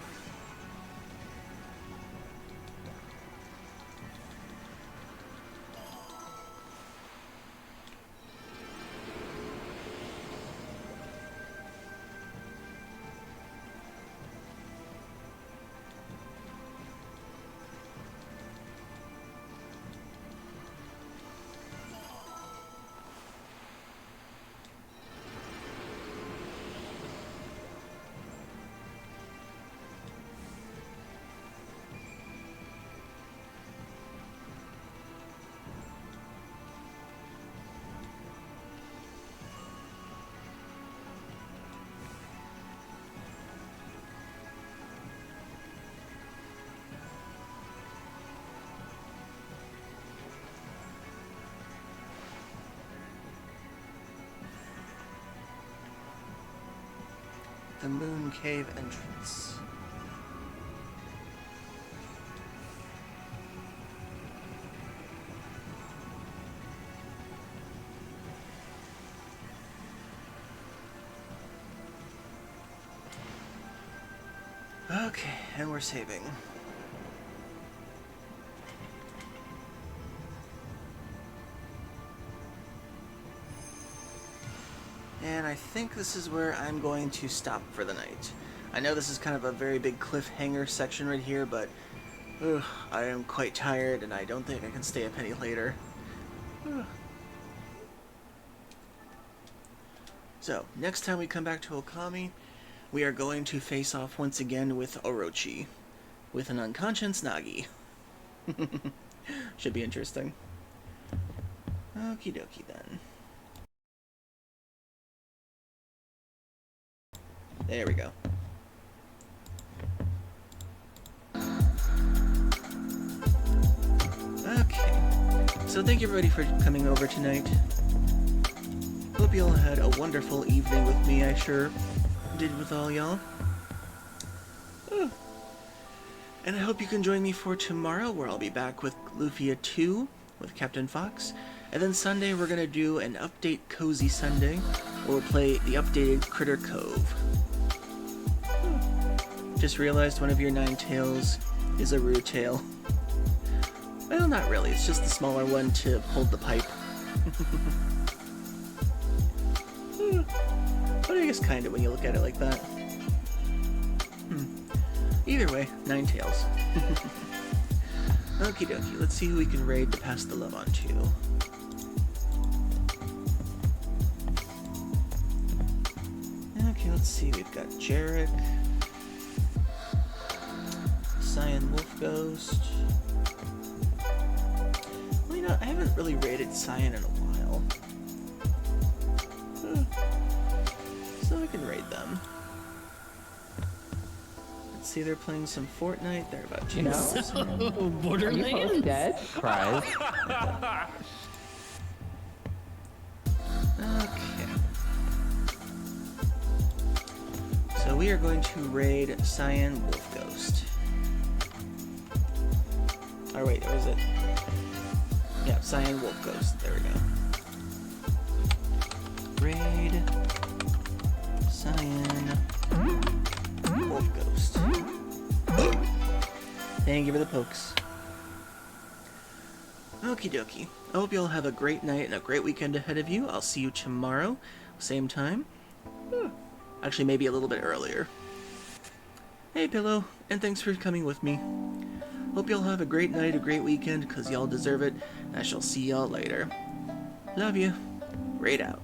The Moon Cave entrance. Okay, and we're saving. And I think this is where I'm going to stop for the night. I know this is kind of a very big cliffhanger section right here, but I am quite tired and I don't think I can stay up any later. So, next time we come back to Okami, we are going to face off once again with Orochi, with an unconscious Nagi. Should be interesting. Okie dokie then. There we go. Okay. So thank you everybody for coming over tonight. Hope you all had a wonderful evening with me. I sure did with all y'all. And I hope you can join me for tomorrow, where I'll be back with Lufia 2 with Captain Fox. And then Sunday we're going to do an update Cozy Sunday we'll play the updated Critter Cove. Just realized one of your 9 tails is a Roo tail. Well, not really, it's just the smaller one to hold the pipe. But I guess kinda when you look at it like that. Either way, 9 tails. Okie dokie, let's see who we can raid to pass the love on to. Okay, let's see, we've got Jarek, Cyan Wolf Ghost. Well, you know, I haven't really raided Cyan in a while. So I can raid them. Let's see, they're playing some Fortnite. They're about 2 hours. Borderlands? Are you both dead? Surprise. Okay. So we are going to raid Cyan Wolf Ghost. Oh wait, or is it? Yeah, Cyan Wolf Ghost. There we go. Raid Cyan Wolf Ghost. Thank you for the pokes. Okie dokie. I hope you all have a great night and a great weekend ahead of you. I'll see you tomorrow, same time. Actually, maybe a little bit earlier. Hey, Pillow, and thanks for coming with me. Hope y'all have a great night, a great weekend, because y'all deserve it. I shall see y'all later. Love you. Raid out.